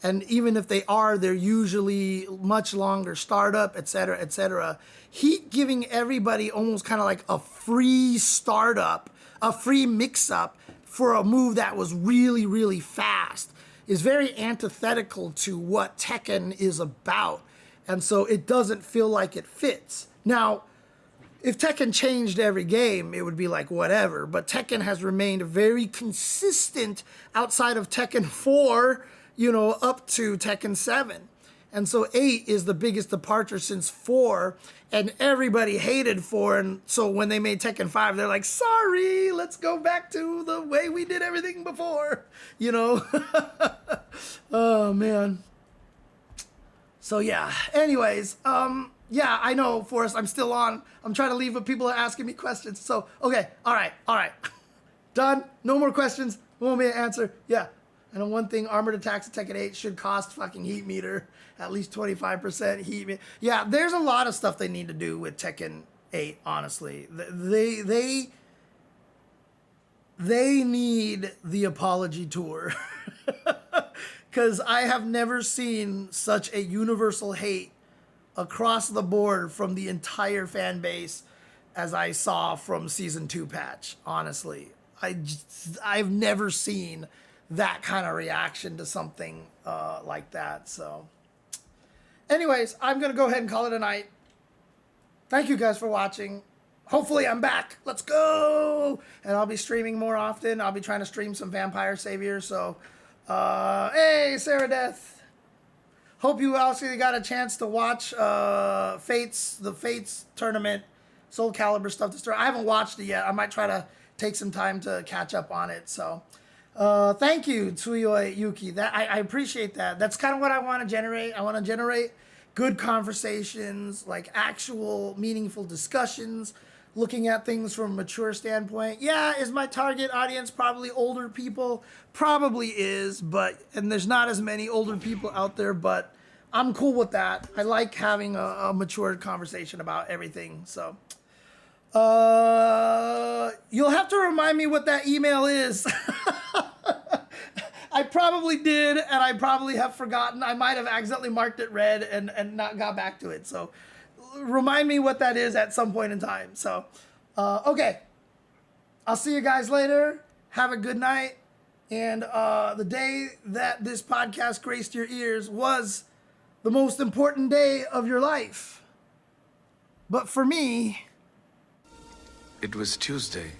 And even if they are, they're usually much longer startup, etc., etc. Heat giving everybody almost kind of like a free startup, a free mix-up for a move that was really, really fast is very antithetical to what Tekken is about. And so it doesn't feel like it fits. Now, if Tekken changed every game, it would be like whatever. But Tekken has remained very consistent outside of Tekken 4, up to Tekken 7. And so 8 is the biggest departure since 4, and everybody hated 4. And so when they made Tekken 5, they're like, sorry, let's go back to the way we did everything before, Oh, man. So, yeah. Anyways, yeah, I know, Forrest, I'm still on. I'm trying to leave, but people are asking me questions. So, okay, all right. Done. No more questions. Want me to answer? Yeah. And one thing, armored attacks at Tekken 8 should cost fucking heat meter, at least 25% heat meter. Yeah, there's a lot of stuff they need to do with Tekken 8, honestly. They need the apology tour. Because I have never seen such a universal hate across the board from the entire fan base as I saw from Season 2 patch, honestly. I've never seen that kind of reaction to something like that. So anyways, I'm going to go ahead and call it a night. Thank you guys for watching. Hopefully I'm back. Let's go. And I'll be streaming more often. I'll be trying to stream some Vampire Savior. So, hey, Sarah Death. Hope you also got a chance to watch the Fates tournament, Soul Calibur stuff to start. I haven't watched it yet. I might try to take some time to catch up on it. So, thank you, Tsuyoi Yuki. I appreciate that. That's kind of what I want to generate. I want to generate good conversations, like actual meaningful discussions, looking at things from a mature standpoint. Yeah, is my target audience probably older people? Probably is, and there's not as many older people out there, but I'm cool with that. I like having a mature conversation about everything. So, you'll have to remind me what that email is. I probably did, and I probably have forgotten. I might have accidentally marked it red and not got back to it. So remind me what that is at some point in time. So, okay. I'll see you guys later. Have a good night. And the day that this podcast graced your ears was the most important day of your life. But for me, it was Tuesday.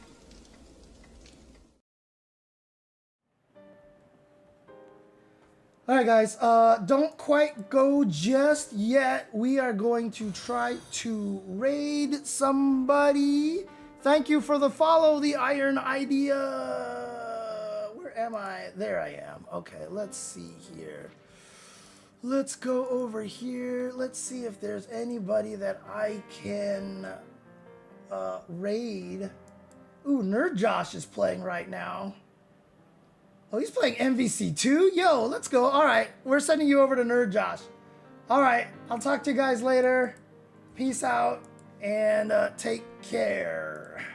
All right, guys, don't quite go just yet. We are going to try to raid somebody. Thank you for the follow, the Iron Idea. Where am I? There I am. Okay, let's see here. Let's go over here. Let's see if there's anybody that I can raid. Ooh, Nerd Josh is playing right now. Oh, he's playing MVC 2? Yo, let's go. All right, we're sending you over to Nerd Josh. All right, I'll talk to you guys later. Peace out and take care.